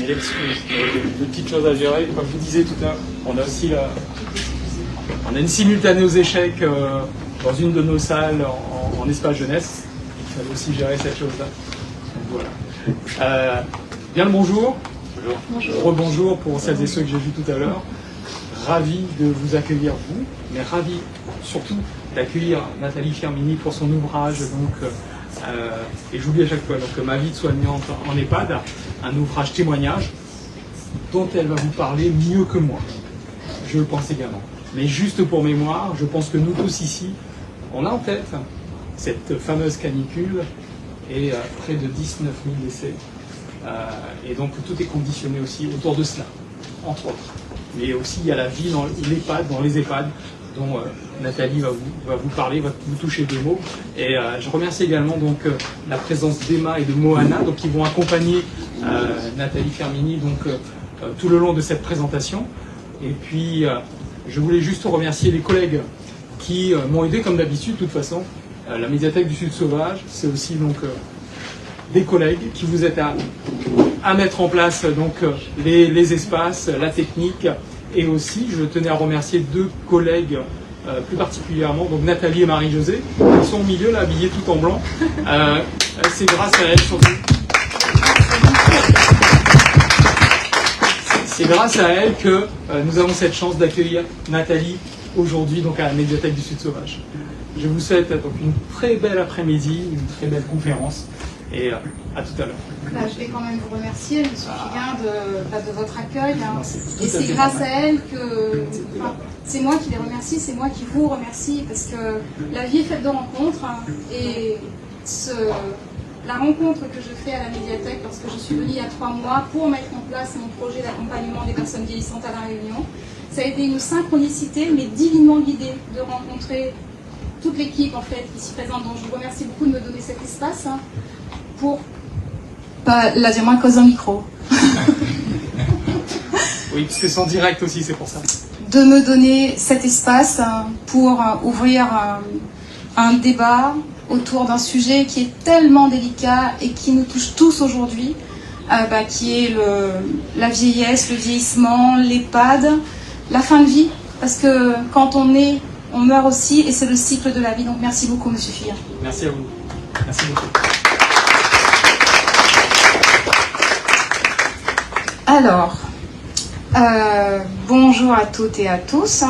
mes excuses. De petites choses à gérer. Comme je vous disais tout à l'heure, on a aussi on a une simultanée aux échecs dans une de nos salles en espace jeunesse. Il fallait aussi gérer cette chose-là. Donc voilà. Bien le bonjour. Bonjour. Rebonjour pour celles et ceux que j'ai vus tout à l'heure. Ravi de vous accueillir vous, mais ravi surtout d'accueillir Nathalie Firmini pour son ouvrage, donc, et j'oublie à chaque fois, donc Ma vie de soignante en EHPAD, un ouvrage témoignage dont elle va vous parler mieux que moi, je le pense également. Mais juste pour mémoire, je pense que nous tous ici, on a en tête cette fameuse canicule et près de 19 000 décès. Et donc tout est conditionné aussi autour de cela, entre autres. Mais aussi il y a la vie dans l'EHPAD, dans les EHPAD, dont Nathalie va vous parler, va vous toucher deux mots. Et je remercie également donc la présence d'Emma et de Moana, donc qui vont accompagner Nathalie Firmini donc tout le long de cette présentation. Et puis je voulais juste remercier les collègues qui m'ont aidé comme d'habitude. De toute façon, la médiathèque du Sud Sauvage, c'est aussi donc des collègues qui vous aident à mettre en place donc les espaces, la technique, et aussi je tenais à remercier deux collègues plus particulièrement, donc Nathalie et Marie-Josée, qui sont au milieu là, habillées tout en blanc. C'est grâce à elles surtout. C'est grâce à elles que nous avons cette chance d'accueillir Nathalie aujourd'hui donc à la médiathèque du Sud Sauvage. Je vous souhaite donc une très belle après-midi, une très belle conférence. Et à tout à l'heure. Je vais quand même vous remercier, M. Figuin, de votre accueil. Et c'est grâce à elle que... c'est moi qui les remercie, c'est moi qui vous remercie, parce que la vie est faite de rencontres. Et la rencontre que je fais à la médiathèque lorsque je suis venue il y a 3 mois pour mettre en place mon projet d'accompagnement des personnes vieillissantes à La Réunion, ça a été une synchronicité, mais divinement guidée, de rencontrer toute l'équipe en fait ici présente. Donc je vous remercie beaucoup de me donner cet espace. Pour pas la dire moins cause un micro. Oui, parce que c'est en direct aussi, c'est pour ça. De me donner cet espace pour ouvrir un débat autour d'un sujet qui est tellement délicat et qui nous touche tous aujourd'hui, qui est la vieillesse, le vieillissement, l'EHPAD, la fin de vie, parce que quand on est, on meurt aussi, et c'est le cycle de la vie. Donc merci beaucoup, Monsieur Fillard. Merci à vous. Merci beaucoup. Alors, bonjour à toutes et à tous.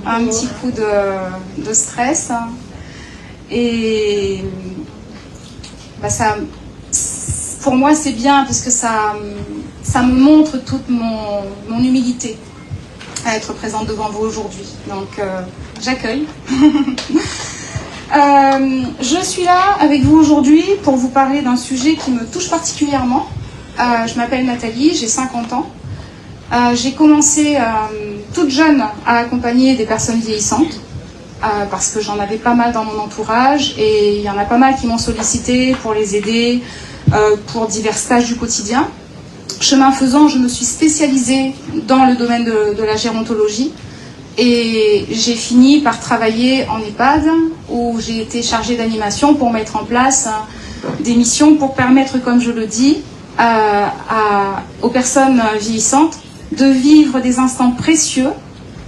Un petit coup de stress. Et pour moi, c'est bien parce que ça me montre toute mon humilité à être présente devant vous aujourd'hui. Donc, j'accueille. Je suis là avec vous aujourd'hui pour vous parler d'un sujet qui me touche particulièrement. Je m'appelle Nathalie, j'ai 50 ans. J'ai commencé toute jeune à accompagner des personnes vieillissantes parce que j'en avais pas mal dans mon entourage et il y en a pas mal qui m'ont sollicité pour les aider pour divers stages du quotidien. Chemin faisant, je me suis spécialisée dans le domaine de la gérontologie et j'ai fini par travailler en EHPAD où j'ai été chargée d'animation pour mettre en place des missions pour permettre, comme je le dis, aux personnes vieillissantes de vivre des instants précieux,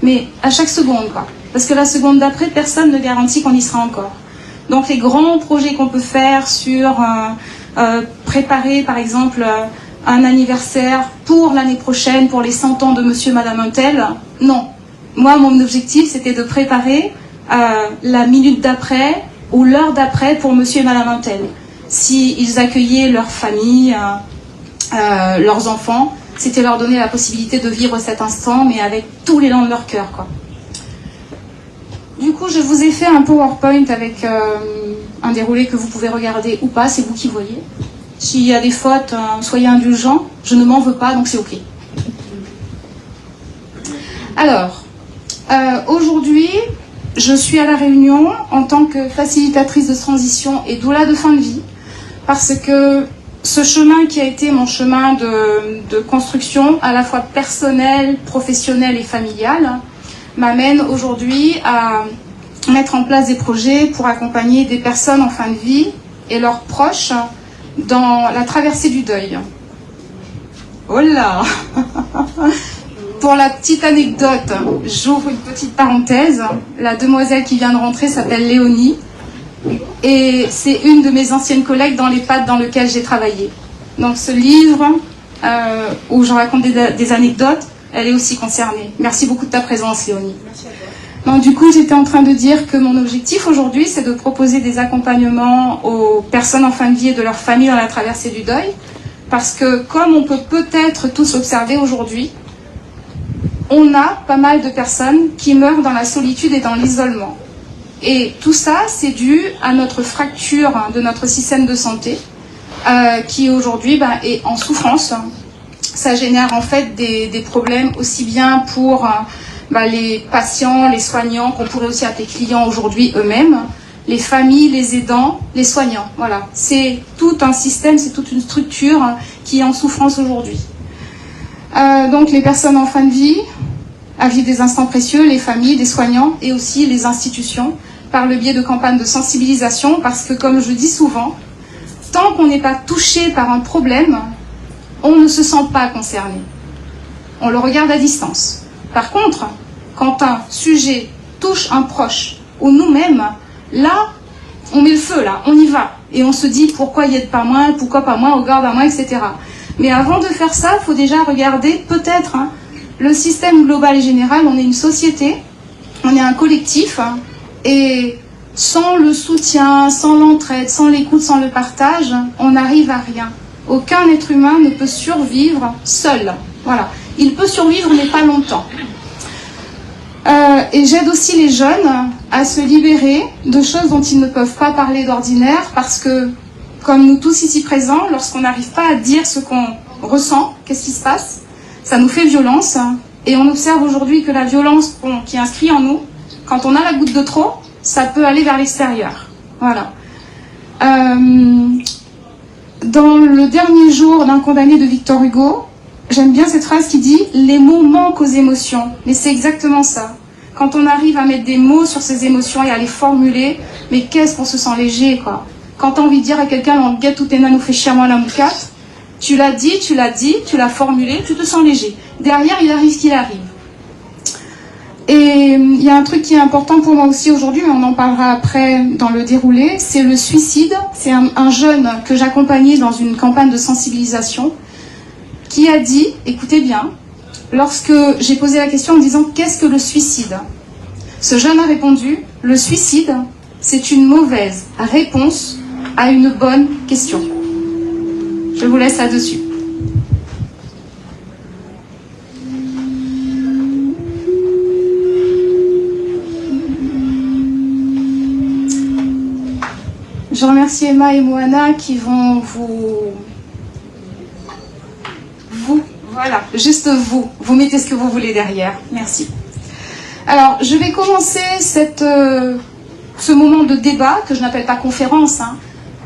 mais à chaque seconde, quoi. Parce que la seconde d'après, personne ne garantit qu'on y sera encore. Donc les grands projets qu'on peut faire sur préparer, par exemple, un anniversaire pour l'année prochaine, pour les 100 ans de monsieur, madame un tel, non. Moi, mon objectif, c'était de préparer la minute d'après ou l'heure d'après pour monsieur et madame un tel. S'ils accueillaient leur famille, leurs enfants, c'était leur donner la possibilité de vivre cet instant, mais avec tous les l'élan de leur cœur, quoi. Du coup, je vous ai fait un PowerPoint avec un déroulé que vous pouvez regarder ou pas, c'est vous qui voyez. S'il y a des fautes, soyez indulgents, je ne m'en veux pas, donc c'est ok. Alors, aujourd'hui, je suis à La Réunion en tant que facilitatrice de transition et doula de fin de vie, parce que ce chemin qui a été mon chemin de construction, à la fois personnel, professionnel et familial, m'amène aujourd'hui à mettre en place des projets pour accompagner des personnes en fin de vie et leurs proches dans la traversée du deuil. Oh là. Pour la petite anecdote, j'ouvre une petite parenthèse. La demoiselle qui vient de rentrer s'appelle Léonie. Et c'est une de mes anciennes collègues dans l'EHPAD dans lequel j'ai travaillé. Donc ce livre, où je raconte des anecdotes, elle est aussi concernée. Merci beaucoup de ta présence, Léonie. Merci à toi. Donc, du coup, j'étais en train de dire que mon objectif aujourd'hui, c'est de proposer des accompagnements aux personnes en fin de vie et de leur famille dans la traversée du deuil. Parce que, comme on peut peut-être tous l'observer aujourd'hui, on a pas mal de personnes qui meurent dans la solitude et dans l'isolement. Et tout ça, c'est dû à notre fracture de notre système de santé, qui aujourd'hui est en souffrance. Ça génère en fait des problèmes aussi bien pour les patients, les soignants, qu'on pourrait aussi appeler clients aujourd'hui eux-mêmes, les familles, les aidants, les soignants. Voilà, c'est tout un système, c'est toute une structure qui est en souffrance aujourd'hui. Donc les personnes en fin de vie, à vivre des instants précieux, les familles, les soignants et aussi les institutions, par le biais de campagnes de sensibilisation, parce que comme je dis souvent, tant qu'on n'est pas touché par un problème, on ne se sent pas concerné. On le regarde à distance. Par contre, quand un sujet touche un proche ou nous-mêmes, là, on met le feu, là, on y va. Et on se dit, pourquoi y être pas moi, pourquoi pas moi, regarde à moi, etc. Mais avant de faire ça, il faut déjà regarder peut-être le système global et général. On est une société, on est un collectif, et sans le soutien, sans l'entraide, sans l'écoute, sans le partage, on n'arrive à rien. Aucun être humain ne peut survivre seul. Voilà. Il peut survivre, mais pas longtemps. Et j'aide aussi les jeunes à se libérer de choses dont ils ne peuvent pas parler d'ordinaire, parce que, comme nous tous ici présents, lorsqu'on n'arrive pas à dire ce qu'on ressent, qu'est-ce qui se passe, ça nous fait violence. Et on observe aujourd'hui que la violence qui est inscrite en nous, quand on a la goutte de trop, ça peut aller vers l'extérieur. Voilà. Dans le dernier jour d'un condamné de Victor Hugo, j'aime bien cette phrase qui dit « Les mots manquent aux émotions ». Mais c'est exactement ça. Quand on arrive à mettre des mots sur ces émotions et à les formuler, mais qu'est-ce qu'on se sent léger, quoi. Quand tu as envie de dire à quelqu'un « On guette tout tes nains nous fait chier à moi la moucate », tu l'as dit, tu l'as formulé, tu te sens léger. Derrière, il arrive ce qu'il arrive. Et il y a un truc qui est important pour moi aussi aujourd'hui, mais on en parlera après dans le déroulé, c'est le suicide. C'est un jeune que j'accompagnais dans une campagne de sensibilisation qui a dit, écoutez bien, lorsque j'ai posé la question en disant « Qu'est-ce que le suicide ?» Ce jeune a répondu « Le suicide, c'est une mauvaise réponse à une bonne question. » Je vous laisse là-dessus. Je remercie Emma et Moana qui vont voilà, juste vous mettez ce que vous voulez derrière. Merci. Alors, je vais commencer ce moment de débat, que je n'appelle pas conférence,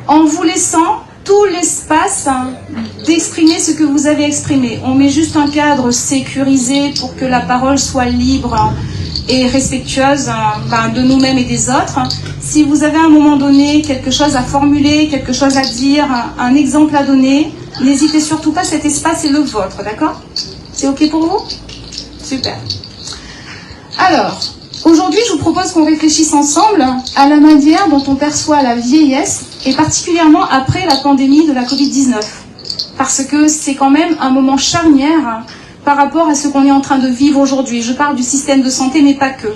en vous laissant tout l'espace d'exprimer ce que vous avez exprimé. On met juste un cadre sécurisé pour que la parole soit libre et respectueuse de nous-mêmes et des autres. Si vous avez à un moment donné quelque chose à formuler, quelque chose à dire, un exemple à donner, n'hésitez surtout pas, cet espace est le vôtre, d'accord? C'est OK pour vous? Super. Alors, aujourd'hui, je vous propose qu'on réfléchisse ensemble à la manière dont on perçoit la vieillesse, et particulièrement après la pandémie de la Covid-19. Parce que c'est quand même un moment charnière par rapport à ce qu'on est en train de vivre aujourd'hui. Je parle du système de santé, mais pas que.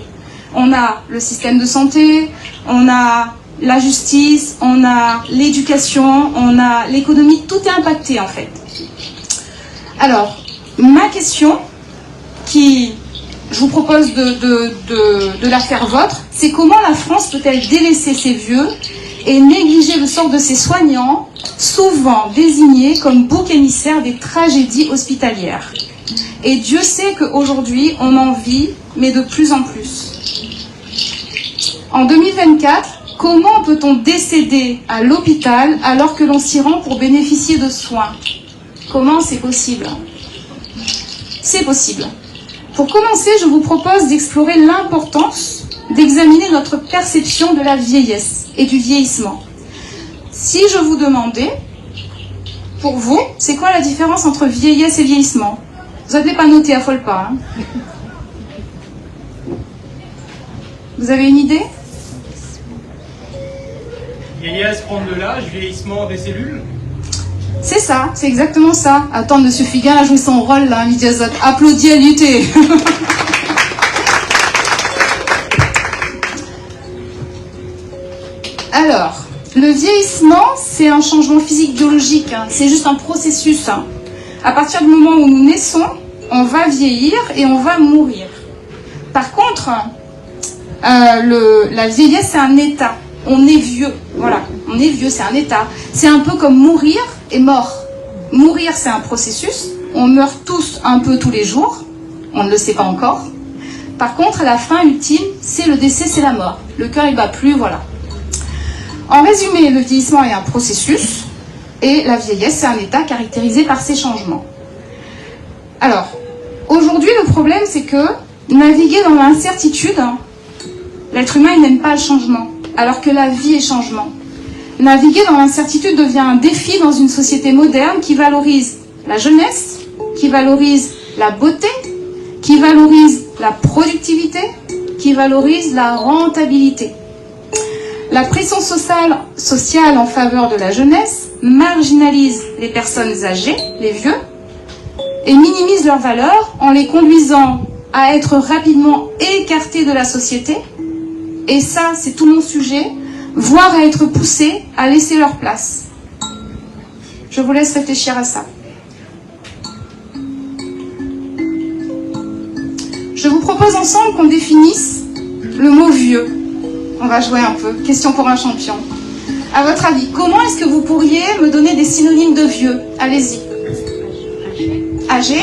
On a le système de santé, on a la justice, on a l'éducation, on a l'économie, tout est impacté en fait. Alors, ma question, je vous propose de la faire vôtre, c'est comment la France peut-elle délaisser ses vieux et négliger le sort de ses soignants, souvent désignés comme boucs émissaires des tragédies hospitalières. Et Dieu sait qu'aujourd'hui, on en vit, mais de plus en plus. En 2024, comment peut-on décéder à l'hôpital alors que l'on s'y rend pour bénéficier de soins? Comment c'est possible? C'est possible. Pour commencer, je vous propose d'explorer l'importance d'examiner notre perception de la vieillesse et du vieillissement. Si je vous demandais, pour vous, c'est quoi la différence entre vieillesse et vieillissement? Vous n'avez pas noté, affole pas. Hein. Vous avez une idée? Vieillesse, prendre de l'âge, vieillissement des cellules. C'est ça, c'est exactement ça. Attends, monsieur Fugain a joué son rôle là, midi Azot. Applaudis à l'unité. Alors, le vieillissement, c'est un changement physique biologique. Hein. C'est juste un processus. Hein. À partir du moment où nous naissons, on va vieillir et on va mourir. Par contre, la vieillesse, c'est un état. On est vieux. Voilà, on est vieux, c'est un état. C'est un peu comme mourir et mort. Mourir, c'est un processus. On meurt tous un peu tous les jours. On ne le sait pas encore. Par contre, la fin ultime, c'est le décès, c'est la mort. Le cœur, il bat plus, voilà. En résumé, le vieillissement est un processus et la vieillesse, c'est un état caractérisé par ces changements. Alors, aujourd'hui, le problème, c'est que naviguer dans l'incertitude, l'être humain, il n'aime pas le changement, alors que la vie est changement. Naviguer dans l'incertitude devient un défi dans une société moderne qui valorise la jeunesse, qui valorise la beauté, qui valorise la productivité, qui valorise la rentabilité. La pression sociale en faveur de la jeunesse marginalise les personnes âgées, les vieux, et minimise leurs valeurs en les conduisant à être rapidement écartés de la société. Et ça, c'est tout mon sujet, voire à être poussés à laisser leur place. Je vous laisse réfléchir à ça. Je vous propose ensemble qu'on définisse le mot vieux. On va jouer un peu. Question pour un champion. À votre avis, comment est-ce que vous pourriez me donner des synonymes de vieux? Allez-y. Âgé.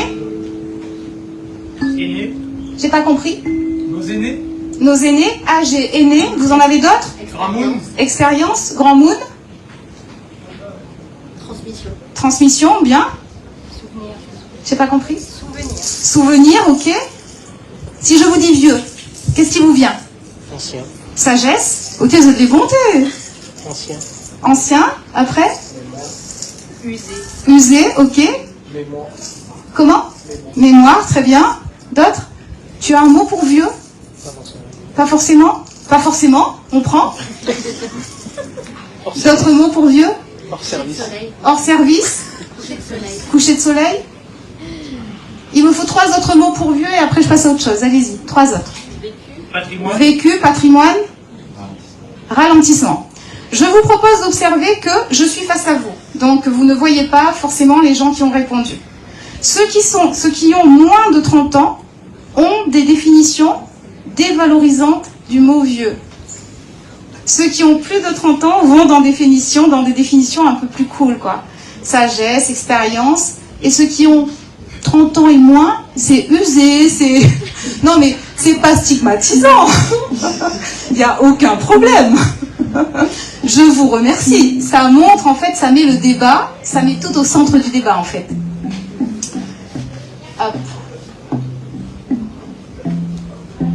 Aîné. J'ai pas compris. Nos aînés. Nos aînés, âgés, aînés. Vous en avez d'autres? Grand monde. Expérience, grand mood. Transmission. Transmission, bien. Souvenir. J'ai pas compris. Souvenir. Souvenir, ok. Si je vous dis vieux, qu'est-ce qui vous vient? Ancien. Sagesse, ok, vous êtes des bontés. Ancien. Ancien, après? Usé. Usé, ok. Mémoire. Comment? Mémoire, très bien. D'autres? Tu as un mot pour vieux? Pas forcément. Pas forcément? Pas forcément, on prend. D'autres mots pour vieux? Hors service. Soleil. Hors service? Coucher de soleil. Coucher de soleil? Il me faut 3 autres mots pour vieux et après je passe à autre chose. Allez-y, 3 autres. Patrimoine. Vécu, patrimoine, ralentissement. Je vous propose d'observer que je suis face à vous. Donc vous ne voyez pas forcément les gens qui ont répondu. Ceux qui ont moins de 30 ans ont des définitions dévalorisantes du mot vieux. Ceux qui ont plus de 30 ans vont dans des définitions un peu plus cool, quoi. Sagesse, expérience. Et ceux qui ont 30 ans et moins, c'est usé, c'est... Non mais c'est pas stigmatisant. Il n'y a aucun problème. Je vous remercie. Ça montre, en fait, ça met le débat, ça met tout au centre du débat, en fait. Hop.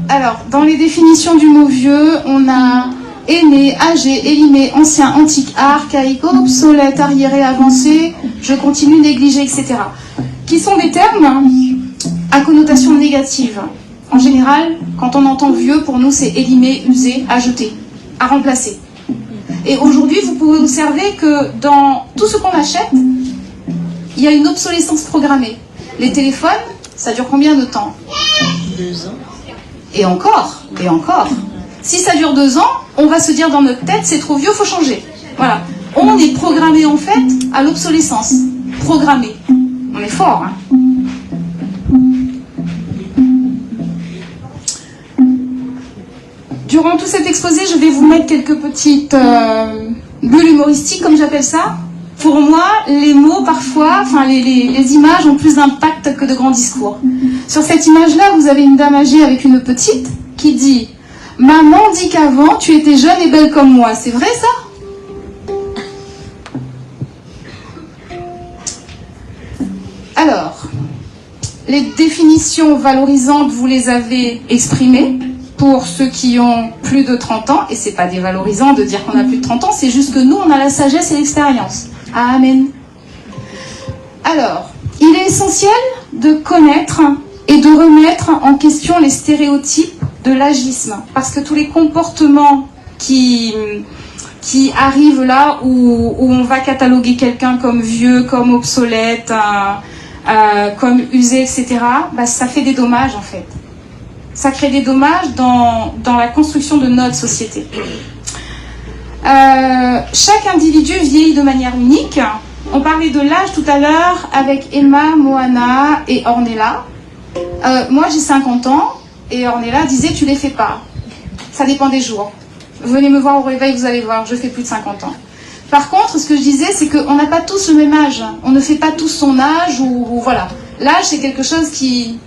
Alors, dans les définitions du mot vieux, on a aîné, âgé, élimé, ancien, antique, archaïque, obsolète, arriéré, avancé, je continue, négligé, etc. Qui sont des termes à connotation négative. En général, quand on entend vieux, pour nous, c'est élimé, usé, ajouté, à remplacer. Et aujourd'hui, vous pouvez observer que dans tout ce qu'on achète, il y a une obsolescence programmée. Les téléphones, ça dure combien de temps? 2 ans. Et encore, et encore. Si ça dure 2 ans, on va se dire dans notre tête, c'est trop vieux, faut changer. Voilà. On est programmé en fait à l'obsolescence. Programmé. On est fort, hein. Durant tout cet exposé, je vais vous mettre quelques petites bulles humoristiques, comme j'appelle ça. Pour moi, les mots, parfois, enfin les images ont plus d'impact que de grands discours. Sur cette image-là, vous avez une dame âgée avec une petite qui dit « Maman dit qu'avant, tu étais jeune et belle comme moi. » C'est vrai, ça? Alors, les définitions valorisantes, vous les avez exprimées pour ceux qui ont plus de 30 ans. Et c'est pas dévalorisant de dire qu'on a plus de 30 ans, c'est juste que nous, on a la sagesse et l'expérience. Amen. Alors, il est essentiel de connaître et de remettre en question les stéréotypes de l'agisme, parce que tous les comportements qui arrivent là où on va cataloguer quelqu'un comme vieux, comme obsolète, comme usé, etc., bah, ça fait des dommages en fait. Ça crée des dommages dans la construction de notre société. Chaque individu vieillit de manière unique. On parlait de l'âge tout à l'heure avec Emma, Moana et Ornella. Moi j'ai 50 ans et Ornella disait tu les fais pas. Ça dépend des jours. Venez me voir au réveil, vous allez voir, je fais plus de 50 ans. Par contre, ce que je disais, c'est qu'on n'a pas tous le même âge. On ne fait pas tous son âge ou voilà. L'âge, c'est quelque chose qui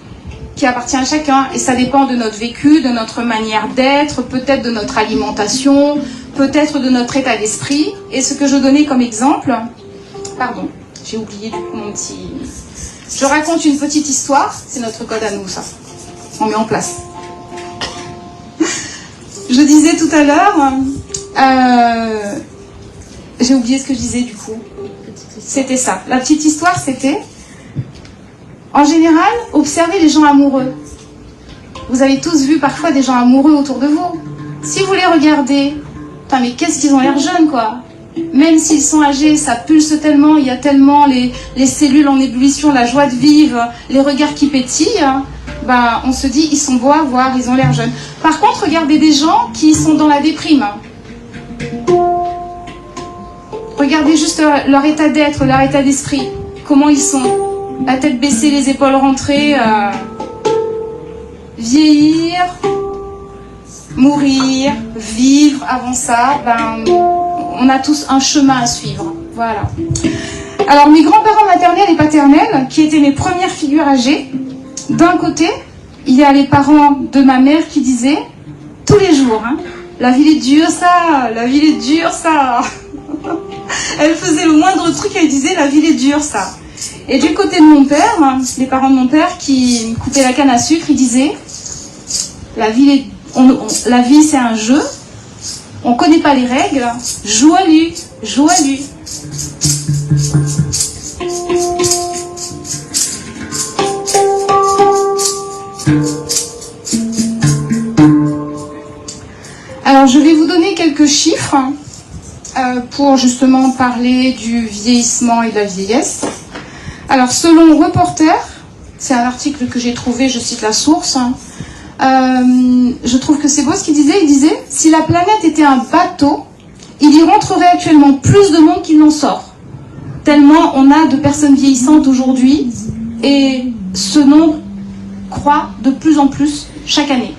appartient à chacun et ça dépend de notre vécu, de notre manière d'être, peut-être de notre alimentation, peut-être de notre état d'esprit. Et ce que je donnais comme exemple, pardon, j'ai oublié du coup mon petit... Je raconte une petite histoire, c'est notre code à nous ça. On met en place. Je disais tout à l'heure, j'ai oublié ce que je disais du coup. C'était ça. La petite histoire, c'était, en général, observez les gens amoureux. Vous avez tous vu parfois des gens amoureux autour de vous. Si vous les regardez, putain, mais qu'est-ce qu'ils ont l'air jeunes, quoi. Même s'ils sont âgés, ça pulse tellement, il y a tellement les cellules en ébullition, la joie de vivre, les regards qui pétillent. Ben, on se dit, ils sont beaux à voir, ils ont l'air jeunes. Par contre, regardez des gens qui sont dans la déprime. Regardez juste leur état d'être, leur état d'esprit. Comment ils sont. La tête baissée, les épaules rentrées. Vieillir, mourir, vivre. Avant ça, ben, on a tous un chemin à suivre. Voilà. Alors, mes grands-parents maternels et paternels, qui étaient mes premières figures âgées, d'un côté, il y a les parents de ma mère qui disaient, tous les jours, hein, la ville est dure ça, la ville est dure ça. Elle faisait le moindre truc, elle disait, la ville est dure ça. Et du côté de mon père, les parents de mon père qui coupaient la canne à sucre, ils disaient, la vie c'est un jeu, on ne connaît pas les règles, joue à lui, joue à lui. Alors, je vais vous donner quelques chiffres pour justement parler du vieillissement et de la vieillesse. Alors, selon Reporter, c'est un article que j'ai trouvé, je cite la source, je trouve que c'est beau ce qu'il disait. Il disait, si la planète était un bateau, il y rentrerait actuellement plus de monde qu'il n'en sort. Tellement on a de personnes vieillissantes aujourd'hui et ce nombre croît de plus en plus chaque année.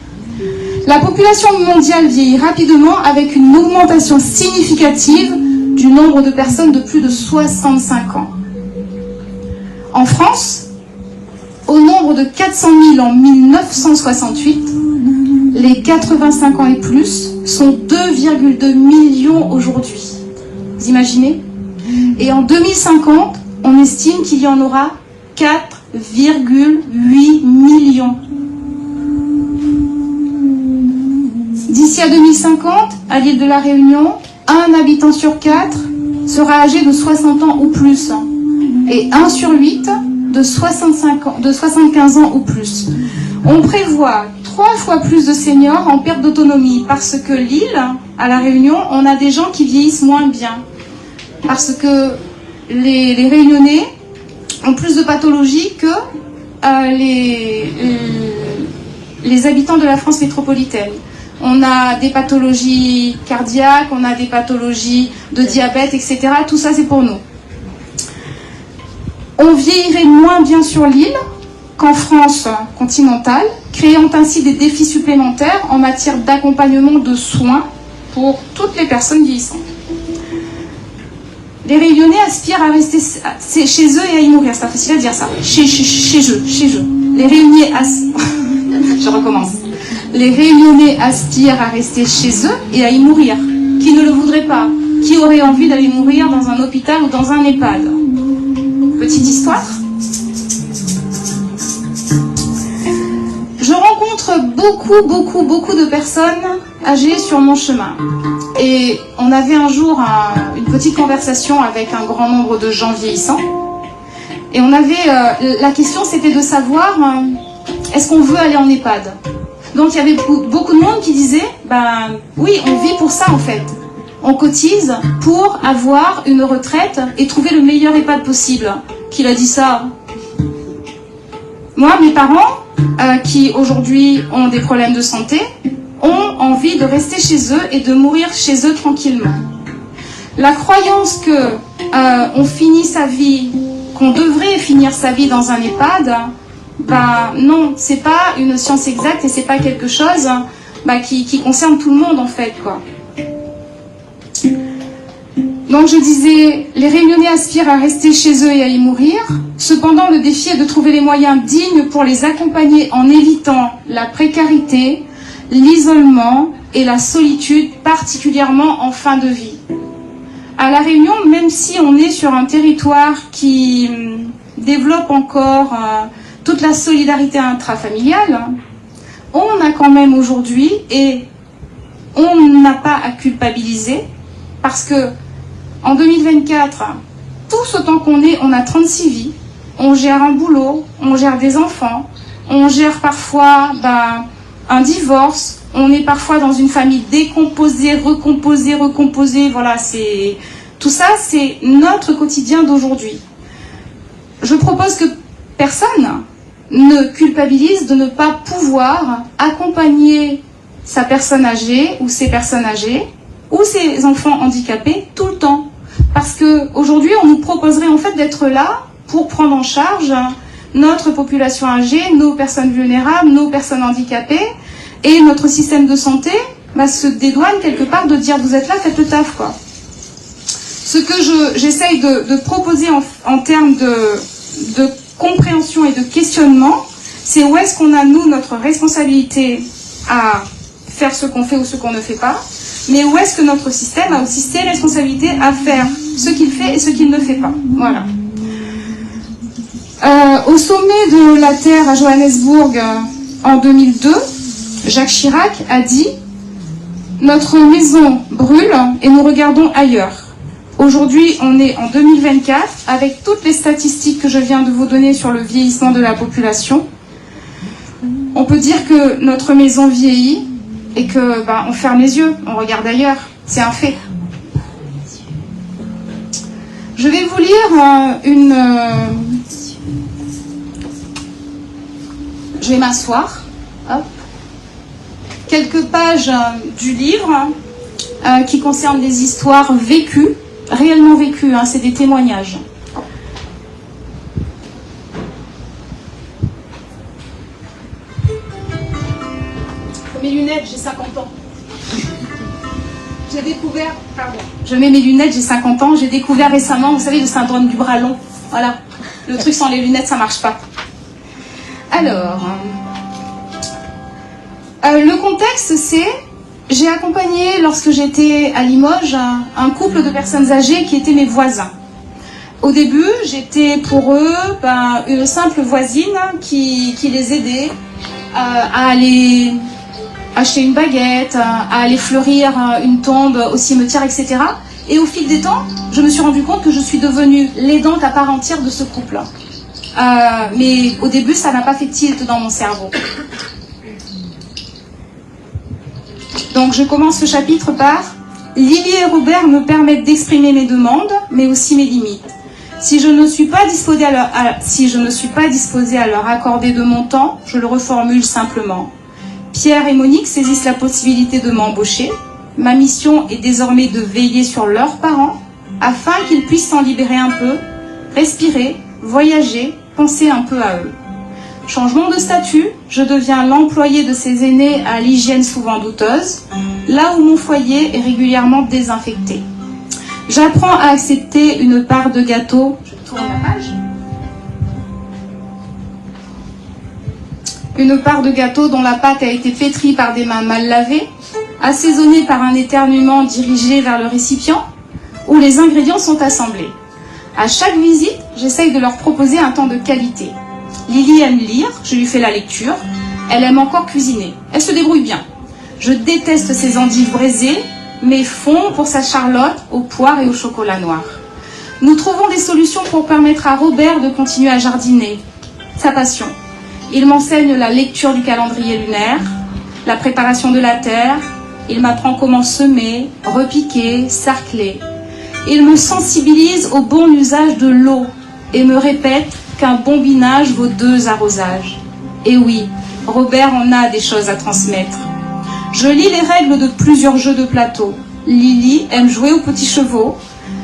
La population mondiale vieillit rapidement avec une augmentation significative du nombre de personnes de plus de 65 ans. En France, au nombre de 400 000 en 1968, les 85 ans et plus sont 2,2 millions aujourd'hui. Vous imaginez ? Et en 2050, on estime qu'il y en aura 4,8 millions. D'ici à 2050, à l'île de la Réunion, un habitant sur 4 sera âgé de 60 ans ou plus. Et 1 sur 8 de 75 ans ou plus. On prévoit 3 fois plus de seniors en perte d'autonomie parce que l'île, à la Réunion, on a des gens qui vieillissent moins bien. Parce que les Réunionnais ont plus de pathologies que les habitants de la France métropolitaine. On a des pathologies cardiaques, on a des pathologies de diabète, etc. Tout ça, c'est pour nous. On vieillirait moins bien sur l'île qu'en France continentale, créant ainsi des défis supplémentaires en matière d'accompagnement de soins pour toutes les personnes vieillissantes. Les Réunionnais aspirent à rester chez eux et à y mourir. C'est pas facile à dire ça. Chez eux. Les Réunionnais Je recommence. Les Réunionnais aspirent à rester chez eux et à y mourir. Qui ne le voudrait pas? Qui aurait envie d'aller mourir dans un hôpital ou dans un EHPAD? Petite histoire. Je rencontre beaucoup de personnes âgées sur mon chemin. Et on avait un jour une petite conversation avec un grand nombre de gens vieillissants. Et on avait, la question c'était de savoir, est-ce qu'on veut aller en EHPAD? Donc il y avait beaucoup de monde qui disait, ben oui, on vit pour ça en fait. On cotise pour avoir une retraite et trouver le meilleur EHPAD possible. Qui a dit ça? Moi, mes parents, qui aujourd'hui ont des problèmes de santé, ont envie de rester chez eux et de mourir chez eux tranquillement. La croyance que on finit sa vie, qu'on devrait finir sa vie dans un EHPAD, bah non, c'est pas une science exacte et c'est pas quelque chose qui concerne tout le monde en fait, quoi. Donc je disais, les Réunionnais aspirent à rester chez eux et à y mourir. Cependant, le défi est de trouver les moyens dignes pour les accompagner en évitant la précarité, l'isolement et la solitude, particulièrement en fin de vie. À La Réunion, même si on est sur un territoire qui développe encore toute la solidarité intrafamiliale, on a quand même aujourd'hui, et on n'a pas à culpabiliser, parce que en 2024, tous autant qu'on est, on a 36 vies, on gère un boulot, on gère des enfants, on gère parfois un divorce, on est parfois dans une famille décomposée, recomposée, voilà, tout ça, c'est notre quotidien d'aujourd'hui. Je propose que personne ne culpabilise de ne pas pouvoir accompagner sa personne âgée ou ses personnes âgées ou ses enfants handicapés tout le temps. Parce qu'aujourd'hui, on nous proposerait en fait d'être là pour prendre en charge notre population âgée, nos personnes vulnérables, nos personnes handicapées, et notre système de santé se dédouane quelque part de dire vous êtes là, faites le taf, quoi. Ce que j'essaye de proposer en termes de compréhension et de questionnement, c'est où est-ce qu'on a, nous, notre responsabilité à faire ce qu'on fait ou ce qu'on ne fait pas, mais où est-ce que notre système a aussi ses responsabilités à faire ce qu'il fait et ce qu'il ne fait pas. Voilà. Au sommet de la Terre à Johannesburg en 2002, Jacques Chirac a dit « Notre maison brûle et nous regardons ailleurs ». Aujourd'hui, on est en 2024, avec toutes les statistiques que je viens de vous donner sur le vieillissement de la population. On peut dire que notre maison vieillit et que on ferme les yeux, on regarde ailleurs. C'est un fait. Je vais vous lire je vais m'asseoir. Hop. Quelques pages du livre qui concernent des histoires vécues, réellement vécues, c'est des témoignages. Mes lunettes, j'ai 50 ans. J'ai découvert, pardon, je mets mes lunettes, j'ai 50 ans, j'ai découvert récemment, vous savez, le syndrome du bras long. Voilà, le truc sans les lunettes, ça marche pas. Alors, le contexte, c'est, j'ai accompagné, lorsque j'étais à Limoges, un couple de personnes âgées qui étaient mes voisins. Au début, j'étais pour eux une simple voisine qui les aidait à aller acheter une baguette, à aller fleurir une tombe au cimetière, etc. Et au fil des temps, je me suis rendu compte que je suis devenue l'aidante à part entière de ce couple. Mais au début, ça n'a pas fait tilt dans mon cerveau. Donc je commence ce chapitre par « Lily et Robert me permettent d'exprimer mes demandes, mais aussi mes limites. Si je ne suis pas disposée à leur accorder de mon temps, je le reformule simplement. Pierre et Monique saisissent la possibilité de m'embaucher. Ma mission est désormais de veiller sur leurs parents afin qu'ils puissent s'en libérer un peu, respirer, voyager, penser un peu à eux. Changement de statut, je deviens l'employé de ces aînés à l'hygiène souvent douteuse, là où mon foyer est régulièrement désinfecté. J'apprends à accepter une part de gâteau. Je tourne la page. Une part de gâteau dont la pâte a été pétrie par des mains mal lavées, assaisonnée par un éternuement dirigé vers le récipient, où les ingrédients sont assemblés. À chaque visite, j'essaye de leur proposer un temps de qualité. Lily aime lire, je lui fais la lecture. Elle aime encore cuisiner. Elle se débrouille bien. Je déteste ses endives braisées, mais fond pour sa charlotte aux poires et au chocolat noir. Nous trouvons des solutions pour permettre à Robert de continuer à jardiner, sa passion. Il m'enseigne la lecture du calendrier lunaire, la préparation de la terre, il m'apprend comment semer, repiquer, sarcler. Il me sensibilise au bon usage de l'eau et me répète qu'un bon binage vaut 2 arrosages. Et oui, Robert en a des choses à transmettre. Je lis les règles de plusieurs jeux de plateau. Lily aime jouer aux petits chevaux,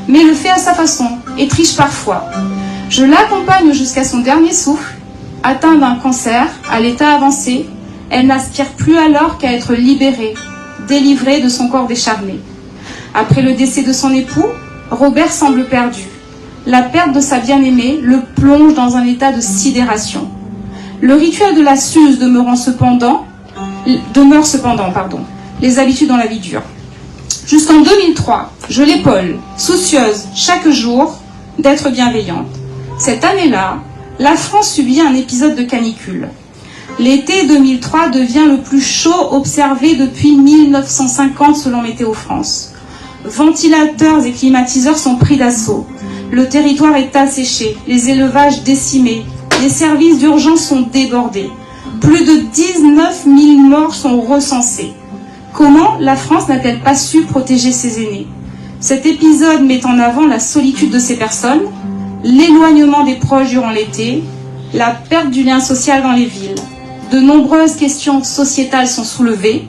mais le fait à sa façon et triche parfois. Je l'accompagne jusqu'à son dernier souffle. Atteinte d'un cancer, à l'état avancé, elle n'aspire plus alors qu'à être libérée, délivrée de son corps décharné. Après le décès de son époux, Robert semble perdu. La perte de sa bien-aimée le plonge dans un état de sidération. Le rituel de la Suze demeure cependant, les habitudes dans la vie dure. Jusqu'en 2003, je l'épaule, soucieuse chaque jour d'être bienveillante. Cette année-là, la France subit un épisode de canicule. L'été 2003 devient le plus chaud observé depuis 1950 selon Météo France. Ventilateurs et climatiseurs sont pris d'assaut. Le territoire est asséché, les élevages décimés, les services d'urgence sont débordés. Plus de 19 000 morts sont recensés. Comment la France n'a-t-elle pas su protéger ses aînés? Cet épisode met en avant la solitude de ces personnes, l'éloignement des proches durant l'été, la perte du lien social dans les villes. De nombreuses questions sociétales sont soulevées.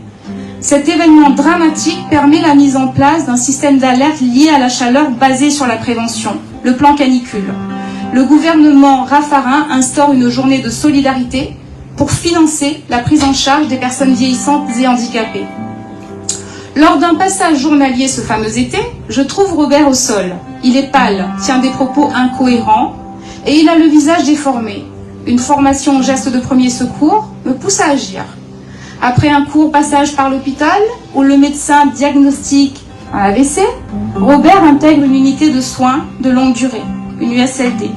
Cet événement dramatique permet la mise en place d'un système d'alerte lié à la chaleur basé sur la prévention, le plan canicule. Le gouvernement Raffarin instaure une journée de solidarité pour financer la prise en charge des personnes vieillissantes et handicapées. Lors d'un passage journalier ce fameux été, je trouve Robert au sol. Il est pâle, tient des propos incohérents et il a le visage déformé. Une formation au geste de premier secours me pousse à agir. Après un court passage par l'hôpital, où le médecin diagnostique un AVC, Robert intègre une unité de soins de longue durée, une USLD.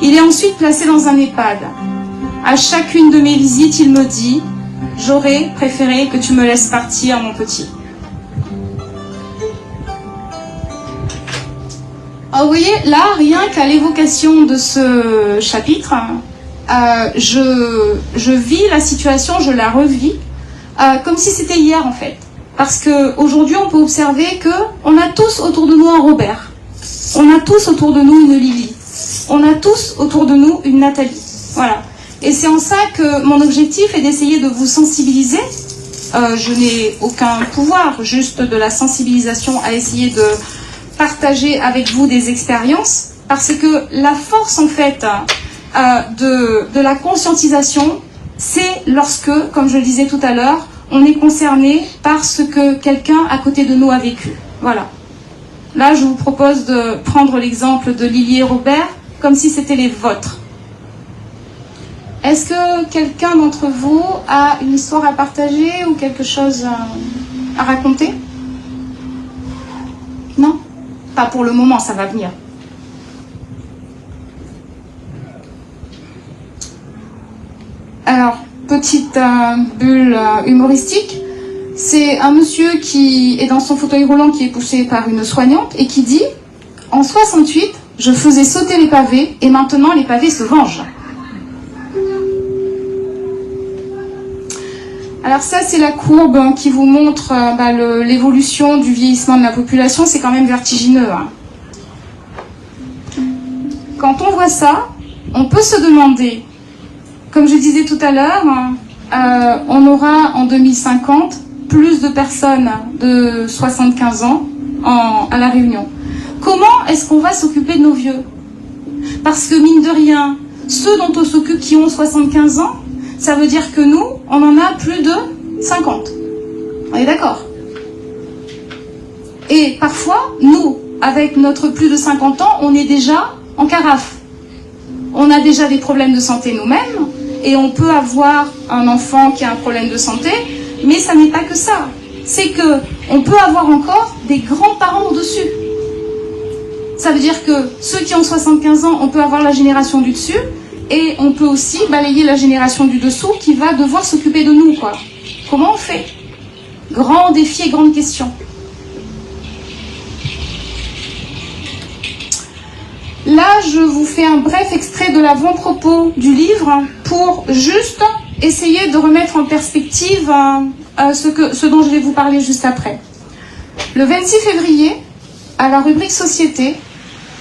Il est ensuite placé dans un EHPAD. À chacune de mes visites, il me dit « J'aurais préféré que tu me laisses partir, mon petit ». Alors, vous voyez, là, rien qu'à l'évocation de ce chapitre, je vis la situation, je la revis, comme si c'était hier en fait. Parce qu'aujourd'hui, on peut observer qu'on a tous autour de nous un Robert. On a tous autour de nous une Lily. On a tous autour de nous une Nathalie. Voilà. Et c'est en ça que mon objectif est d'essayer de vous sensibiliser. Je n'ai aucun pouvoir, juste de la sensibilisation à essayer de partager avec vous des expériences. Parce que la force en fait de la conscientisation, c'est lorsque, comme je le disais tout à l'heure, on est concerné par ce que quelqu'un à côté de nous a vécu. Voilà. Là, je vous propose de prendre l'exemple de Lily et Robert comme si c'était les vôtres. Est-ce que quelqu'un d'entre vous a une histoire à partager ou quelque chose à raconter? Non? Pas pour le moment, ça va venir. Alors, petite bulle humoristique. C'est un monsieur qui est dans son fauteuil roulant, qui est poussé par une soignante et qui dit « En 68, je faisais sauter les pavés et maintenant les pavés se vengent. » Alors ça, c'est la courbe qui vous montre l'évolution du vieillissement de la population. C'est quand même vertigineux. Hein. Quand on voit ça, on peut se demander, comme je disais tout à l'heure, on aura en 2050 plus de personnes de 75 ans à La Réunion. Comment est-ce qu'on va s'occuper de nos vieux? Parce que mine de rien, ceux dont on s'occupe qui ont 75 ans, ça veut dire que nous, on en a plus de 50. On est d'accord? Et parfois, nous, avec notre plus de 50 ans, on est déjà en carafe. On a déjà des problèmes de santé nous-mêmes, et on peut avoir un enfant qui a un problème de santé, mais ça n'est pas que ça. C'est que on peut avoir encore des grands-parents au-dessus. Ça veut dire que ceux qui ont 75 ans, on peut avoir la génération du dessus, et on peut aussi balayer la génération du dessous qui va devoir s'occuper de nous, quoi. Comment on fait? Grand défi et grande question. Là, je vous fais un bref extrait de l'avant-propos du livre pour juste essayer de remettre en perspective ce dont je vais vous parler juste après. Le 26 février, à la rubrique Société,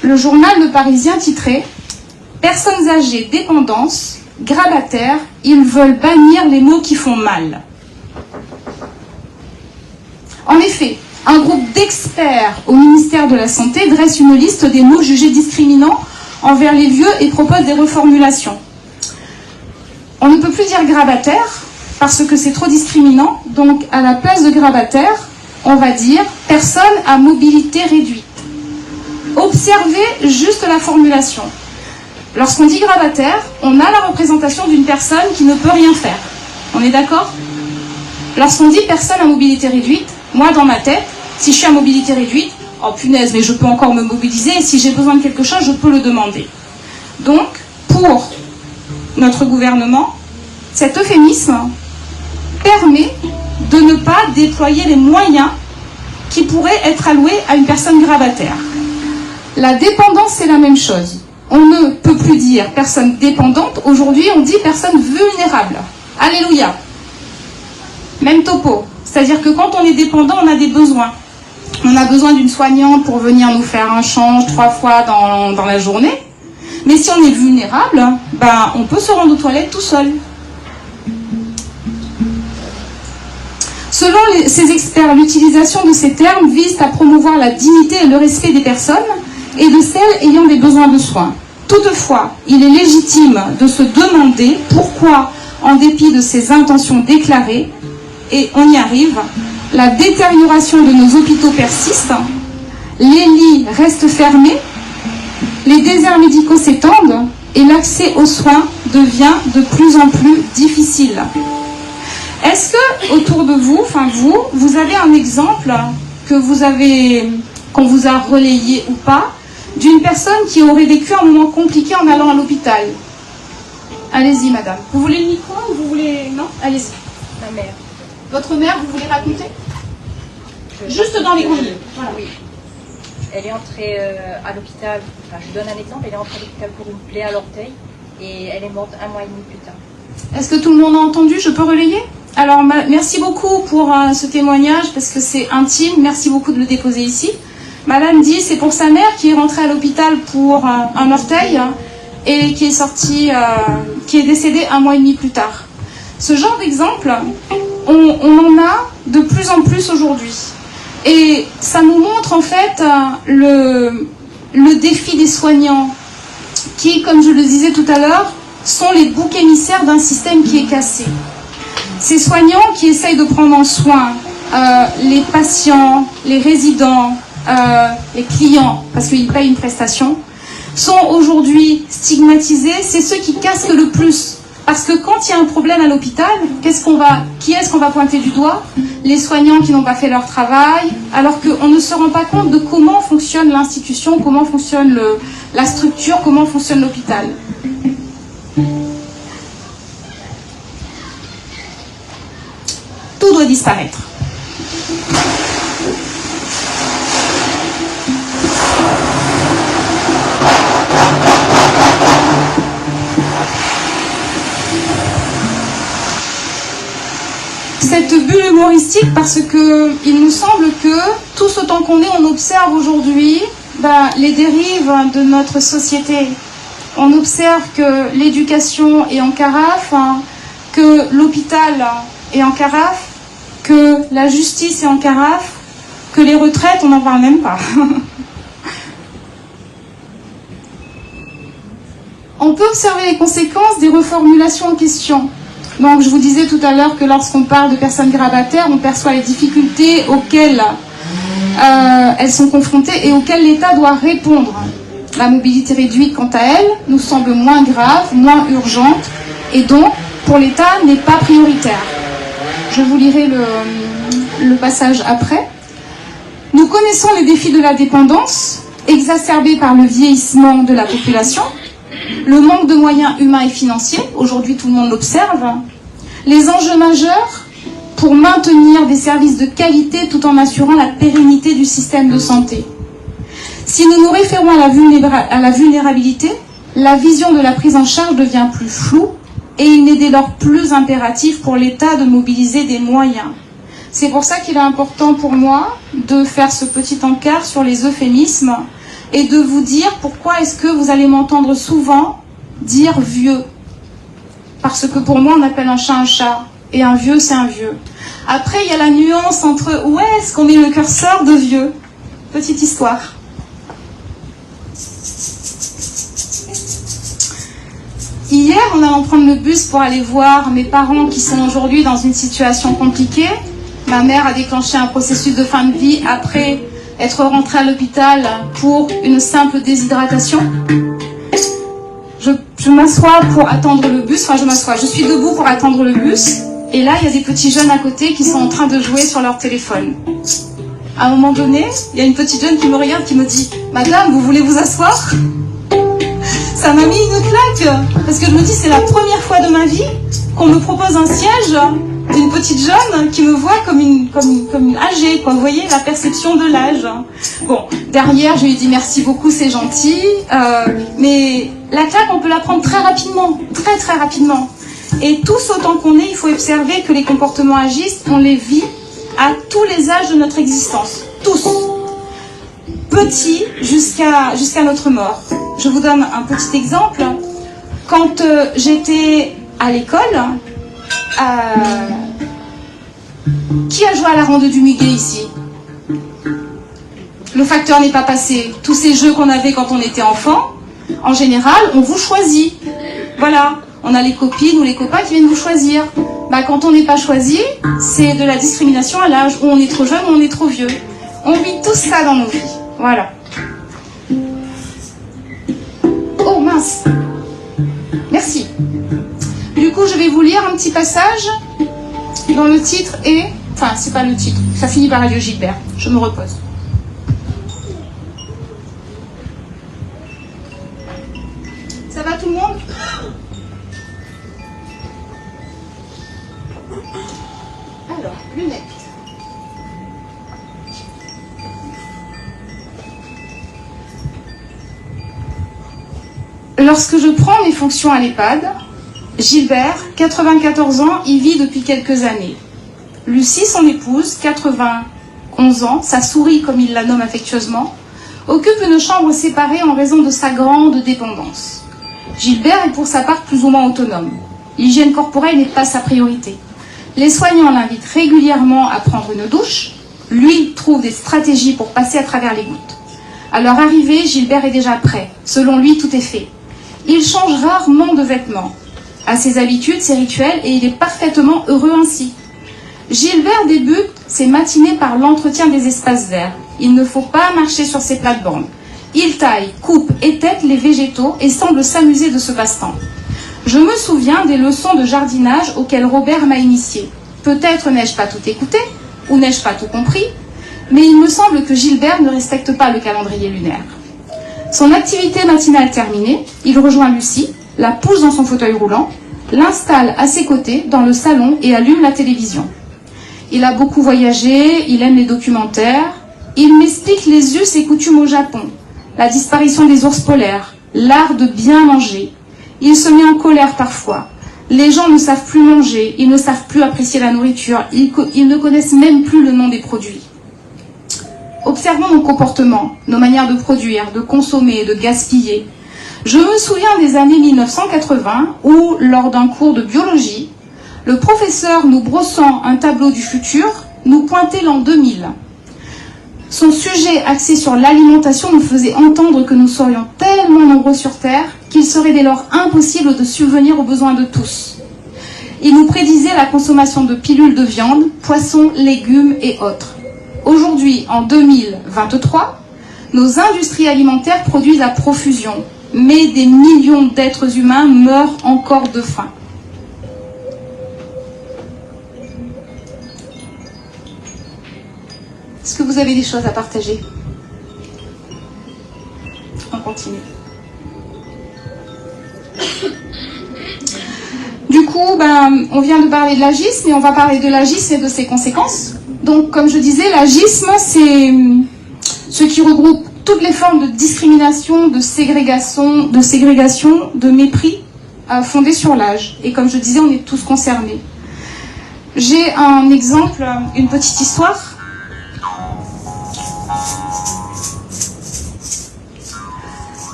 le journal Le Parisien titrait « Personnes âgées, dépendance, grabataires, ils veulent bannir les mots qui font mal ». En effet, un groupe d'experts au ministère de la Santé dresse une liste des mots jugés discriminants envers les vieux et propose des reformulations. On ne peut plus dire grabataire parce que c'est trop discriminant, donc à la place de grabataire, on va dire personne à mobilité réduite. Observez juste la formulation. Lorsqu'on dit grabataire, on a la représentation d'une personne qui ne peut rien faire. On est d'accord? Lorsqu'on dit personne à mobilité réduite, moi dans ma tête, si je suis à mobilité réduite, oh punaise, mais je peux encore me mobiliser, et si j'ai besoin de quelque chose, je peux le demander. Donc, pour notre gouvernement, cet euphémisme permet de ne pas déployer les moyens qui pourraient être alloués à une personne grabataire. La dépendance, c'est la même chose. On ne peut plus dire personne dépendante, aujourd'hui on dit personne vulnérable. Alléluia. Même topo. C'est-à-dire que quand on est dépendant, on a des besoins. On a besoin d'une soignante pour venir nous faire un change 3 fois dans la journée. Mais si on est vulnérable, ben, on peut se rendre aux toilettes tout seul. Selon ces experts, l'utilisation de ces termes vise à promouvoir la dignité et le respect des personnes et de celles ayant des besoins de soins. Toutefois, il est légitime de se demander pourquoi, en dépit de ces intentions déclarées, et on y arrive, la détérioration de nos hôpitaux persiste, les lits restent fermés, les déserts médicaux s'étendent et l'accès aux soins devient de plus en plus difficile. Est-ce que autour de vous, enfin vous avez un exemple qu'on vous a relayé ou pas, d'une personne qui aurait vécu un moment compliqué en allant à l'hôpital? Allez-y, madame. Vous voulez le micro ou vous voulez... Non? Allez-y. Ma mère. Votre mère, vous voulez raconter? Juste dans les grandes lignes. Voilà. Oui. Elle est entrée à l'hôpital, enfin je donne un exemple, elle est entrée à l'hôpital pour une plaie à l'orteil et elle est morte 1 mois et demi plus tard. Est-ce que tout le monde a entendu? Je peux relayer? Alors, merci beaucoup pour ce témoignage parce que c'est intime. Merci beaucoup de le déposer ici. Madame dit c'est pour sa mère qui est rentrée à l'hôpital pour un orteil et qui est sortie, qui est décédée 1 mois et demi plus tard. Ce genre d'exemple, on en a de plus en plus aujourd'hui. Et ça nous montre en fait le défi des soignants qui, comme je le disais tout à l'heure, sont les boucs émissaires d'un système qui est cassé. Ces soignants qui essayent de prendre en soin les patients, les résidents, les clients, parce qu'ils payent une prestation, sont aujourd'hui stigmatisés. C'est ceux qui cassent le plus. Parce que quand il y a un problème à l'hôpital, qui est-ce qu'on va pointer du doigt? Les soignants qui n'ont pas fait leur travail, alors qu'on ne se rend pas compte de comment fonctionne l'institution, comment fonctionne la structure, comment fonctionne l'hôpital. Tout doit disparaître. Cette bulle humoristique parce que il nous semble que tout ce temps qu'on est, on observe aujourd'hui les dérives de notre société. On observe que l'éducation est en carafe, que l'hôpital est en carafe, que la justice est en carafe, que les retraites, on n'en parle même pas. On peut observer les conséquences des reformulations en question. Donc je vous disais tout à l'heure que lorsqu'on parle de personnes grabataires, on perçoit les difficultés auxquelles elles sont confrontées et auxquelles l'État doit répondre. La mobilité réduite, quant à elle, nous semble moins grave, moins urgente et donc, pour l'État, n'est pas prioritaire. Je vous lirai le passage après. Nous connaissons les défis de la dépendance, exacerbés par le vieillissement de la population, le manque de moyens humains et financiers, aujourd'hui tout le monde l'observe, les enjeux majeurs pour maintenir des services de qualité tout en assurant la pérennité du système de santé. Si nous nous référons à la vulnérabilité, la vision de la prise en charge devient plus floue et il n'est dès lors plus impératif pour l'État de mobiliser des moyens. C'est pour ça qu'il est important pour moi de faire ce petit encart sur les euphémismes et de vous dire pourquoi est-ce que vous allez m'entendre souvent dire vieux. Parce que pour moi, on appelle un chat et un vieux, c'est un vieux. Après, il y a la nuance entre où est-ce qu'on met le curseur de vieux. Petite histoire. Hier, en allant prendre le bus pour aller voir mes parents qui sont aujourd'hui dans une situation compliquée, ma mère a déclenché un processus de fin de vie après être rentrée à l'hôpital pour une simple déshydratation. Je m'assois pour attendre le bus, je suis debout pour attendre le bus, et là, il y a des petits jeunes à côté qui sont en train de jouer sur leur téléphone. À un moment donné, il y a une petite jeune qui me regarde, qui me dit « Madame, vous voulez vous asseoir ?» Ça m'a mis une claque, parce que je me dis, c'est la première fois de ma vie qu'on me propose un siège d'une petite jeune qui me voit comme une âgée, quoi. Vous voyez, la perception de l'âge. Bon, derrière, je lui ai dit merci beaucoup, c'est gentil, mais la claque, on peut la prendre très rapidement, très très rapidement. Et tous autant qu'on est, il faut observer que les comportements agistes, on les vit à tous les âges de notre existence, tous, petits jusqu'à notre mort. Je vous donne un petit exemple. Quand j'étais à l'école, qui a joué à la ronde du muguet ici? Le facteur n'est pas passé. Tous ces jeux qu'on avait quand on était enfant, en général, on vous choisit. Voilà, on a les copines ou les copains qui viennent vous choisir. Bah, quand on n'est pas choisi, c'est de la discrimination à l'âge, où on est trop jeune ou on est trop vieux. On vit tout ça dans nos vies. Voilà. Oh mince. Merci. Du coup, je vais vous lire un petit passage dont le titre est... Enfin, c'est pas le titre. Ça finit par Radio Gilbert. Je me repose. Ça va tout le monde? Alors, lunettes. Lorsque je prends mes fonctions à l'EHPAD, Gilbert, 94 ans, y vit depuis quelques années. Lucie, son épouse, 91 ans, sa souris comme il la nomme affectueusement, occupe une chambre séparée en raison de sa grande dépendance. Gilbert est pour sa part plus ou moins autonome. L'hygiène corporelle n'est pas sa priorité. Les soignants l'invitent régulièrement à prendre une douche. Lui trouve des stratégies pour passer à travers les gouttes. À leur arrivée, Gilbert est déjà prêt. Selon lui, tout est fait. Il change rarement de vêtements. A ses habitudes, ses rituels, et il est parfaitement heureux ainsi. Gilbert débute ses matinées par l'entretien des espaces verts. Il ne faut pas marcher sur ses plates-bandes. Il taille, coupe et tête les végétaux et semble s'amuser de ce passe-temps. Je me souviens des leçons de jardinage auxquelles Robert m'a initié. Peut-être n'ai-je pas tout écouté, ou n'ai-je pas tout compris, mais il me semble que Gilbert ne respecte pas le calendrier lunaire. Son activité matinale terminée, il rejoint Lucie, la pousse dans son fauteuil roulant, l'installe à ses côtés dans le salon et allume la télévision. Il a beaucoup voyagé, il aime les documentaires, il m'explique les us et coutumes au Japon, la disparition des ours polaires, l'art de bien manger. Il se met en colère parfois. Les gens ne savent plus manger, ils ne savent plus apprécier la nourriture, ils ne connaissent même plus le nom des produits. Observons nos comportements, nos manières de produire, de consommer, de gaspiller. Je me souviens des années 1980 où, lors d'un cours de biologie, le professeur, nous brossant un tableau du futur, nous pointait l'an 2000. Son sujet axé sur l'alimentation nous faisait entendre que nous serions tellement nombreux sur Terre qu'il serait dès lors impossible de subvenir aux besoins de tous. Il nous prédisait la consommation de pilules de viande, poissons, légumes et autres. Aujourd'hui, en 2023, nos industries alimentaires produisent à profusion, mais des millions d'êtres humains meurent encore de faim. Est-ce que vous avez des choses à partager? On continue. Du coup, on vient de parler de l'agisme et on va parler de l'agisme et de ses conséquences. Donc, comme je disais, l'agisme, c'est ce qui regroupe toutes les formes de discrimination, de ségrégation, de mépris fondés sur l'âge. Et comme je disais, on est tous concernés. J'ai un exemple, une petite histoire.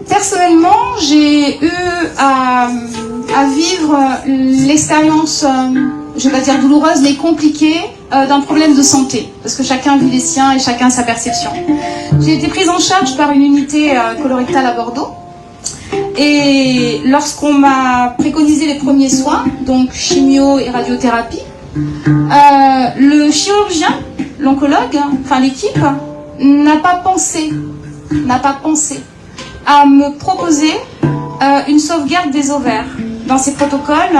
Personnellement, j'ai eu à vivre l'expérience, je vais pas dire douloureuse, mais compliquée d'un problème de santé. Parce que chacun vit les siens et chacun sa perception. J'ai été prise en charge par une unité colorectale à Bordeaux. Et lorsqu'on m'a préconisé les premiers soins, donc chimio et radiothérapie, le chirurgien, l'oncologue, enfin l'équipe, n'a pas pensé à me proposer une sauvegarde des ovaires. Dans ces protocoles,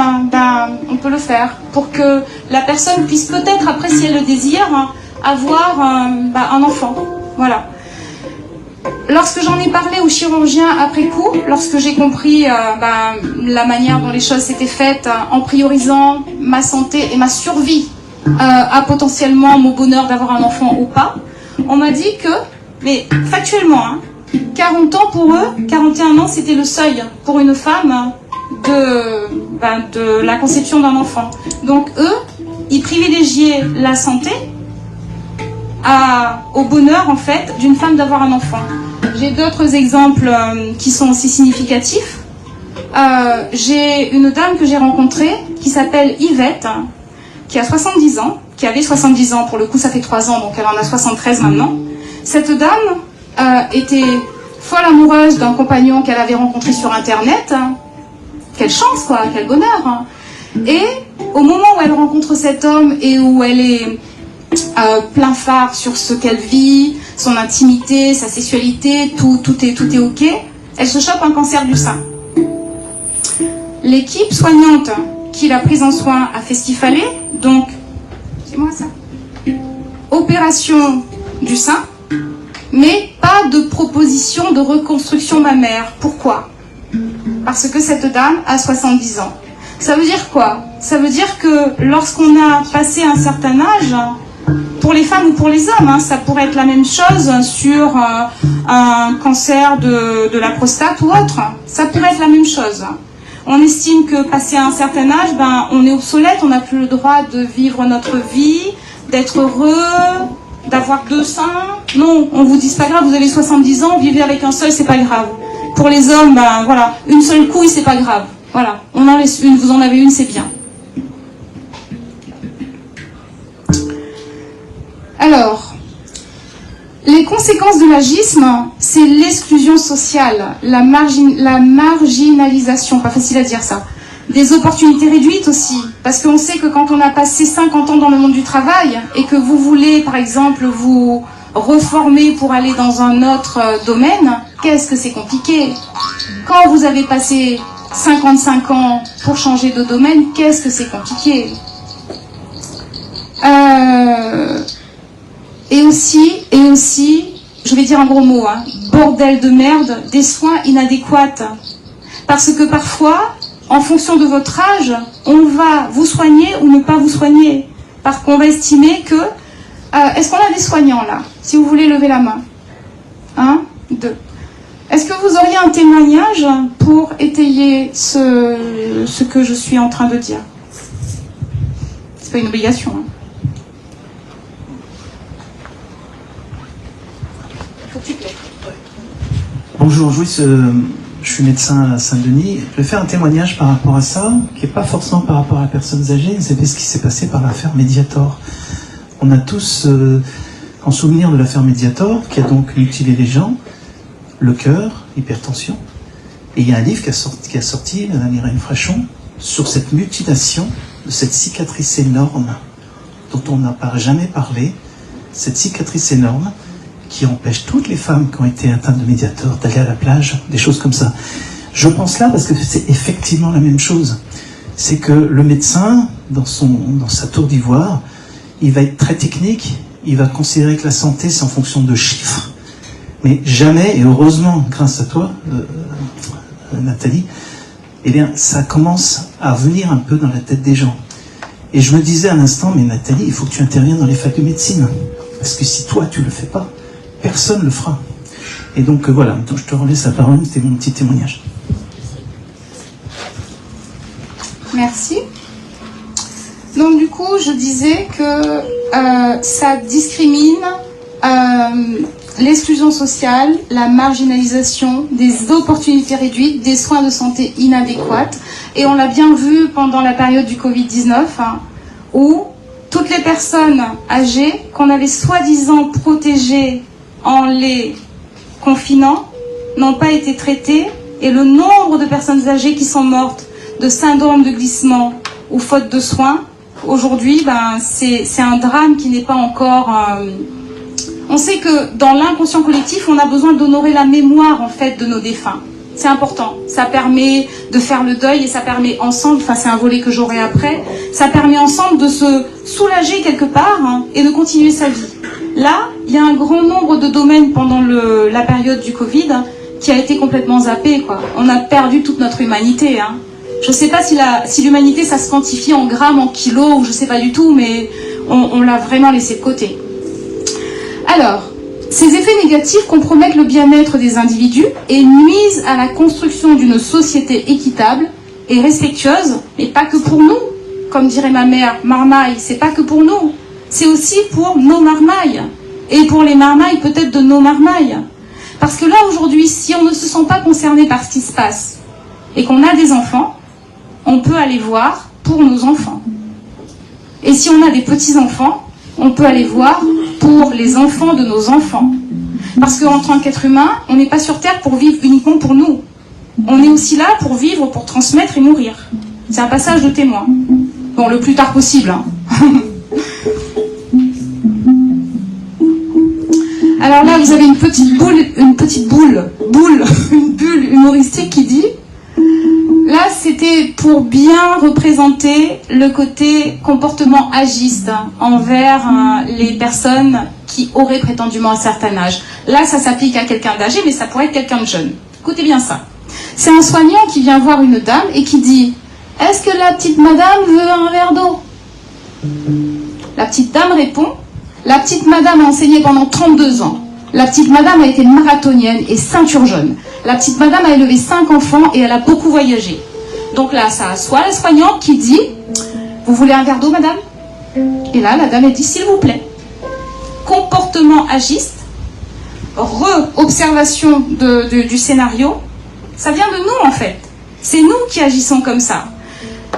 on peut le faire pour que la personne puisse peut-être, après si elle le désire, avoir un enfant. Voilà. Lorsque j'en ai parlé au chirurgien après coup, lorsque j'ai compris la manière dont les choses s'étaient faites, en priorisant ma santé et ma survie à potentiellement mon bonheur d'avoir un enfant ou pas, on m'a dit que, mais factuellement, 40 ans pour eux, 41 ans c'était le seuil pour une femme de la conception d'un enfant. Donc eux, ils privilégiaient la santé au bonheur en fait d'une femme d'avoir un enfant. J'ai d'autres exemples qui sont aussi significatifs. J'ai une dame que j'ai rencontrée qui s'appelle Yvette, qui a 70 ans, qui avait 70 ans, pour le coup ça fait 3 ans, donc elle en a 73 maintenant. Cette dame était folle amoureuse d'un compagnon qu'elle avait rencontré sur internet. Quelle chance quoi, quel bonheur. Et au moment où elle rencontre cet homme et où elle est plein phare sur ce qu'elle vit, son intimité, sa sexualité, tout est ok, elle se chope un cancer du sein. L'équipe soignante qui l'a prise en soin a fait ce qu'il fallait, donc, c'est moi ça, opération du sein, mais pas de proposition de reconstruction mammaire. Pourquoi? Parce que cette dame a 70 ans. Ça veut dire quoi? Ça veut dire que lorsqu'on a passé un certain âge, pour les femmes ou pour les hommes, ça pourrait être la même chose sur un cancer de la prostate ou autre. Ça pourrait être la même chose. On estime que passé un certain âge, on est obsolète, on n'a plus le droit de vivre notre vie, d'être heureux, d'avoir 2 seins. Non, on vous dit c'est pas grave, vous avez 70 ans, vivez avec un seul, c'est pas grave. Pour les hommes, voilà, une seule couille, c'est pas grave. Voilà, on en laisse une, vous en avez une, c'est bien. Alors, les conséquences de l'agisme, c'est l'exclusion sociale, la marginalisation, pas facile à dire ça, des opportunités réduites aussi, parce qu'on sait que quand on a passé 50 ans dans le monde du travail et que vous voulez, par exemple, vous reformer pour aller dans un autre domaine, qu'est-ce que c'est compliqué. Quand vous avez passé 55 ans pour changer de domaine, qu'est-ce que c'est compliqué. Et aussi, je vais dire un gros mot, bordel de merde, des soins inadéquats. Parce que parfois, en fonction de votre âge, on va vous soigner ou ne pas vous soigner. Parce qu'on va estimer que... est-ce qu'on a des soignants là? Si vous voulez lever la main. 1, 2. Est-ce que vous auriez un témoignage pour étayer ce que je suis en train de dire? C'est pas une obligation. Faut que tu plaies. Bonjour, Joyce, je suis médecin à Saint-Denis. Je vais faire un témoignage par rapport à ça, qui n'est pas forcément par rapport à personnes âgées, c'est ce qui s'est passé par l'affaire Mediator. On a tous en souvenir de l'affaire Mediator, qui a donc mutilé les gens, le cœur, l'hypertension. Et il y a un livre qui a sorti Madame Irène Frachon, sur cette mutilation de cette cicatrice énorme, dont on n'a jamais parlé, cette cicatrice énorme, qui empêche toutes les femmes qui ont été atteintes de Mediator d'aller à la plage, des choses comme ça. Je pense là parce que c'est effectivement la même chose. C'est que le médecin, dans sa tour d'ivoire, il va être très technique, il va considérer que la santé c'est en fonction de chiffres, mais jamais, et heureusement grâce à toi, Nathalie, eh bien ça commence à venir un peu dans la tête des gens. Et je me disais à l'instant, mais Nathalie, il faut que tu interviennes dans les facs de médecine, parce que si toi tu le fais pas, personne ne le fera. Et donc voilà, donc, je te relaisse la parole, c'était mon petit témoignage. Merci. Donc du coup, je disais que ça discrimine l'exclusion sociale, la marginalisation, des opportunités réduites, des soins de santé inadéquats. Et on l'a bien vu pendant la période du Covid-19, où toutes les personnes âgées qu'on avait soi-disant protégées en les confinant n'ont pas été traitées, et le nombre de personnes âgées qui sont mortes de syndrome de glissement ou faute de soins, aujourd'hui, c'est un drame qui n'est pas encore... On sait que dans l'inconscient collectif, on a besoin d'honorer la mémoire en fait de nos défunts. C'est important. Ça permet de faire le deuil et ça permet ensemble, enfin c'est un volet que j'aurai après, ça permet ensemble de se soulager quelque part et de continuer sa vie. Là, il y a un grand nombre de domaines pendant la période du Covid qui a été complètement zappé, quoi. On a perdu toute notre humanité. Je ne sais pas si l'humanité, ça se quantifie en grammes, en kilos, ou je ne sais pas du tout, mais on l'a vraiment laissé de côté. Alors, ces effets négatifs compromettent le bien-être des individus et nuisent à la construction d'une société équitable et respectueuse, mais pas que pour nous. Comme dirait ma mère, marmaille, c'est pas que pour nous. C'est aussi pour nos marmailles. Et pour les marmailles, peut-être de nos marmailles. Parce que là, aujourd'hui, si on ne se sent pas concerné par ce qui se passe et qu'on a des enfants, on peut aller voir pour nos enfants. Et si on a des petits-enfants, on peut aller voir pour les enfants de nos enfants. Parce qu'en tant qu'être humain, on n'est pas sur Terre pour vivre uniquement pour nous. On est aussi là pour vivre, pour transmettre et mourir. C'est un passage de témoin. Bon, le plus tard possible. Alors là, vous avez une bulle humoristique qui dit... Là, c'était pour bien représenter le côté comportement agiste envers les personnes qui auraient prétendument un certain âge. Là, ça s'applique à quelqu'un d'âgé, mais ça pourrait être quelqu'un de jeune. Écoutez bien ça. C'est un soignant qui vient voir une dame et qui dit « Est-ce que la petite madame veut un verre d'eau ?» La petite dame répond « La petite madame a enseigné pendant 32 ans. La petite madame a été marathonienne et ceinture jaune. La petite madame a élevé 5 enfants et elle a beaucoup voyagé. » Donc là, ça assoit la soignante qui dit « Vous voulez un verre d'eau, madame ?» Et là, la dame, elle dit « S'il vous plaît. » Comportement agiste, re-observation du scénario, ça vient de nous en fait. C'est nous qui agissons comme ça.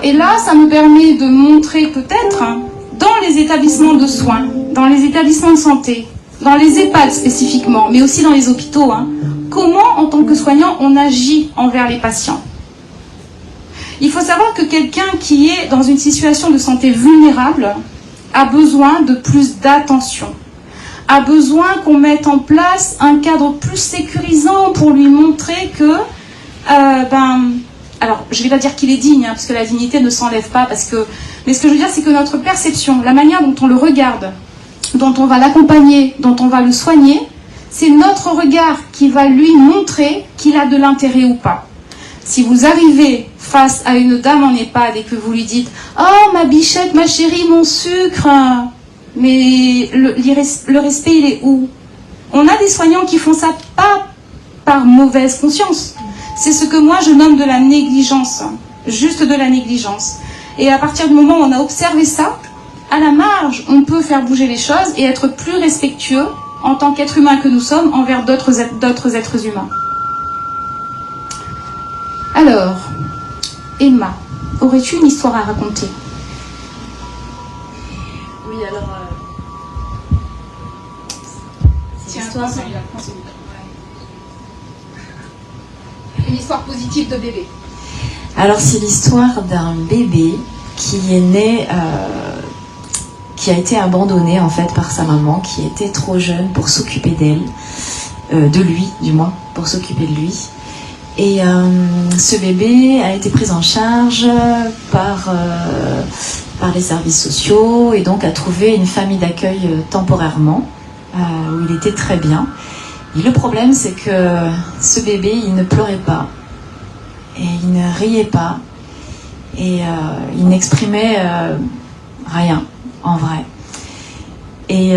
Et là, ça me permet de montrer peut-être dans les établissements de soins, dans les établissements de santé, dans les EHPAD spécifiquement, mais aussi dans les hôpitaux, comment, en tant que soignant, on agit envers les patients. Il faut savoir que quelqu'un qui est dans une situation de santé vulnérable a besoin de plus d'attention, a besoin qu'on mette en place un cadre plus sécurisant pour lui montrer que, alors je ne vais pas dire qu'il est digne, parce que la dignité ne s'enlève pas, mais ce que je veux dire, c'est que notre perception, la manière dont on le regarde, dont on va l'accompagner, dont on va le soigner, c'est notre regard qui va lui montrer qu'il a de l'intérêt ou pas. Si vous arrivez face à une dame en EHPAD et que vous lui dites « Oh, ma bichette, ma chérie, mon sucre !» Mais le respect, il est où? On a des soignants qui font ça pas par mauvaise conscience. C'est ce que moi je nomme de la négligence. Juste de la négligence. Et à partir du moment où on a observé ça, à la marge, on peut faire bouger les choses et être plus respectueux en tant qu'être humain que nous sommes envers d'autres êtres humains. Alors, Emma, aurais-tu une histoire à raconter? Oui, alors... C'est l'histoire une histoire positive de bébé. Alors, c'est l'histoire d'un bébé qui est né... qui a été abandonné en fait par sa maman, qui était trop jeune pour s'occuper d'elle, de lui du moins, pour s'occuper de lui. Et ce bébé a été pris en charge par les services sociaux et donc a trouvé une famille d'accueil temporairement où il était très bien. Et le problème, c'est que ce bébé, il ne pleurait pas et il ne riait pas et il n'exprimait rien en vrai. Et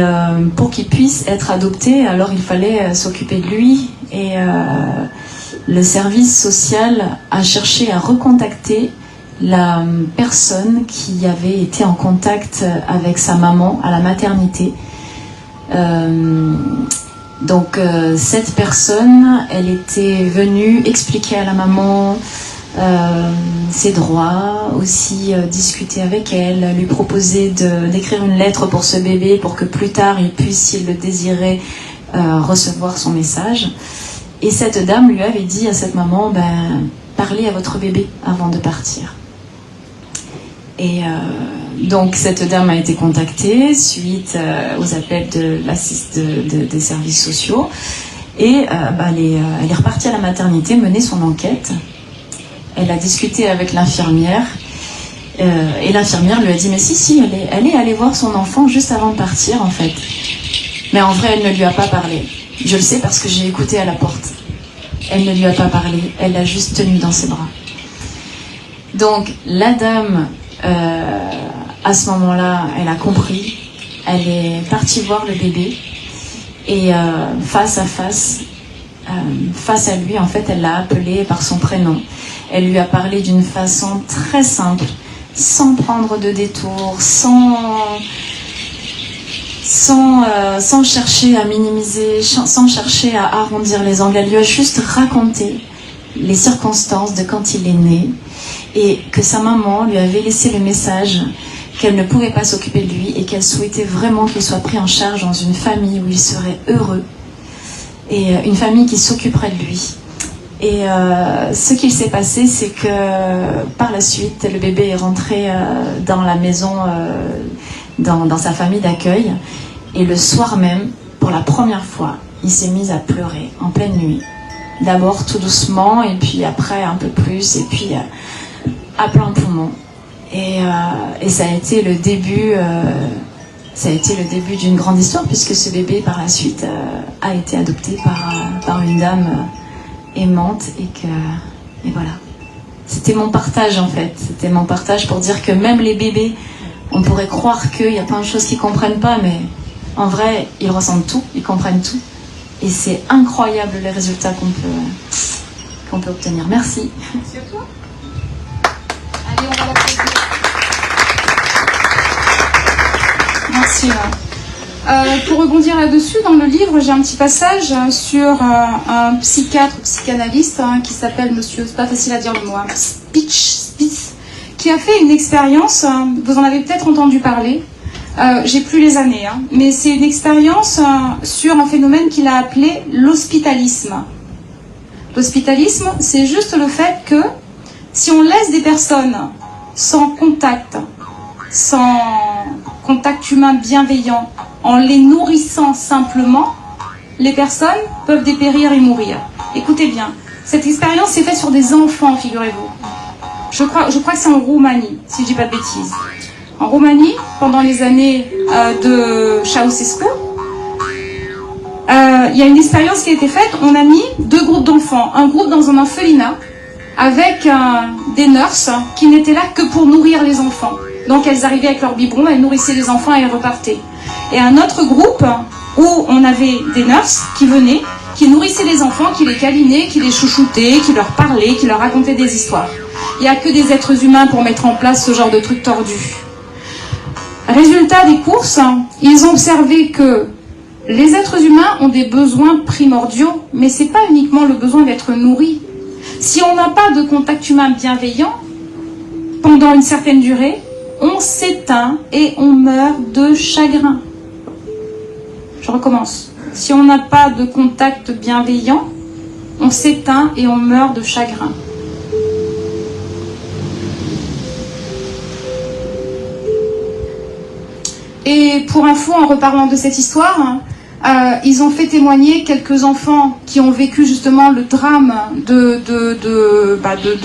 pour qu'il puisse être adopté, alors il fallait s'occuper de lui. Et le service social a cherché à recontacter la personne qui avait été en contact avec sa maman à la maternité. Donc cette personne, elle était venue expliquer à la maman ses droits, aussi discuter avec elle, lui proposer d'écrire une lettre pour ce bébé pour que plus tard il puisse, s'il le désirait, recevoir son message. Et cette dame lui avait dit à cette maman, parlez à votre bébé avant de partir. Et donc cette dame a été contactée suite aux appels des services sociaux. Et elle est repartie à la maternité, mener son enquête. Elle a discuté avec l'infirmière. Et l'infirmière lui a dit, mais si, elle est allée voir son enfant juste avant de partir, en fait. Mais en vrai, elle ne lui a pas parlé. Je le sais parce que j'ai écouté à la porte. Elle ne lui a pas parlé, elle l'a juste tenu dans ses bras. Donc, la dame, à ce moment-là, elle a compris. Elle est partie voir le bébé. Et face à lui, en fait, elle l'a appelé par son prénom. Elle lui a parlé d'une façon très simple, sans prendre de détour, sans chercher à minimiser, sans chercher à arrondir les angles. Elle lui a juste raconté les circonstances de quand il est né et que sa maman lui avait laissé le message qu'elle ne pourrait pas s'occuper de lui et qu'elle souhaitait vraiment qu'il soit pris en charge dans une famille où il serait heureux et une famille qui s'occuperait de lui. Et ce qu'il s'est passé, c'est que par la suite, le bébé est rentré dans la maison, dans sa famille d'accueil. Et le soir même, pour la première fois, il s'est mis à pleurer en pleine nuit. D'abord tout doucement, et puis après un peu plus, et puis à plein poumon. Et ça a été le début. Ça a été le début d'une grande histoire, puisque ce bébé, par la suite, a été adopté par une dame aimante, et voilà. C'était mon partage, en fait. C'était mon partage pour dire que même les bébés, on pourrait croire qu'il y a plein de choses qu'ils ne comprennent pas, mais en vrai, ils ressentent tout, ils comprennent tout. Et c'est incroyable les résultats qu'on peut obtenir. Merci. Merci à toi. Allez, on va l'applaudir. Merci. Pour rebondir là-dessus, dans le livre, j'ai un petit passage sur un psychiatre, psychanalyste qui s'appelle Monsieur, c'est pas facile à dire le mot, Spitz, qui a fait une expérience, vous en avez peut-être entendu parler, j'ai plus les années, mais c'est une expérience sur un phénomène qu'il a appelé l'hospitalisme. L'hospitalisme, c'est juste le fait que si on laisse des personnes sans contact humain bienveillant, en les nourrissant simplement, les personnes peuvent dépérir et mourir. Écoutez bien, cette expérience s'est faite sur des enfants, figurez-vous. Je crois que c'est en Roumanie, si je dis pas de bêtises. En Roumanie, pendant les années de Ceausescu, il y a une expérience qui a été faite. On a mis 2 groupes d'enfants. Un groupe dans un orphelinat avec des nurses qui n'étaient là que pour nourrir les enfants. Donc elles arrivaient avec leur biberon, elles nourrissaient les enfants et elles repartaient. Et un autre groupe où on avait des nurses qui venaient, qui nourrissaient les enfants, qui les câlinaient, qui les chouchoutaient, qui leur parlaient, qui leur racontaient des histoires. Il n'y a que des êtres humains pour mettre en place ce genre de trucs tordus. Résultat des courses, ils ont observé que les êtres humains ont des besoins primordiaux, mais ce n'est pas uniquement le besoin d'être nourri. Si on n'a pas de contact humain bienveillant, pendant une certaine durée, on s'éteint et on meurt de chagrin. Je recommence. Si on n'a pas de contact bienveillant, on s'éteint et on meurt de chagrin. Et pour info, en reparlant de cette histoire, ils ont fait témoigner quelques enfants qui ont vécu justement le drame de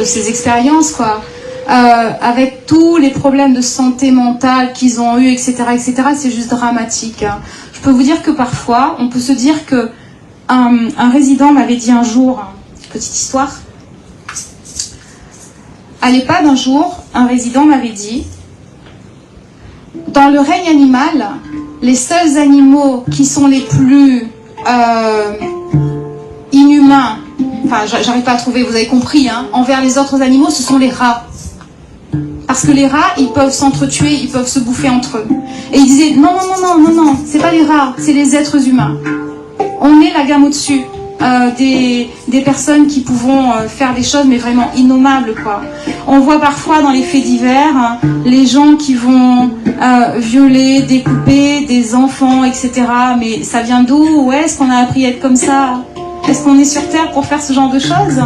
ces expériences, quoi. Avec tous les problèmes de santé mentale qu'ils ont eu, etc., etc., c'est juste dramatique. Je peux vous dire que parfois, on peut se dire que un résident m'avait dit un jour, petite histoire, à l'EHPAD un jour, un résident m'avait dit, dans le règne animal, les seuls animaux qui sont les plus inhumains, enfin j'arrive pas à trouver, vous avez compris, hein, envers les autres animaux, ce sont les rats. Parce que les rats, ils peuvent s'entretuer, ils peuvent se bouffer entre eux. Et ils disaient, non, c'est pas les rats, c'est les êtres humains. On est la gamme au-dessus des personnes qui pouvons faire des choses, mais vraiment innommables, quoi. On voit parfois dans les faits divers, hein, les gens qui vont violer, découper des enfants, etc. Mais ça vient d'où? Où est-ce qu'on a appris à être comme ça? Est-ce qu'on est sur Terre pour faire ce genre de choses?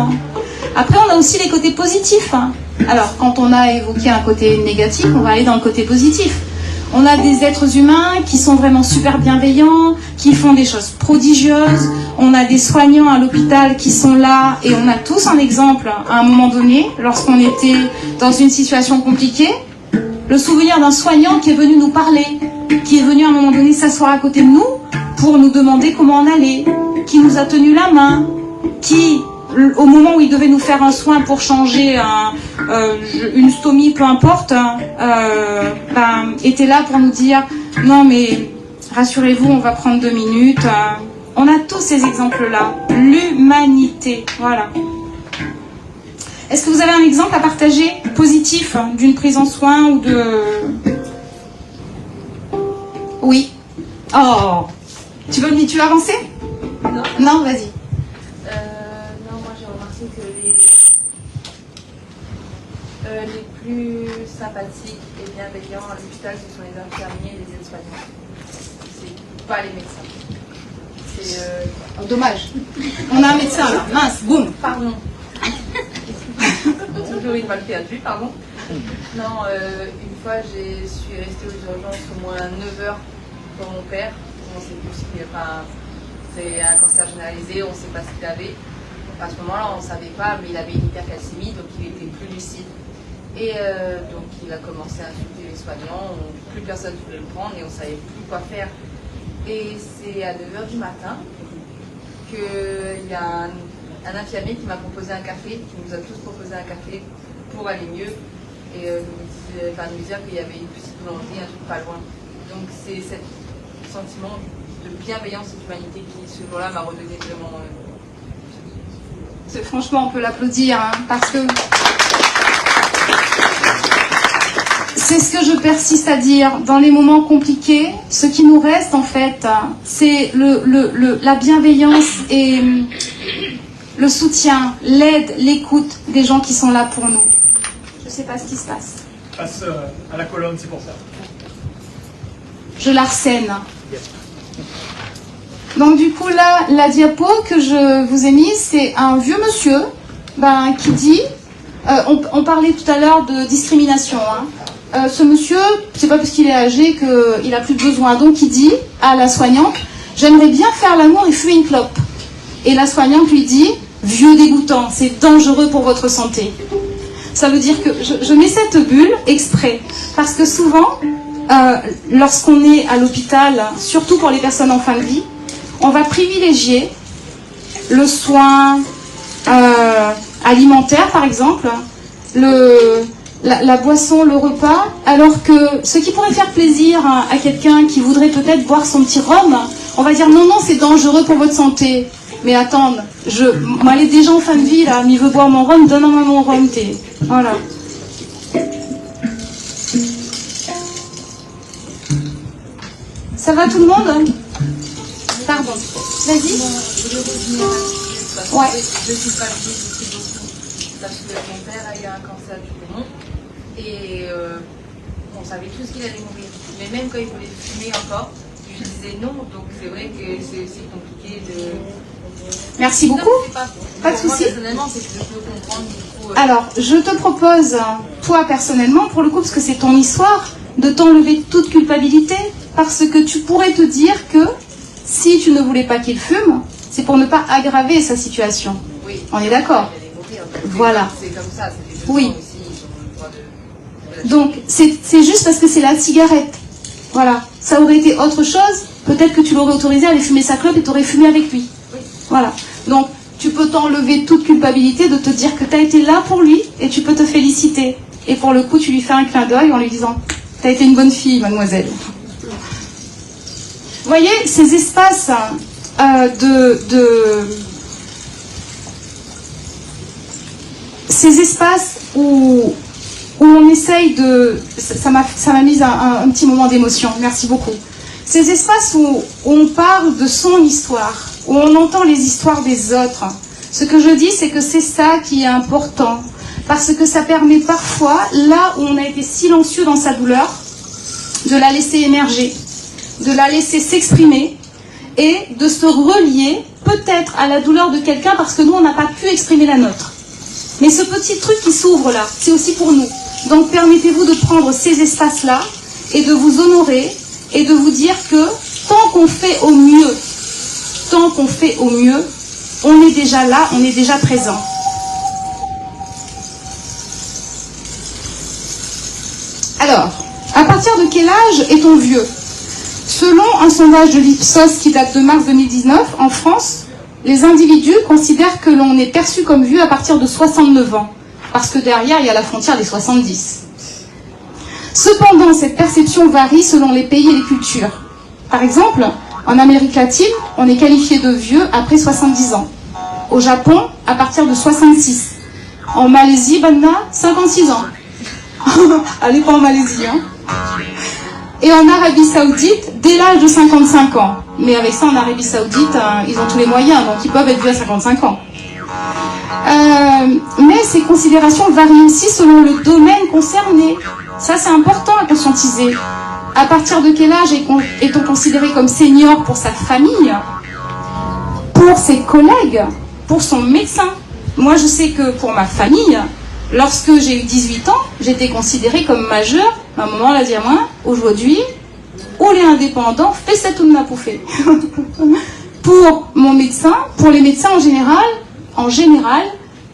Après, on a aussi les côtés positifs, hein. Alors, quand on a évoqué un côté négatif, on va aller dans le côté positif. On a des êtres humains qui sont vraiment super bienveillants, qui font des choses prodigieuses. On a des soignants à l'hôpital qui sont là, et on a tous un exemple à un moment donné, lorsqu'on était dans une situation compliquée. Le souvenir d'un soignant qui est venu nous parler, qui est venu à un moment donné s'asseoir à côté de nous pour nous demander comment on allait, qui nous a tenu la main, qui... au moment où il devait nous faire un soin pour changer une stomie, peu importe, était là pour nous dire « Non mais rassurez-vous, on va prendre 2 minutes. » On a tous ces exemples-là. L'humanité, voilà. Est-ce que vous avez un exemple à partager positif d'une prise en soin ou de... Oui. Oh, tu veux avancer? Non. Non, vas-y. Les plus sympathiques et bienveillants à l'hôpital, ce sont les infirmiers et les aides-soignants. C'est pas les médecins. C'est Oh, dommage. On a un médecin là. Mince, boum. Pardon. Toujours une balle perdue, pardon. Non, une fois, je suis restée aux urgences au moins 9 heures pour mon père. On sait plus ce qu'il y a. Enfin, c'est un cancer généralisé, on ne sait pas ce qu'il avait. À ce moment-là, on ne savait pas, mais il avait une hypercalcémie, donc il était plus lucide. Et donc il a commencé à insulter les soignants, plus personne ne voulait le prendre et on ne savait plus quoi faire. Et c'est à 9 h du matin qu'il y a un infirmier qui m'a proposé un café, qui nous a tous proposé un café pour aller mieux. Et nous dire qu'il y avait une petite boulangerie, un truc pas loin. Donc c'est ce sentiment de bienveillance et d'humanité qui ce jour-là m'a redonné vraiment... Franchement, on peut l'applaudir, hein, parce que... C'est ce que je persiste à dire. Dans les moments compliqués, ce qui nous reste, en fait, c'est la bienveillance et le soutien, l'aide, l'écoute des gens qui sont là pour nous. Je ne sais pas ce qui se passe. Passe à la colonne, c'est pour ça. Je l'arsène. Donc du coup, là, la diapo que je vous ai mise, c'est un vieux monsieur qui dit... on parlait tout à l'heure de discrimination, hein. Ce monsieur, c'est pas parce qu'il est âgé qu'il a plus de besoin. Donc il dit à la soignante, j'aimerais bien faire l'amour et fumer une clope. Et la soignante lui dit, vieux dégoûtant, c'est dangereux pour votre santé. Ça veut dire que je mets cette bulle exprès. Parce que souvent, lorsqu'on est à l'hôpital, surtout pour les personnes en fin de vie, on va privilégier le soin alimentaire, par exemple, la boisson, le repas, alors que ce qui pourrait faire plaisir à quelqu'un qui voudrait peut-être boire son petit rhum, on va dire non, c'est dangereux pour votre santé. Mais attends, moi, elle est déjà en fin de vie, là, mais il veut boire mon rhum, donne-moi mon rhum, t'es... Voilà. Ça va tout le monde? Pardon. Vas-y. Ouais. Je suis pas beaucoup parce que mon père a eu un cancer du poumon et on savait tous qu'il allait mourir. Mais même quand il voulait fumer encore, je disais non. Donc c'est vrai que c'est aussi compliqué de... Merci beaucoup. Non, pas de souci. Personnellement, c'est que je peux comprendre du coup. Alors, je te propose, toi personnellement, pour le coup, parce que c'est ton histoire, de t'enlever toute culpabilité, parce que tu pourrais te dire que si tu ne voulais pas qu'il fume, c'est pour ne pas aggraver sa situation. Oui. On est d'accord? Voilà. C'est comme ça, c'est des oui. Aussi, ils ont le droit de... Donc, c'est juste parce que c'est la cigarette. Voilà. Ça aurait été autre chose, peut-être que tu l'aurais autorisé à aller fumer sa clope et tu aurais fumé avec lui. Oui. Voilà. Donc, tu peux t'enlever toute culpabilité de te dire que tu as été là pour lui et tu peux te féliciter. Et pour le coup, tu lui fais un clin d'œil en lui disant « T'as été une bonne fille, mademoiselle. » Vous voyez, ces espaces ces espaces où on essaye de... Ça m'a mis un petit moment d'émotion, merci beaucoup. Ces espaces où on parle de son histoire, où on entend les histoires des autres. Ce que je dis, c'est que c'est ça qui est important. Parce que ça permet parfois, là où on a été silencieux dans sa douleur, de la laisser émerger, de la laisser s'exprimer et de se relier peut-être à la douleur de quelqu'un parce que nous, on n'a pas pu exprimer la nôtre. Mais ce petit truc qui s'ouvre là, c'est aussi pour nous. Donc permettez-vous de prendre ces espaces-là et de vous honorer et de vous dire que tant qu'on fait au mieux, on est déjà là, on est déjà présent. Alors, à partir de quel âge est-on vieux? Selon un sondage de l'Ipsos qui date de mars 2019, en France, les individus considèrent que l'on est perçu comme vieux à partir de 69 ans, parce que derrière, il y a la frontière des 70. Cependant, cette perception varie selon les pays et les cultures. Par exemple, en Amérique latine, on est qualifié de vieux après 70 ans. Au Japon, à partir de 66. En Malaisie, Banna, 56 ans. Allez pas en Malaisie, hein. Et en Arabie Saoudite, dès l'âge de 55 ans. Mais avec ça, en Arabie Saoudite, ils ont tous les moyens, donc ils peuvent être vieux à 55 ans. Mais ces considérations varient aussi selon le domaine concerné. Ça, c'est important à conscientiser. À partir de quel âge est-on considéré comme senior pour sa famille, pour ses collègues, pour son médecin? Moi, je sais que pour ma famille, lorsque j'ai eu 18 ans, j'étais considérée comme majeure. Ma maman l'a dit à moi, aujourd'hui, ou les indépendants, fais cette ou n'a pas fait. Pour mon médecin, pour les médecins en général,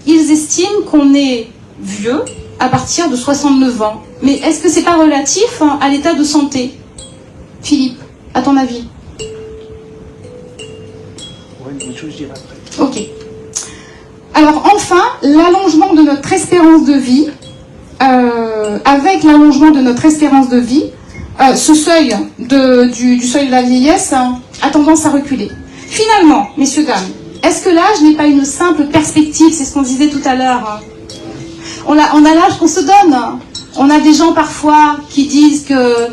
ils estiment qu'on est vieux à partir de 69 ans. Mais est-ce que c'est pas relatif à l'état de santé? Philippe, à ton avis? Ouais, une chose, je dirais après. Ok. Alors enfin, l'allongement de notre espérance de vie, avec l'allongement de notre espérance de vie, ce seuil du seuil de la vieillesse a tendance à reculer. Finalement, messieurs, dames, est-ce que l'âge n'est pas une simple perspective? C'est ce qu'on disait tout à l'heure. On a l'âge qu'on se donne. On a des gens parfois qui disent que,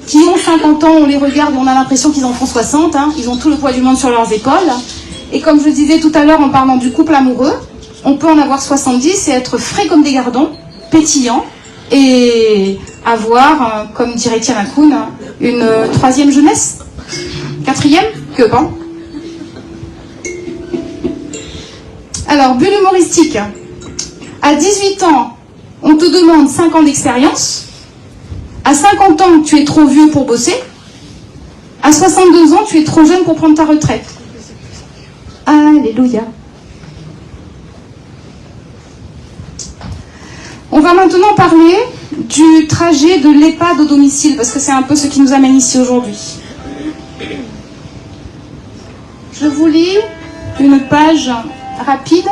qui ont 50 ans, on les regarde et on a l'impression qu'ils en font 60. Ils ont tout le poids du monde sur leurs épaules. Et comme je disais tout à l'heure en parlant du couple amoureux, on peut en avoir 70 et être frais comme des gardons, pétillants, et avoir, comme dirait Thierry Kuhn, une troisième jeunesse. Quatrième? Que bon. Alors, bulle humoristique. À 18 ans, on te demande 5 ans d'expérience. À 50 ans, tu es trop vieux pour bosser. À 62 ans, tu es trop jeune pour prendre ta retraite. Alléluia. On va maintenant parler du trajet de l'EHPAD au domicile, parce que c'est un peu ce qui nous amène ici aujourd'hui. Je vous lis une page rapide.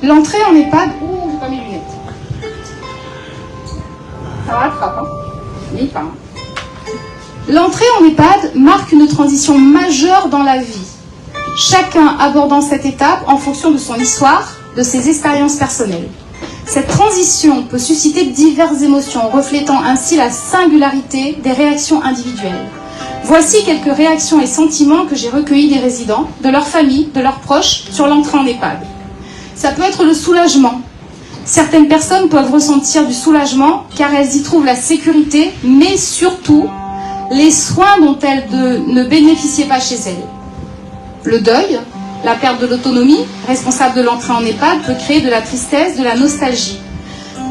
L'entrée en EHPAD... Ouh, j'ai pas mes lunettes. Ça rattrape, hein. Mais pas. L'entrée en EHPAD marque une transition majeure dans la vie. Chacun abordant cette étape en fonction de son histoire, de ses expériences personnelles. Cette transition peut susciter diverses émotions, reflétant ainsi la singularité des réactions individuelles. Voici quelques réactions et sentiments que j'ai recueillis des résidents, de leur famille, de leurs proches, sur l'entrée en EHPAD. Ça peut être le soulagement. Certaines personnes peuvent ressentir du soulagement car elles y trouvent la sécurité, mais surtout les soins dont elles ne bénéficiaient pas chez elles. Le deuil, la perte de l'autonomie, responsable de l'entrée en EHPAD, peut créer de la tristesse, de la nostalgie.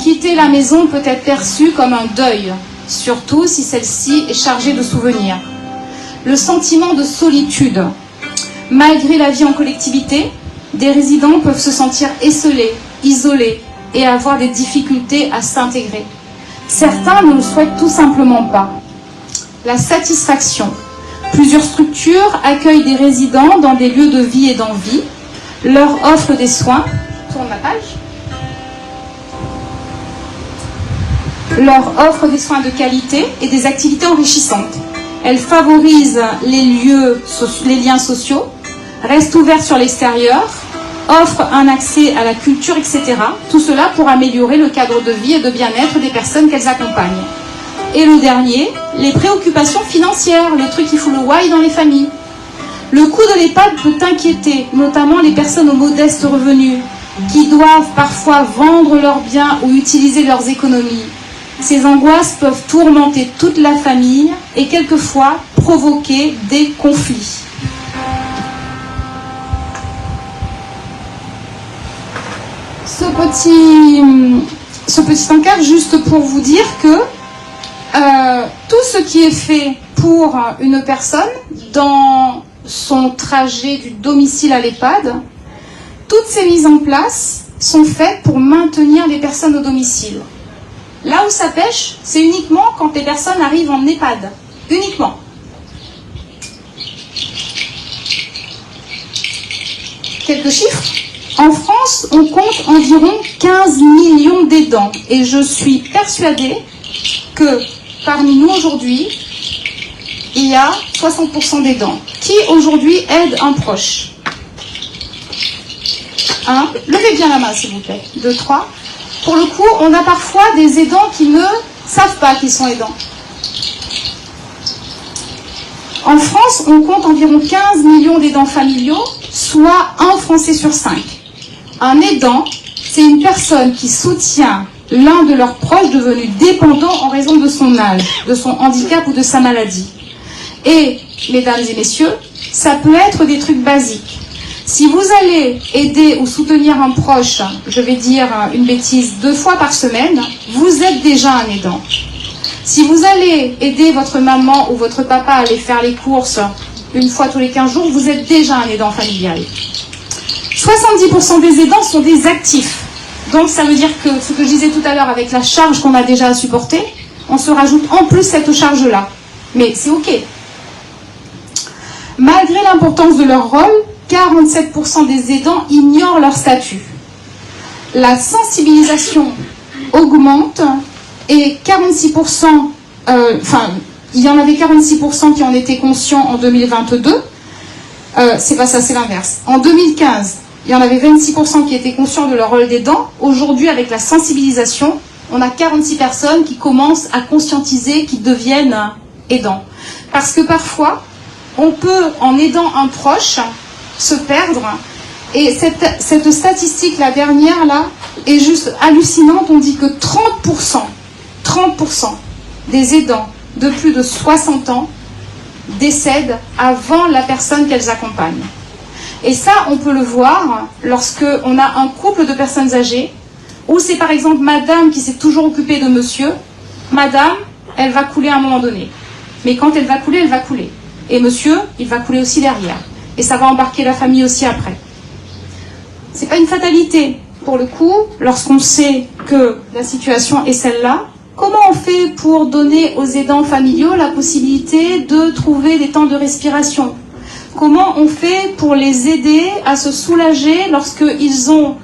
Quitter la maison peut être perçu comme un deuil, surtout si celle-ci est chargée de souvenirs. Le sentiment de solitude. Malgré la vie en collectivité, des résidents peuvent se sentir esseulés, isolés et avoir des difficultés à s'intégrer. Certains ne le souhaitent tout simplement pas. La satisfaction. Plusieurs structures accueillent des résidents dans des lieux de vie et d'envie, leur offrent des soins. Tourne la page. Leur offre des soins de qualité et des activités enrichissantes. Elle favorise les liens sociaux, reste ouverte sur l'extérieur, offre un accès à la culture, etc. Tout cela pour améliorer le cadre de vie et de bien-être des personnes qu'elles accompagnent. Et le dernier, les préoccupations financières, le truc qui fout le why dans les familles. Le coût de l'EHPAD peut inquiéter, notamment les personnes aux modestes revenus, qui doivent parfois vendre leurs biens ou utiliser leurs économies. Ces angoisses peuvent tourmenter toute la famille et quelquefois provoquer des conflits. Ce petit encart, juste pour vous dire que tout ce qui est fait pour une personne dans son trajet du domicile à l'EHPAD, toutes ces mises en place sont faites pour maintenir les personnes au domicile. Là où ça pêche, c'est uniquement quand les personnes arrivent en EHPAD. Uniquement. Quelques chiffres. En France, on compte environ 15 millions d'aidants. Et je suis persuadée que parmi nous aujourd'hui, il y a 60% d'aidants. Qui aujourd'hui aide un proche? 1. Levez bien la main, s'il vous plaît. 2, 3. Pour le coup, on a parfois des aidants qui ne savent pas qu'ils sont aidants. En France, on compte environ 15 millions d'aidants familiaux, soit 1 Français sur 5. Un aidant, c'est une personne qui soutient l'un de leurs proches devenu dépendant en raison de son âge, de son handicap ou de sa maladie. Et, mesdames et messieurs, ça peut être des trucs basiques. Si vous allez aider ou soutenir un proche, je vais dire une bêtise, 2 fois par semaine, vous êtes déjà un aidant. Si vous allez aider votre maman ou votre papa à aller faire les courses 1 fois tous les 15 jours, vous êtes déjà un aidant familial. 70% des aidants sont des actifs. Donc ça veut dire que ce que je disais tout à l'heure avec la charge qu'on a déjà à supporter, on se rajoute en plus cette charge-là. Mais c'est OK. Malgré l'importance de leur rôle, 47% des aidants ignorent leur statut. La sensibilisation augmente et 46%, il y en avait 46% qui en étaient conscients en 2022. C'est pas ça, c'est l'inverse. En 2015, il y en avait 26% qui étaient conscients de leur rôle d'aidant. Aujourd'hui, avec la sensibilisation, on a 46 personnes qui commencent à conscientiser, qui deviennent aidants. Parce que parfois, on peut, en aidant un proche, se perdre. Et cette statistique, la dernière, là, est juste hallucinante. On dit que 30% des aidants de plus de 60 ans décèdent avant la personne qu'elles accompagnent. Et ça, on peut le voir lorsque on a un couple de personnes âgées, où c'est par exemple madame qui s'est toujours occupée de monsieur. Madame, elle va couler à un moment donné. Mais quand elle va couler. Et monsieur, il va couler aussi derrière. Et ça va embarquer la famille aussi après. C'est pas une fatalité. Pour le coup, lorsqu'on sait que la situation est celle-là, comment on fait pour donner aux aidants familiaux la possibilité de trouver des temps de respiration? Comment on fait pour les aider à se soulager lorsqu'ils ont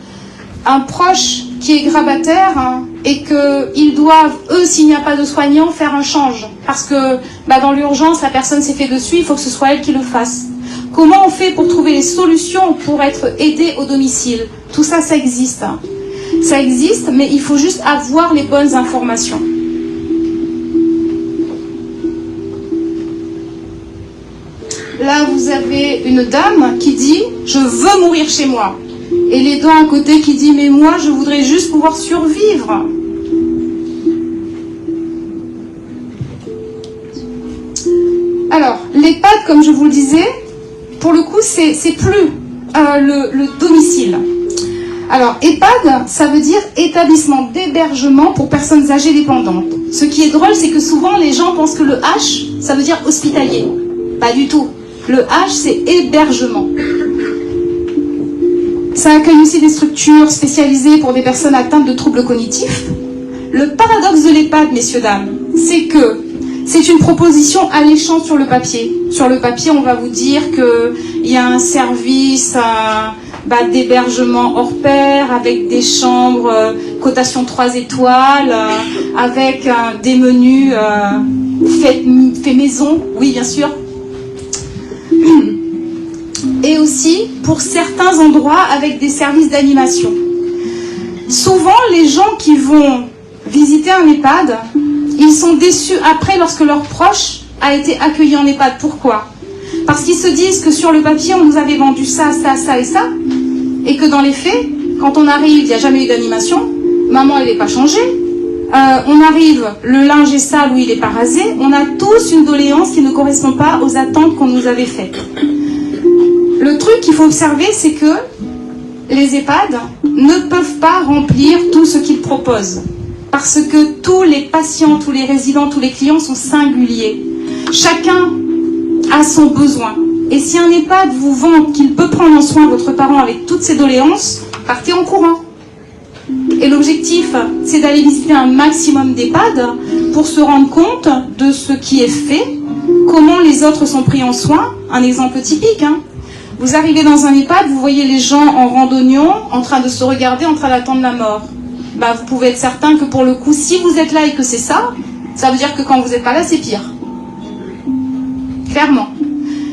un proche qui est grabataire et qu'ils doivent, eux, s'il n'y a pas de soignant, faire un change? Parce que dans l'urgence, la personne s'est fait dessus, il faut que ce soit elle qui le fasse. Comment on fait pour trouver les solutions pour être aidé au domicile? Tout ça, ça existe. Ça existe, mais il faut juste avoir les bonnes informations. Là, vous avez une dame qui dit « Je veux mourir chez moi ». Et l'aidant à côté qui dit « Mais moi, je voudrais juste pouvoir survivre ». Alors, l'EHPAD, comme je vous le disais, pour le coup, c'est plus le domicile. Alors, EHPAD, ça veut dire établissement d'hébergement pour personnes âgées dépendantes. Ce qui est drôle, c'est que souvent, les gens pensent que le H, ça veut dire hospitalier. Pas du tout. Le H, c'est hébergement. Ça accueille aussi des structures spécialisées pour des personnes atteintes de troubles cognitifs. Le paradoxe de l'EHPAD, messieurs, dames, c'est que c'est une proposition alléchante sur le papier. Sur le papier, on va vous dire qu'il y a un service d'hébergement hors pair, avec des chambres cotation 3 étoiles, avec des menus fait maison, oui bien sûr. Et aussi, pour certains endroits, avec des services d'animation. Souvent, les gens qui vont visiter un EHPAD, ils sont déçus après lorsque leur proche a été accueilli en EHPAD. Pourquoi? Parce qu'ils se disent que sur le papier, on nous avait vendu ça, ça, ça et ça, et que dans les faits, quand on arrive, il n'y a jamais eu d'animation, maman, elle n'est pas changée, on arrive, le linge est sale ou il n'est pas rasé, on a tous une doléance qui ne correspond pas aux attentes qu'on nous avait faites. Le truc qu'il faut observer, c'est que les EHPAD ne peuvent pas remplir tout ce qu'ils proposent. Parce que tous les patients, tous les résidents, tous les clients sont singuliers. Chacun a son besoin. Et si un EHPAD vous vend qu'il peut prendre en soin votre parent avec toutes ses doléances, partez en courant. Et l'objectif, c'est d'aller visiter un maximum d'EHPAD pour se rendre compte de ce qui est fait, comment les autres sont pris en soin. Un exemple typique, hein. Vous arrivez dans un EHPAD, vous voyez les gens en randonnion, en train de se regarder, en train d'attendre la mort. Vous pouvez être certain que pour le coup, si vous êtes là et que c'est ça, ça veut dire que quand vous n'êtes pas là, c'est pire. Clairement.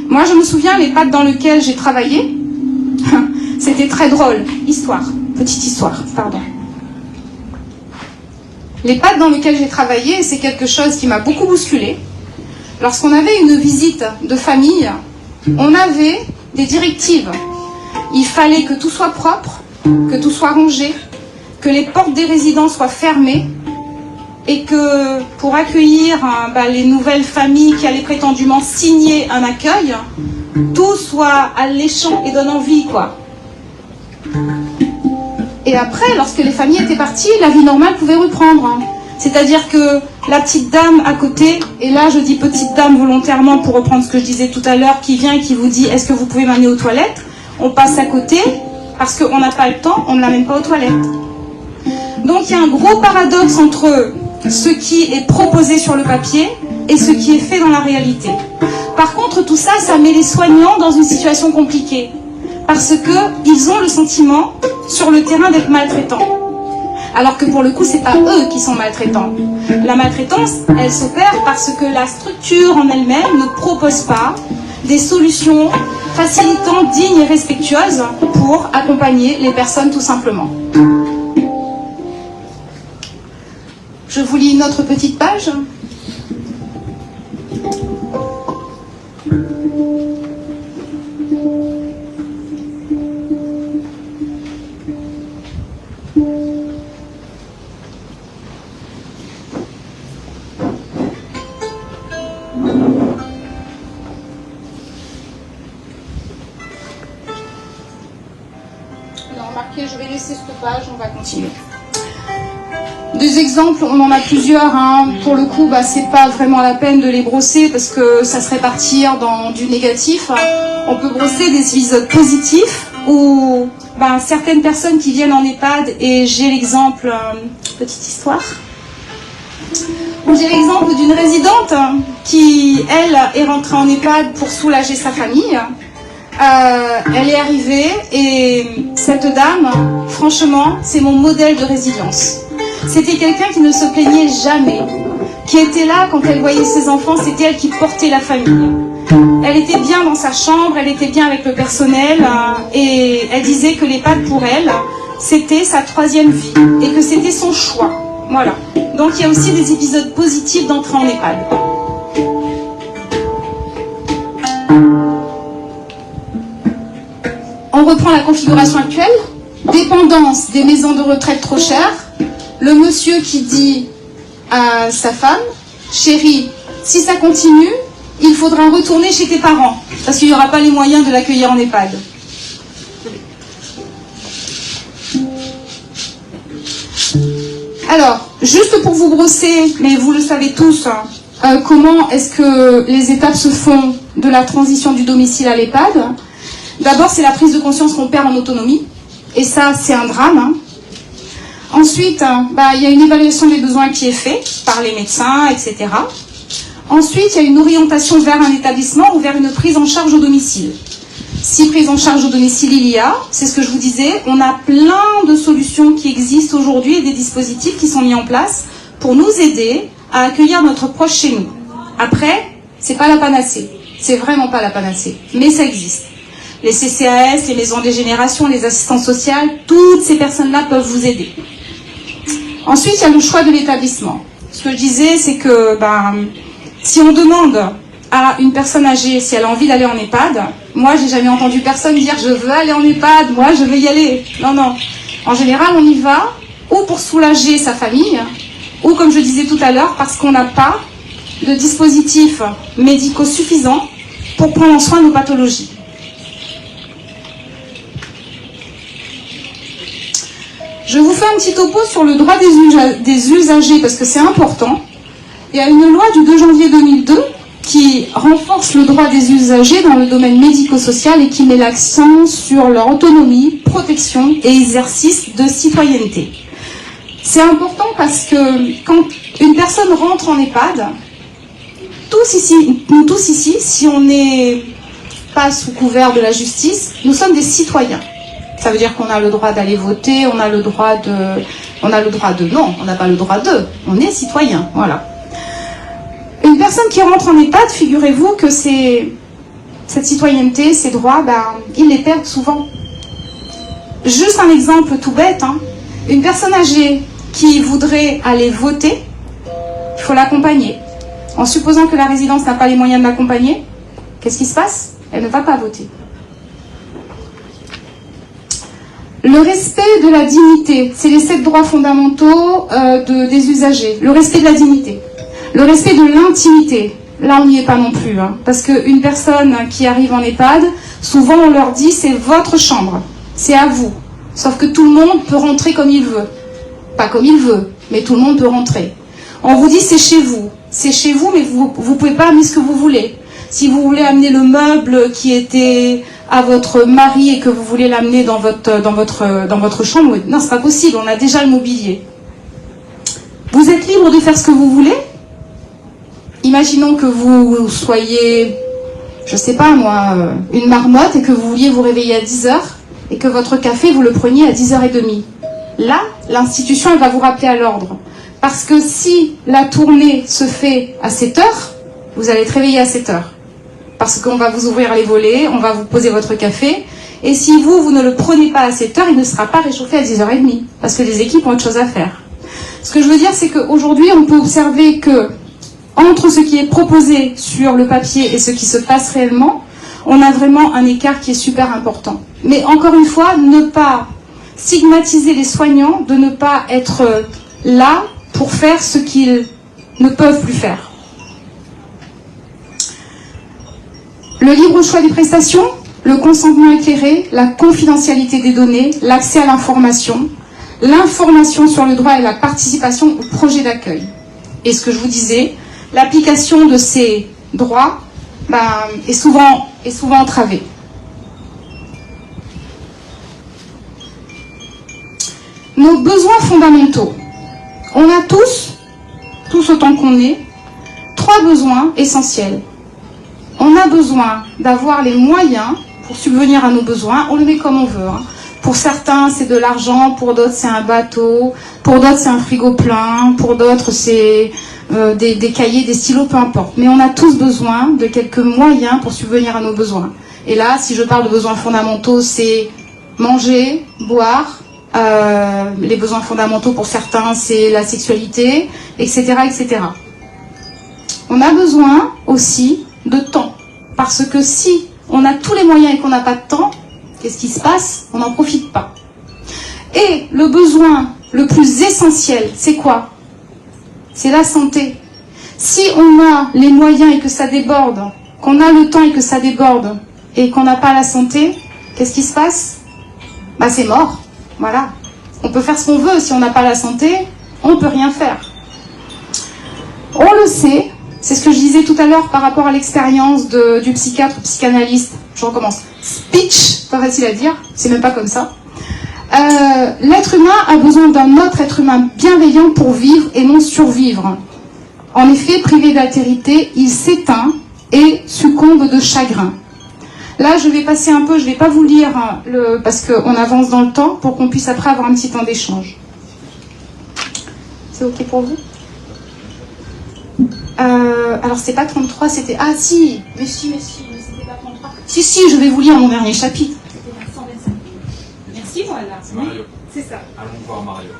Moi, je me souviens, l'EHPAD dans lequel j'ai travaillé, c'était très drôle. Petite histoire, pardon. L'EHPAD dans lequel j'ai travaillé, c'est quelque chose qui m'a beaucoup bousculé. Lorsqu'on avait une visite de famille, on avait des directives. Il fallait que tout soit propre, que tout soit rangé, que les portes des résidences soient fermées et que pour accueillir les nouvelles familles qui allaient prétendument signer un accueil, tout soit alléchant et donne envie, quoi. Et après, lorsque les familles étaient parties, la vie normale pouvait reprendre. C'est-à-dire que la petite dame à côté, et là je dis petite dame volontairement pour reprendre ce que je disais tout à l'heure, qui vient et qui vous dit « Est-ce que vous pouvez m'amener aux toilettes ?» On passe à côté, parce qu'on n'a pas le temps, on ne l'amène pas aux toilettes. Donc il y a un gros paradoxe entre ce qui est proposé sur le papier et ce qui est fait dans la réalité. Par contre, tout ça, ça met les soignants dans une situation compliquée. Parce qu'ils ont le sentiment, sur le terrain, d'être maltraitants. Alors que pour le coup, c'est pas eux qui sont maltraitants. La maltraitance, elle s'opère parce que la structure en elle-même ne propose pas des solutions facilitantes, dignes et respectueuses pour accompagner les personnes tout simplement. Je vous lis une autre petite page. Je vais laisser cette page, on va continuer. Des exemples, on en a plusieurs. Pour le coup, c'est pas vraiment la peine de les brosser parce que ça serait partir dans du négatif. On peut brosser des épisodes positifs où certaines personnes qui viennent en EHPAD, et j'ai l'exemple, petite histoire, où j'ai l'exemple d'une résidente qui, elle, est rentrée en EHPAD pour soulager sa famille. Elle est arrivée et cette dame, franchement, c'est mon modèle de résilience. C'était quelqu'un qui ne se plaignait jamais, qui était là quand elle voyait ses enfants, c'était elle qui portait la famille. Elle était bien dans sa chambre, elle était bien avec le personnel et elle disait que l'EHPAD pour elle, c'était sa troisième vie et que c'était son choix. Voilà. Donc il y a aussi des épisodes positifs d'entrée en EHPAD. On reprend la configuration actuelle. Dépendance des maisons de retraite trop chères. Le monsieur qui dit à sa femme, chérie, si ça continue, il faudra retourner chez tes parents, parce qu'il n'y aura pas les moyens de l'accueillir en EHPAD. Alors, juste pour vous brosser, mais vous le savez tous, comment est-ce que les étapes se font de la transition du domicile à l'EHPAD? D'abord, c'est la prise de conscience qu'on perd en autonomie, et ça, c'est un drame. Ensuite, il y a une évaluation des besoins qui est faite par les médecins, etc. Ensuite, il y a une orientation vers un établissement ou vers une prise en charge au domicile. Si prise en charge au domicile il y a, c'est ce que je vous disais, on a plein de solutions qui existent aujourd'hui et des dispositifs qui sont mis en place pour nous aider à accueillir notre proche chez nous. Après, c'est pas la panacée, c'est vraiment pas la panacée, mais ça existe. Les CCAS, les maisons des générations, les assistantes sociales, toutes ces personnes-là peuvent vous aider. Ensuite, il y a le choix de l'établissement. Ce que je disais, c'est que si on demande à une personne âgée si elle a envie d'aller en EHPAD, moi, j'ai jamais entendu personne dire « je veux aller en EHPAD, moi, je veux y aller ». Non, non. En général, on y va ou pour soulager sa famille, ou comme je disais tout à l'heure, parce qu'on n'a pas de dispositifs médicaux suffisants pour prendre en soin nos pathologies. Je vous fais un petit topo sur le droit des usagers, parce que c'est important. Il y a une loi du 2 janvier 2002 qui renforce le droit des usagers dans le domaine médico-social et qui met l'accent sur leur autonomie, protection et exercice de citoyenneté. C'est important parce que quand une personne rentre en EHPAD, nous tous ici, si on n'est pas sous couvert de la justice, nous sommes des citoyens. Ça veut dire qu'on a le droit d'aller voter, on a le droit de... Non, on n'a pas le droit de. On est citoyen, voilà. Une personne qui rentre en EHPAD, figurez-vous que cette citoyenneté, ces droits, ils les perdent souvent. Juste un exemple tout bête, une personne âgée qui voudrait aller voter, il faut l'accompagner. En supposant que la résidence n'a pas les moyens de l'accompagner, qu'est-ce qui se passe? Elle ne va pas voter. Le respect de la dignité, c'est les 7 droits fondamentaux des usagers. Le respect de la dignité. Le respect de l'intimité, là on n'y est pas non plus, parce qu'une personne qui arrive en EHPAD, souvent on leur dit c'est votre chambre, c'est à vous. Sauf que tout le monde peut rentrer comme il veut. Pas comme il veut, mais tout le monde peut rentrer. On vous dit c'est chez vous, mais vous ne pouvez pas amener ce que vous voulez. Si vous voulez amener le meuble qui était à votre mari et que vous voulez l'amener dans votre chambre, non, c'est pas possible, on a déjà le mobilier. Vous êtes libre de faire ce que vous voulez. Imaginons que vous soyez, je sais pas moi, une marmotte et que vous vouliez vous réveiller à 10h et que votre café, vous le preniez à 10h30. Là, l'institution, elle va vous rappeler à l'ordre. Parce que si la tournée se fait à 7h, vous allez être réveillé à 7h. Parce qu'on va vous ouvrir les volets, on va vous poser votre café. Et si vous ne le prenez pas à 7h, il ne sera pas réchauffé à 10h30. Parce que les équipes ont autre chose à faire. Ce que je veux dire, c'est qu'aujourd'hui, on peut observer que entre ce qui est proposé sur le papier et ce qui se passe réellement, on a vraiment un écart qui est super important. Mais encore une fois, ne pas stigmatiser les soignants, de ne pas être là pour faire ce qu'ils ne peuvent plus faire. Le libre choix des prestations, le consentement éclairé, la confidentialité des données, l'accès à l'information sur le droit et la participation au projet d'accueil. Et ce que je vous disais, l'application de ces droits est souvent entravée. Nos besoins fondamentaux. On a tous autant qu'on est, 3 besoins essentiels. On a besoin d'avoir les moyens pour subvenir à nos besoins. On le met comme on veut. Pour certains, c'est de l'argent. Pour d'autres, c'est un bateau. Pour d'autres, c'est un frigo plein. Pour d'autres, c'est des cahiers, des stylos, peu importe. Mais on a tous besoin de quelques moyens pour subvenir à nos besoins. Et là, si je parle de besoins fondamentaux, c'est manger, boire. Les besoins fondamentaux pour certains, c'est la sexualité, etc., etc. On a besoin aussi de temps. Parce que si on a tous les moyens et qu'on n'a pas de temps, qu'est-ce qui se passe? On n'en profite pas. Et le besoin le plus essentiel, c'est quoi? C'est la santé. Si on a les moyens et que ça déborde, qu'on a le temps et que ça déborde, et qu'on n'a pas la santé, qu'est-ce qui se passe? C'est mort. Voilà. On peut faire ce qu'on veut. Si on n'a pas la santé, on ne peut rien faire. On le sait. C'est ce que je disais tout à l'heure par rapport à l'expérience du psychiatre ou psychanalyste. Je recommence. Speech, pas facile à dire, c'est même pas comme ça. L'être humain a besoin d'un autre être humain bienveillant pour vivre et non survivre. En effet, privé d'altérité, il s'éteint et succombe de chagrin. Là, je vais passer un peu, je ne vais pas vous lire parce qu'on avance dans le temps pour qu'on puisse après avoir un petit temps d'échange. C'est OK pour vous? Alors, c'est pas 33, c'était... Ah, si, mais c'était pas 33. Si, je vais vous lire mon dernier chapitre. C'était 125. Merci, voilà. C'est Mario. C'est ça. Allons voir Mario.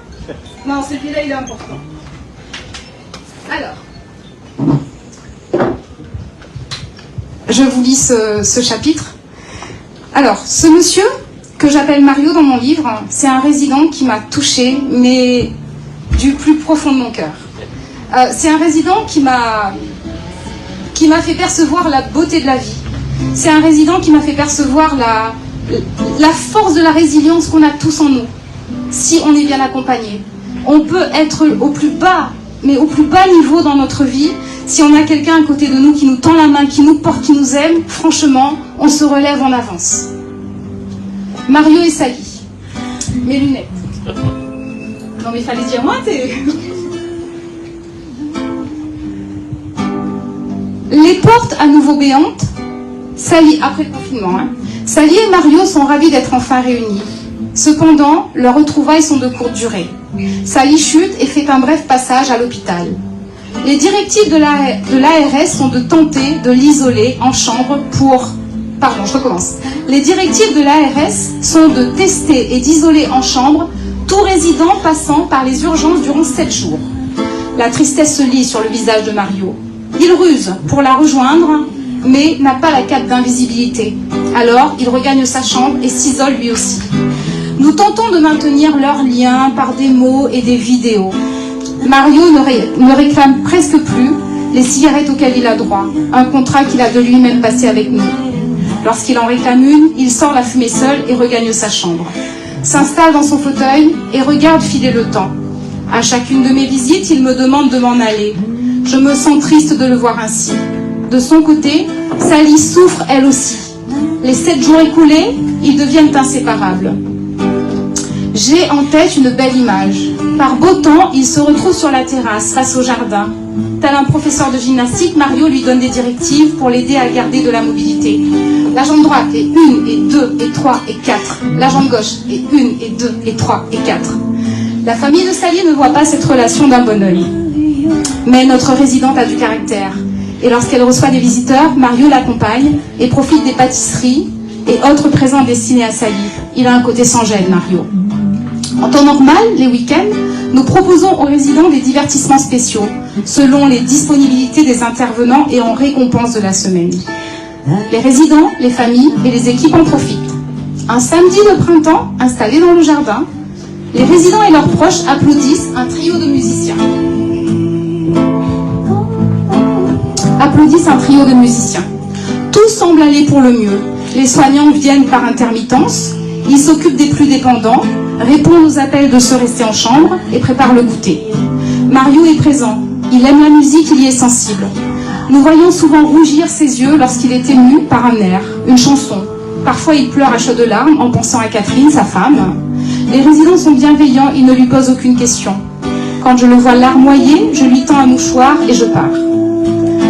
Non, celui-là, il est important. Alors, je vous lis ce chapitre. Alors, ce monsieur que j'appelle Mario dans mon livre, c'est un résident qui m'a touchée, mais du plus profond de mon cœur. C'est un résident qui m'a fait percevoir la beauté de la vie. C'est un résident qui m'a fait percevoir la force de la résilience qu'on a tous en nous, si on est bien accompagné. On peut être au plus bas, mais au plus bas niveau dans notre vie, si on a quelqu'un à côté de nous qui nous tend la main, qui nous porte, qui nous aime, franchement, on se relève, on avance. Mario et Sally. Mes lunettes. Non mais il fallait dire moi, Les portes à nouveau béantes, Sally, après le confinement, Sally et Mario sont ravis d'être enfin réunis. Cependant, leurs retrouvailles sont de courte durée. Sally chute et fait un bref passage à l'hôpital. Les directives de l'ARS sont de tenter de l'isoler en chambre pour... Pardon, je recommence. Les directives de l'ARS sont de tester et d'isoler en chambre tout résident passant par les urgences durant 7 jours. La tristesse se lit sur le visage de Mario. Il ruse pour la rejoindre, mais n'a pas la cape d'invisibilité. Alors, il regagne sa chambre et s'isole lui aussi. Nous tentons de maintenir leur lien par des mots et des vidéos. Mario ne réclame presque plus les cigarettes auxquelles il a droit, un contrat qu'il a de lui-même passé avec nous. Lorsqu'il en réclame une, il sort la fumée seul et regagne sa chambre. S'installe dans son fauteuil et regarde filer le temps. À chacune de mes visites, il me demande de m'en aller. Je me sens triste de le voir ainsi. De son côté, Sally souffre elle aussi. Les 7 jours écoulés, ils deviennent inséparables. J'ai en tête une belle image. Par beau temps, il se retrouve sur la terrasse, face au jardin. Tel un professeur de gymnastique, Mario lui donne des directives pour l'aider à garder de la mobilité. La jambe droite est 1 et 2 et 3 et 4. La jambe gauche est 1 et 2 et 3 et 4. La famille de Sally ne voit pas cette relation d'un bon œil. Mais notre résidente a du caractère. Et lorsqu'elle reçoit des visiteurs, Mario l'accompagne et profite des pâtisseries et autres présents destinés à Sally. Il a un côté sans gêne, Mario. En temps normal, les week-ends, nous proposons aux résidents des divertissements spéciaux, selon les disponibilités des intervenants et en récompense de la semaine. Les résidents, les familles et les équipes en profitent. Un samedi de printemps, installé dans le jardin, les résidents et leurs proches applaudissent un trio de musiciens. Tout semble aller pour le mieux. Les soignants viennent par intermittence, ils s'occupent des plus dépendants, répondent aux appels de ceux restés en chambre et préparent le goûter. Mario est présent, il aime la musique, il y est sensible. Nous voyons souvent rougir ses yeux lorsqu'il est ému par un air, une chanson. Parfois il pleure à chaudes larmes en pensant à Catherine, sa femme. Les résidents sont bienveillants, ils ne lui posent aucune question. Quand je le vois larmoyer, je lui tends un mouchoir et je pars.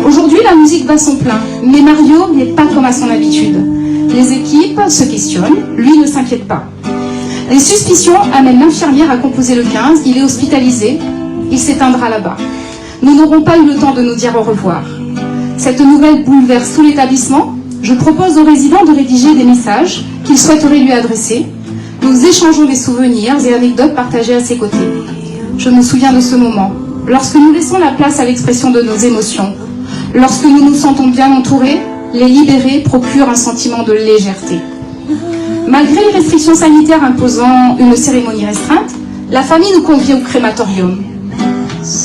Aujourd'hui, la musique bat son plein, mais Mario n'est pas comme à son habitude. Les équipes se questionnent, lui ne s'inquiète pas. Les suspicions amènent l'infirmière à composer le 15, il est hospitalisé, il s'éteindra là-bas. Nous n'aurons pas eu le temps de nous dire au revoir. Cette nouvelle bouleverse tout l'établissement. Je propose aux résidents de rédiger des messages qu'ils souhaiteraient lui adresser. Nous échangeons des souvenirs et anecdotes partagées à ses côtés. Je me souviens de ce moment, lorsque nous laissons la place à l'expression de nos émotions. Lorsque nous nous sentons bien entourés, les libérés procurent un sentiment de légèreté. Malgré les restrictions sanitaires imposant une cérémonie restreinte, la famille nous convie au crématorium.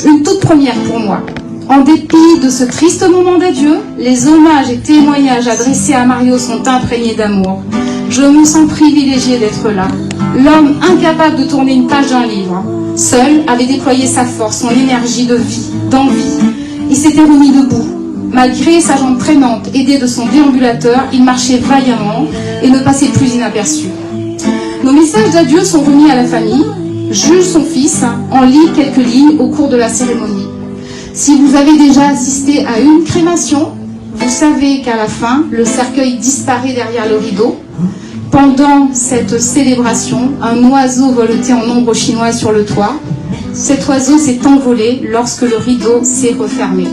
Une toute première pour moi. En dépit de ce triste moment d'adieu, les hommages et témoignages adressés à Mario sont imprégnés d'amour. Je me sens privilégiée d'être là. L'homme incapable de tourner une page d'un livre, seul, avait déployé sa force, son énergie de vie, d'envie. Il s'était remis debout. Malgré sa jambe traînante, aidé de son déambulateur, il marchait vaillamment et ne passait plus inaperçu. Nos messages d'adieu sont remis à la famille. Jules, son fils, en lit quelques lignes au cours de la cérémonie. Si vous avez déjà assisté à une crémation, vous savez qu'à la fin, le cercueil disparaît derrière le rideau. Pendant cette célébration, un oiseau voletait en ombre chinoise sur le toit. Cet oiseau s'est envolé lorsque le rideau s'est refermé.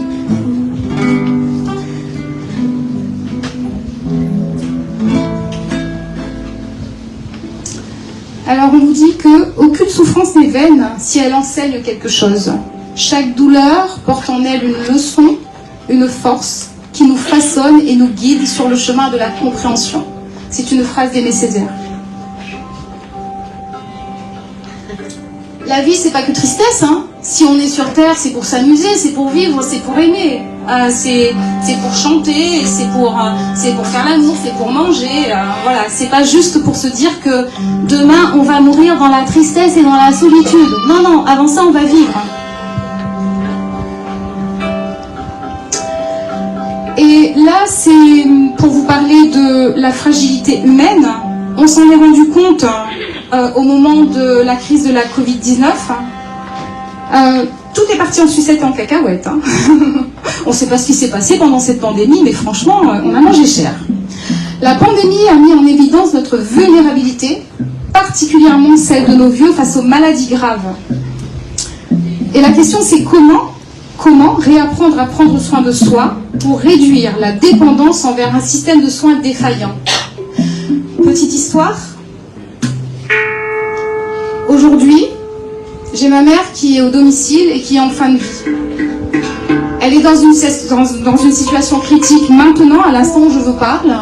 Alors on nous dit qu'aucune souffrance n'est vaine si elle enseigne quelque chose. Chaque douleur porte en elle une leçon, une force qui nous façonne et nous guide sur le chemin de la compréhension. C'est une phrase d'Aimé Césaire. La vie, c'est pas que tristesse, hein. Si on est sur Terre, c'est pour s'amuser, c'est pour vivre, c'est pour aimer. C'est pour chanter, c'est pour faire l'amour, c'est pour manger. Voilà, c'est pas juste pour se dire que demain, on va mourir dans la tristesse et dans la solitude. Non, non, avant ça, on va vivre. Et là, c'est pour vous parler de la fragilité humaine. On s'en est rendu compte au moment de la crise de la Covid-19. Tout est parti en sucette et en cacahuète. Hein. On ne sait pas ce qui s'est passé pendant cette pandémie, mais franchement, on a mangé cher. La pandémie a mis en évidence notre vulnérabilité, particulièrement celle de nos vieux face aux maladies graves. Et la question, c'est comment réapprendre à prendre soin de soi pour réduire la dépendance envers un système de soins défaillant. Petite histoire. Aujourd'hui, j'ai ma mère qui est au domicile et qui est en fin de vie. Elle est dans une situation critique maintenant, à l'instant où je vous parle.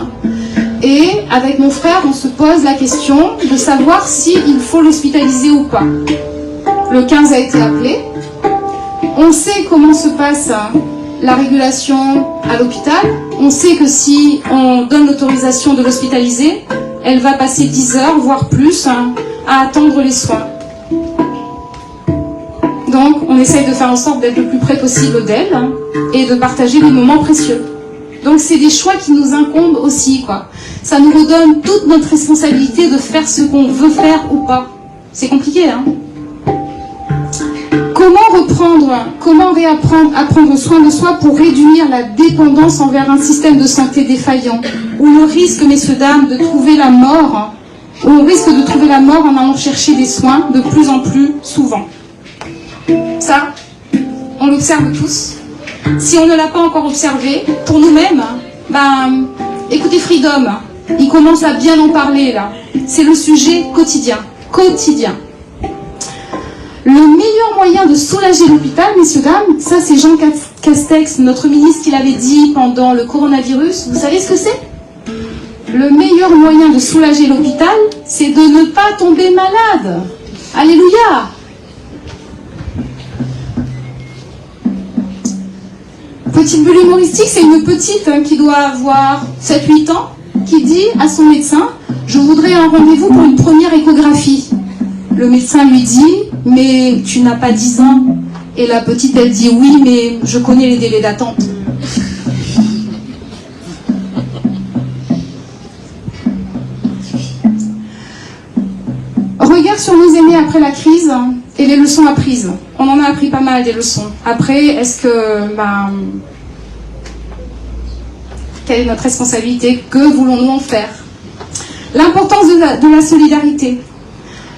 Et avec mon frère, on se pose la question de savoir s'il faut l'hospitaliser ou pas. Le 15 a été appelé. On sait comment se passe la régulation à l'hôpital. On sait que si on donne l'autorisation de l'hospitaliser, elle va passer 10 heures, voire plus, à attendre les soins. Donc, on essaye de faire en sorte d'être le plus près possible d'elle et de partager des moments précieux. Donc, c'est des choix qui nous incombent aussi, quoi. Ça nous redonne toute notre responsabilité de faire ce qu'on veut faire ou pas. C'est compliqué, hein. Comment réapprendre à prendre soin de soi pour réduire la dépendance envers un système de santé défaillant, où le risque, messieurs, dames, de trouver la mort, où on risque de trouver la mort en allant chercher des soins de plus en plus souvent. Ça, on l'observe tous. Si on ne l'a pas encore observé, pour nous-mêmes, écoutez Freedom, il commence à bien en parler là. C'est le sujet quotidien. Le meilleur moyen de soulager l'hôpital, messieurs, dames, ça c'est Jean Castex, notre ministre, qui l'avait dit pendant le coronavirus. Vous savez ce que c'est? Le meilleur moyen de soulager l'hôpital, c'est de ne pas tomber malade. Alléluia! Petite bulle humoristique, c'est une petite qui doit avoir 7-8 ans, qui dit à son médecin « Je voudrais un rendez-vous pour une première échographie ». Le médecin lui dit « Mais tu n'as pas 10 ans ». Et la petite, elle dit « Oui, mais je connais les délais d'attente ». Regard sur nos aînés après la crise et les leçons apprises. On en a appris pas mal des leçons. Après, est-ce que... quelle est notre responsabilité? Que voulons-nous en faire? L'importance de la solidarité.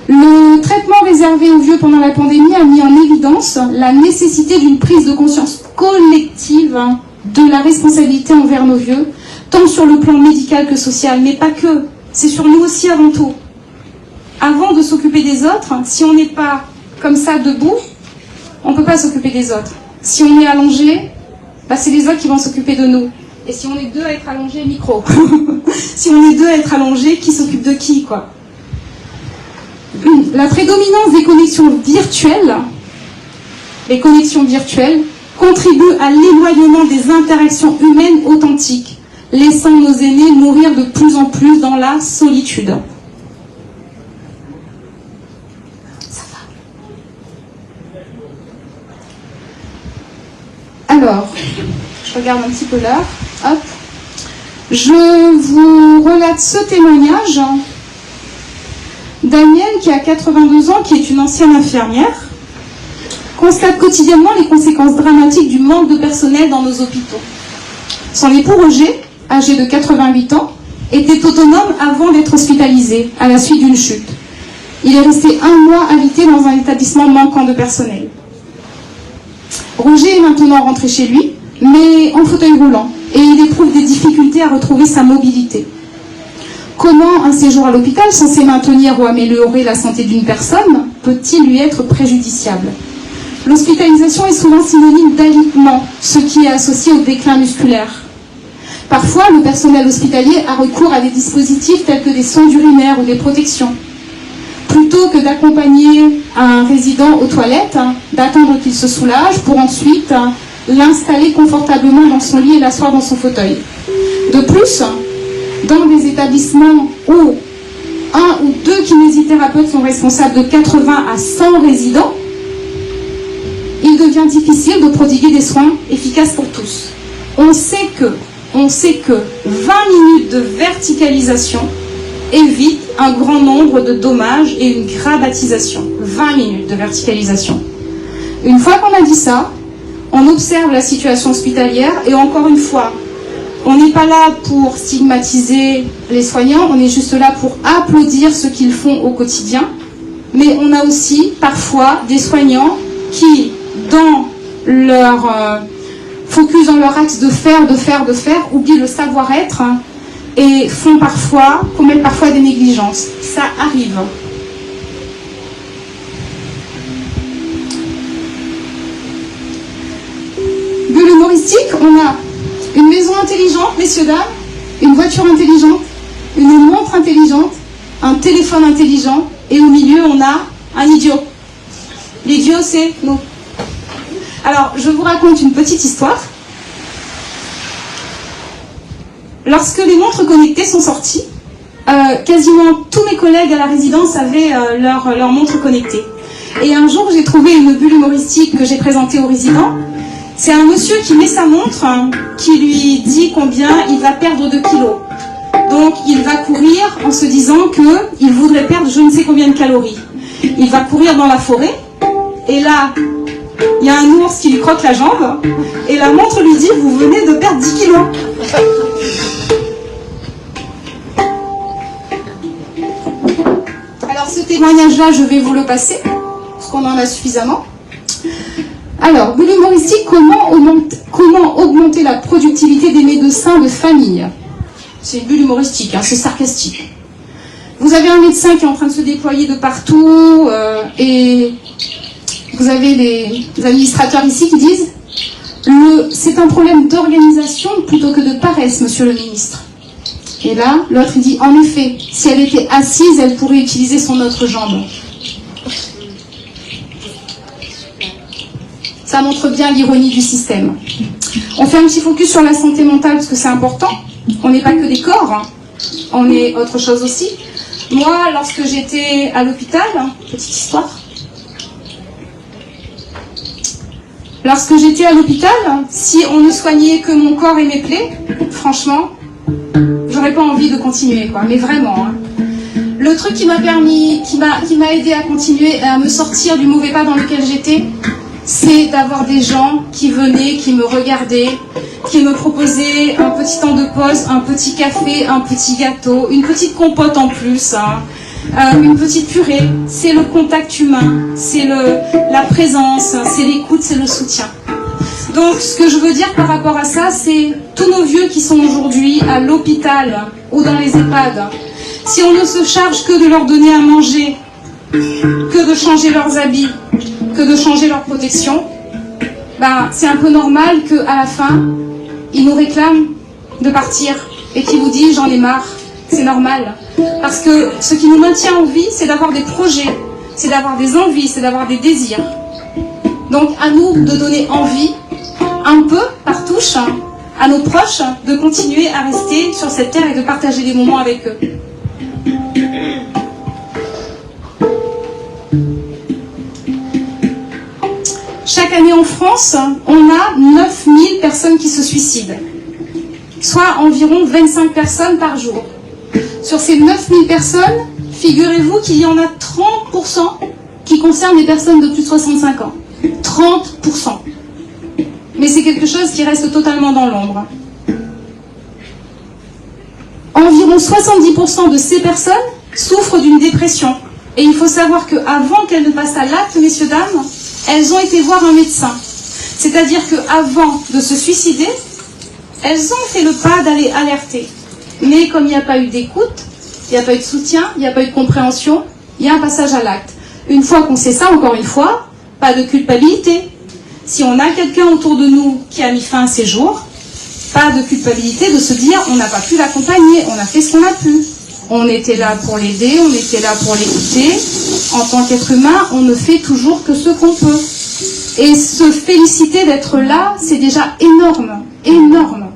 Le traitement réservé aux vieux pendant la pandémie a mis en évidence la nécessité d'une prise de conscience collective de la responsabilité envers nos vieux, tant sur le plan médical que social, mais pas que. C'est sur nous aussi avant tout. Avant de s'occuper des autres, si on n'est pas comme ça debout, on ne peut pas s'occuper des autres. Si on est allongé, c'est les autres qui vont s'occuper de nous. Et si on est deux à être allongés, micro. Si on est deux à être allongés, qui s'occupe de qui, quoi? La prédominance des connexions virtuelles, les connexions virtuelles, contribuent à l'éloignement des interactions humaines authentiques, laissant nos aînés mourir de plus en plus dans la solitude. Ça va. Alors, je regarde un petit peu l'heure. Hop. Je vous relate ce témoignage Danielle, qui a 82 ans, qui est une ancienne infirmière, constate quotidiennement les conséquences dramatiques du manque de personnel dans nos hôpitaux. Son époux Roger, âgé de 88 ans, était autonome avant d'être hospitalisé à la suite d'une chute. Il est resté 1 mois habité dans un établissement manquant de personnel. Roger est maintenant rentré chez lui, mais en fauteuil roulant, et il éprouve des difficultés à retrouver sa mobilité. Comment un séjour à l'hôpital, censé maintenir ou améliorer la santé d'une personne, peut-il lui être préjudiciable? L'hospitalisation est souvent synonyme d'alitement, ce qui est associé au déclin musculaire. Parfois, le personnel hospitalier a recours à des dispositifs tels que des sondes urinaires ou des protections. Plutôt que d'accompagner un résident aux toilettes, d'attendre qu'il se soulage pour ensuite l'installer confortablement dans son lit et l'asseoir dans son fauteuil. De plus, dans des établissements où 1 ou 2 kinésithérapeutes sont responsables de 80 à 100 résidents, il devient difficile de prodiguer des soins efficaces pour tous. On sait que 20 minutes de verticalisation évite un grand nombre de dommages et une gradatisation. 20 minutes de verticalisation. Une fois qu'on a dit ça, on observe la situation hospitalière et encore une fois, on n'est pas là pour stigmatiser les soignants, on est juste là pour applaudir ce qu'ils font au quotidien. Mais on a aussi parfois des soignants qui, dans leur focus, dans leur axe de faire, oublient le savoir-être et commettent parfois des négligences. Ça arrive. Bulle humoristique, on a une maison intelligente, messieurs, dames, une voiture intelligente, une montre intelligente, un téléphone intelligent, et au milieu, on a un idiot. L'idiot, c'est nous. Alors, je vous raconte une petite histoire. Lorsque les montres connectées sont sorties, quasiment tous mes collègues à la résidence avaient leur montre connectée. Et un jour, j'ai trouvé une bulle humoristique que j'ai présentée aux résidents. C'est un monsieur qui met sa montre, qui lui dit combien il va perdre de kilos. Donc, il va courir en se disant qu'il voudrait perdre je ne sais combien de calories. Il va courir dans la forêt, et là, il y a un ours qui lui croque la jambe, et la montre lui dit « Vous venez de perdre 10 kilos ». Alors, ce témoignage-là, je vais vous le passer, parce qu'on en a suffisamment. Alors, bulle humoristique, comment augmenter la productivité des médecins de famille? C'est une bulle humoristique, hein, c'est sarcastique. Vous avez un médecin qui est en train de se déployer de partout, et vous avez les administrateurs ici qui disent « C'est un problème d'organisation plutôt que de paresse, monsieur le ministre ». Et là, l'autre il dit « En effet, si elle était assise, elle pourrait utiliser son autre jambe ». Ça montre bien l'ironie du système. On fait un petit focus sur la santé mentale parce que c'est important. On n'est pas que des corps, hein. On est autre chose aussi. Moi, lorsque j'étais à l'hôpital, petite histoire. Lorsque j'étais à l'hôpital, si on ne soignait que mon corps et mes plaies, franchement, j'aurais pas envie de continuer, quoi. Mais vraiment. Hein. Le truc qui m'a permis, qui m'a aidé à continuer, à me sortir du mauvais pas dans lequel j'étais, c'est d'avoir des gens qui venaient, qui me regardaient, qui me proposaient un petit temps de pause, un petit café, un petit gâteau, une petite compote en plus, hein, une petite purée. C'est le contact humain, c'est la présence, c'est l'écoute, c'est le soutien. Donc ce que je veux dire par rapport à ça, c'est tous nos vieux qui sont aujourd'hui à l'hôpital ou dans les EHPAD, si on ne se charge que de leur donner à manger, que de changer leurs habits, que de changer leur protection, ben, c'est un peu normal qu'à la fin, ils nous réclament de partir et qu'ils vous disent « j'en ai marre ». C'est normal. Parce que ce qui nous maintient en vie, c'est d'avoir des projets, c'est d'avoir des envies, c'est d'avoir des désirs. Donc à nous de donner envie, un peu par touche, à nos proches, de continuer à rester sur cette terre et de partager des moments avec eux. Chaque année en France, on a 9000 personnes qui se suicident, soit environ 25 personnes par jour. Sur ces 9000 personnes, figurez-vous qu'il y en a 30% qui concernent les personnes de plus de 65 ans. 30%. Mais c'est quelque chose qui reste totalement dans l'ombre. Environ 70% de ces personnes souffrent d'une dépression. Et il faut savoir qu'avant qu'elles ne passent à l'acte, messieurs, dames, elles ont été voir un médecin. C'est-à-dire qu'avant de se suicider, elles ont fait le pas d'aller alerter. Mais comme il n'y a pas eu d'écoute, il n'y a pas eu de soutien, il n'y a pas eu de compréhension, il y a un passage à l'acte. Une fois qu'on sait ça, encore une fois, pas de culpabilité. Si on a quelqu'un autour de nous qui a mis fin à ses jours, pas de culpabilité de se dire on n'a pas pu l'accompagner, on a fait ce qu'on a pu. On était là pour l'aider, on était là pour l'écouter. En tant qu'être humain, on ne fait toujours que ce qu'on peut. Et se féliciter d'être là, c'est déjà énorme, énorme.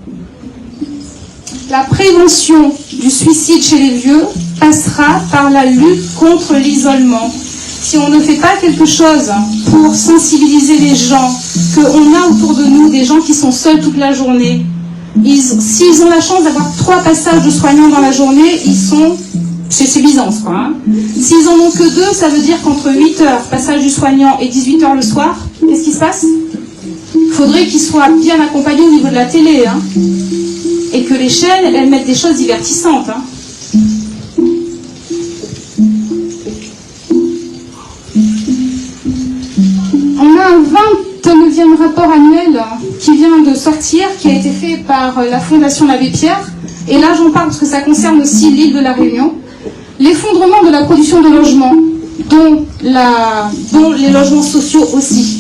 La prévention du suicide chez les vieux passera par la lutte contre l'isolement. Si on ne fait pas quelque chose pour sensibiliser les gens, qu'on a autour de nous des gens qui sont seuls toute la journée, s'ils ont la chance d'avoir 3 passages de soignants dans la journée, ils sont chez Byzance, quoi. Hein. S'ils en ont que 2, ça veut dire qu'entre 8h, passage du soignant, et 18h le soir, qu'est-ce qui se passe? Il faudrait qu'ils soient bien accompagnés au niveau de la télé, hein. Et que les chaînes, elles mettent des choses divertissantes, hein. On a un 29e rapport annuel qui vient de sortir, qui a été fait par la Fondation l'Abbé Pierre. Et là, j'en parle parce que ça concerne aussi l'île de la Réunion. L'effondrement de la production de logements, dont les logements sociaux aussi.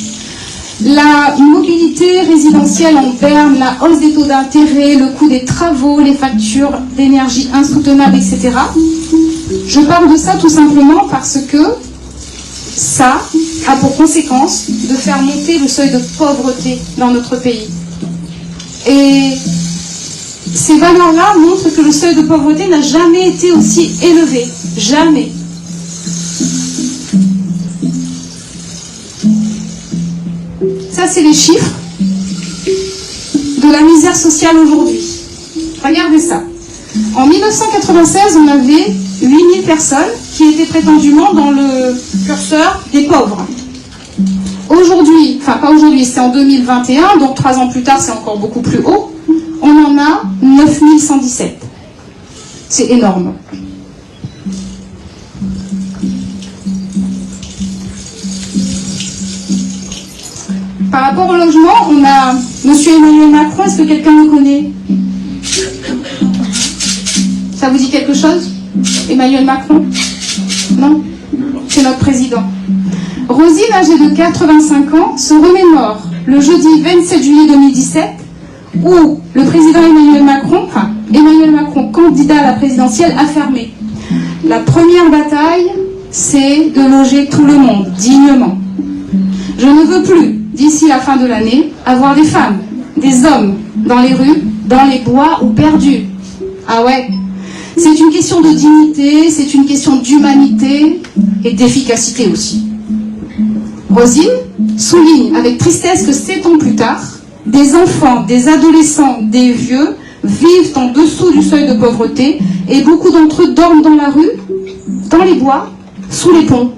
La mobilité résidentielle en berne, la hausse des taux d'intérêt, le coût des travaux, les factures d'énergie insoutenables, etc. Je parle de ça tout simplement parce que ça a pour conséquence de faire monter le seuil de pauvreté dans notre pays. Et ces valeurs-là montrent que le seuil de pauvreté n'a jamais été aussi élevé. Jamais. Ça, c'est les chiffres de la misère sociale aujourd'hui. Regardez ça. En 1996, on avait 8000 personnes qui étaient prétendument dans le curseur des pauvres. Aujourd'hui, enfin pas aujourd'hui, c'est en 2021, donc 3 ans plus tard, c'est encore beaucoup plus haut, on en a 9117. C'est énorme. Par rapport au logement, on a M. Emmanuel Macron. Est-ce que quelqu'un le connaît? Ça vous dit quelque chose? Emmanuel Macron? Non? C'est notre président. Rosine, âgée de 85 ans, se remémore le jeudi 27 juillet 2017 où le président Emmanuel Macron, candidat à la présidentielle, affirmait: la première bataille, c'est de loger tout le monde dignement. Je ne veux plus, d'ici la fin de l'année, avoir des femmes, des hommes dans les rues, dans les bois ou perdus. Ah ouais, c'est une question de dignité, c'est une question d'humanité et d'efficacité aussi. Rosine souligne avec tristesse que 7 ans plus tard, des enfants, des adolescents, des vieux vivent en dessous du seuil de pauvreté et beaucoup d'entre eux dorment dans la rue, dans les bois, sous les ponts.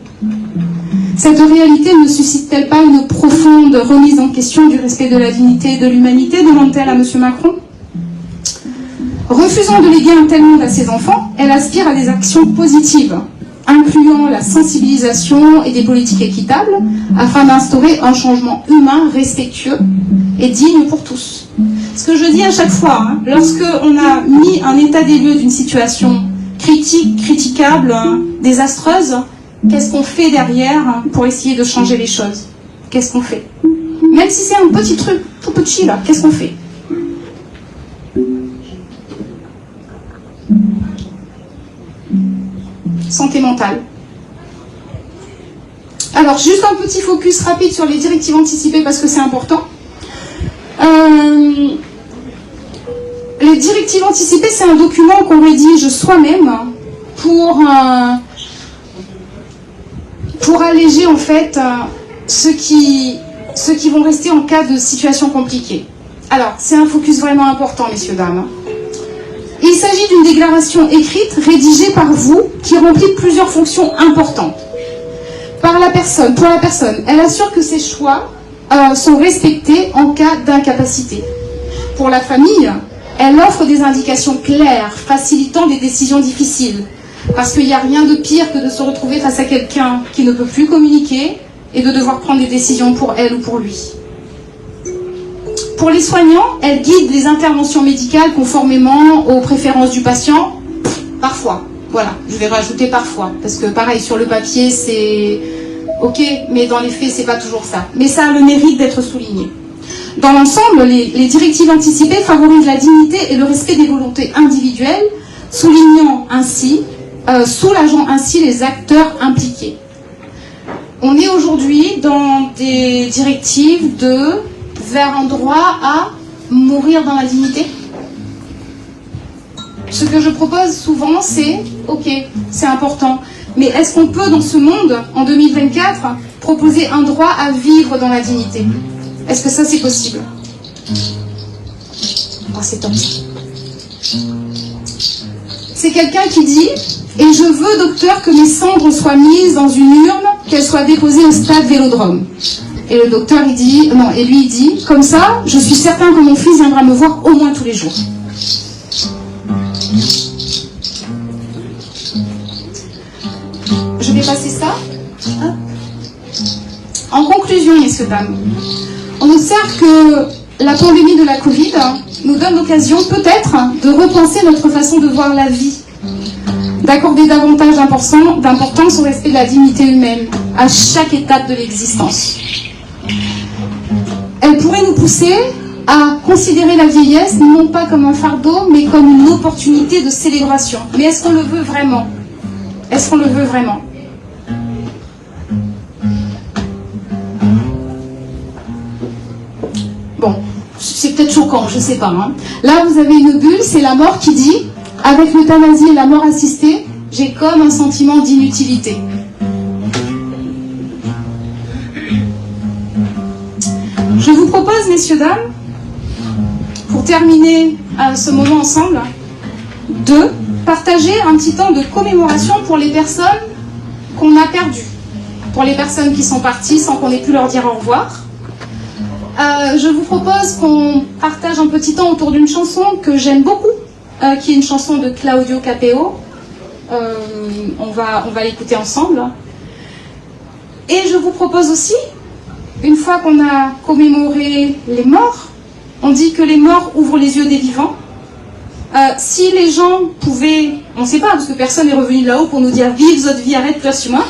Cette réalité ne suscite-t-elle pas une profonde remise en question du respect de la dignité et de l'humanité, demande-t-elle à M. Macron? Refusant de léguer un tel monde à ses enfants, elle aspire à des actions positives, incluant la sensibilisation et des politiques équitables, afin d'instaurer un changement humain, respectueux et digne pour tous. Ce que je dis à chaque fois, hein, lorsque on a mis un état des lieux d'une situation critique, critiquable, désastreuse, qu'est-ce qu'on fait derrière pour essayer de changer les choses? Qu'est-ce qu'on fait? Même si c'est un petit truc, tout petit là, qu'est-ce qu'on fait? Santé mentale. Alors, juste un petit focus rapide sur les directives anticipées parce que c'est important. Les directives anticipées, c'est un document qu'on rédige soi-même pour alléger en fait ceux qui vont rester en cas de situation compliquée. Alors, c'est un focus vraiment important, messieurs, dames. Il s'agit d'une déclaration écrite, rédigée par vous, qui remplit plusieurs fonctions importantes. Pour la personne, elle assure que ses choix sont respectés en cas d'incapacité. Pour la famille, elle offre des indications claires, facilitant des décisions difficiles. Parce qu'il n'y a rien de pire que de se retrouver face à quelqu'un qui ne peut plus communiquer et de devoir prendre des décisions pour elle ou pour lui. Pour les soignants, elle guide les interventions médicales conformément aux préférences du patient, parfois. Voilà, je vais rajouter parfois, parce que pareil, sur le papier, c'est ok, mais dans les faits, c'est pas toujours ça. Mais ça a le mérite d'être souligné. Dans l'ensemble, les directives anticipées favorisent la dignité et le respect des volontés individuelles, soulageant ainsi les acteurs impliqués. On est aujourd'hui dans des directives vers un droit à mourir dans la dignité. Ce que je propose souvent, c'est, ok, c'est important, mais est-ce qu'on peut, dans ce monde, en 2024, proposer un droit à vivre dans la dignité? Est-ce que ça, c'est possible? Oh, c'est top. C'est quelqu'un qui dit, et je veux, docteur, que mes cendres soient mises dans une urne, qu'elles soient déposées au stade Vélodrome. Et le docteur, il dit, non, et lui, il dit, comme ça, je suis certain que mon fils viendra me voir au moins tous les jours. Je vais passer ça. En conclusion, messieurs, dames, on observe que la pandémie de la Covid nous donne l'occasion peut-être de repenser notre façon de voir la vie, d'accorder davantage d'importance au respect de la dignité humaine à chaque étape de l'existence. Elle pourrait nous pousser à considérer la vieillesse non pas comme un fardeau, mais comme une opportunité de célébration. Mais est-ce qu'on le veut vraiment? Est-ce qu'on le veut vraiment? Bon, c'est peut-être choquant, je ne sais pas. Hein. Là, vous avez une bulle, c'est la mort qui dit, avec l'euthanasie et la mort assistée, j'ai comme un sentiment d'inutilité. Je vous propose, messieurs, dames, pour terminer ce moment ensemble, de partager un petit temps de commémoration pour les personnes qu'on a perdues, pour les personnes qui sont parties sans qu'on ait pu leur dire au revoir. Je vous propose qu'on partage un petit temps autour d'une chanson que j'aime beaucoup, qui est une chanson de Claudio Capeo. On va l'écouter ensemble. Et je vous propose aussi, une fois qu'on a commémoré les morts, on dit que les morts ouvrent les yeux des vivants. Si les gens pouvaient, on ne sait pas, parce que personne n'est revenu de là-haut pour nous dire « vive votre vie, arrête, place moi »,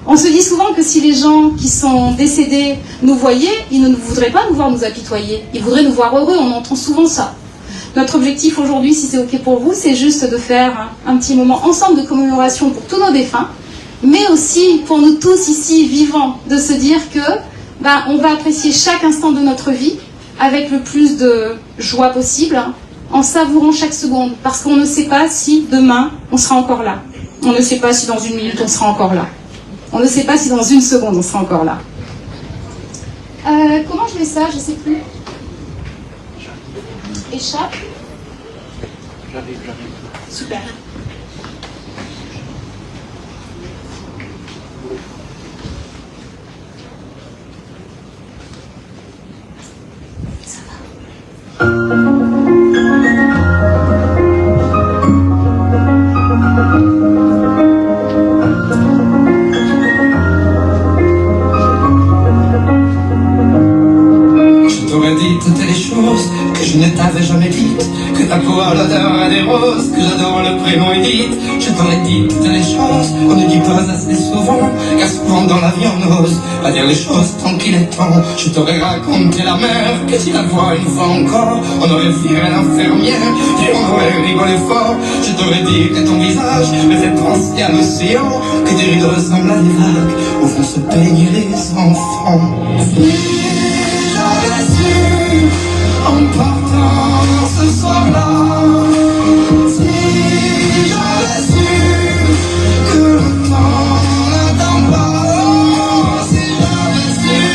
on se dit souvent que si les gens qui sont décédés nous voyaient, ils ne voudraient pas nous voir nous apitoyer. Ils voudraient nous voir heureux, on entend souvent ça. Notre objectif aujourd'hui, si c'est OK pour vous, c'est juste de faire un petit moment ensemble de commémoration pour tous nos défunts, mais aussi pour nous tous ici vivants, de se dire que on va apprécier chaque instant de notre vie avec le plus de joie possible, en savourant chaque seconde, parce qu'on ne sait pas si demain on sera encore là. On ne sait pas si dans une minute on sera encore là. On ne sait pas si dans une seconde on sera encore là. Comment je fais ça? Je ne sais plus. Échappe. J'arrive. Super. Que je ne t'avais jamais dit, que ta peau a l'odeur des roses, que j'adore le prénom Edith. Je t'aurais dit toutes les choses qu'on ne dit pas assez souvent, car souvent dans la vie on ose pas dire les choses tant qu'il est temps. Je t'aurais raconté la mer, que si la voix une fois encore, on aurait viré l'infirmière, et on aurait rigolé fort. Je t'aurais dit que ton visage me fait penser à l'océan, que tes rides ressemblent à des vagues, où vont se baigner les enfants. Si j'avais su en partant ce soir-là, si j'avais su que le temps n'attend pas, si j'avais su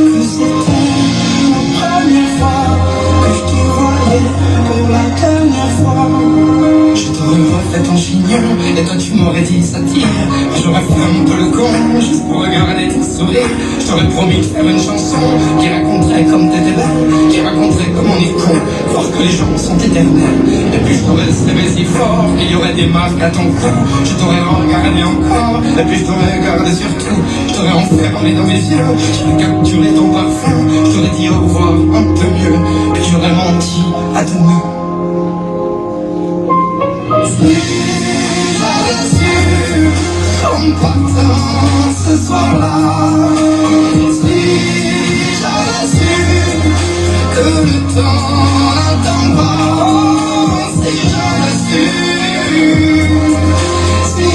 que c'était après. sourire. Je t'aurais promis de faire une chanson qui raconterait comme t'étais belle, qui raconterait comme on est con, voir que les gens sont éternels. Et puis je t'aurais serré si fort qu'il y aurait des marques à ton cou. Je t'aurais regardé encore, et puis je t'aurais gardé sur tout. Je t'aurais enfermé dans mes yeux, j'aurais capturé ton parfum. Je t'aurais dit au revoir un peu mieux, puis j'aurais menti à demain. Si j'avais su en partant ce soir-là, si j'avais su que le temps n'attend pas, si j'avais su que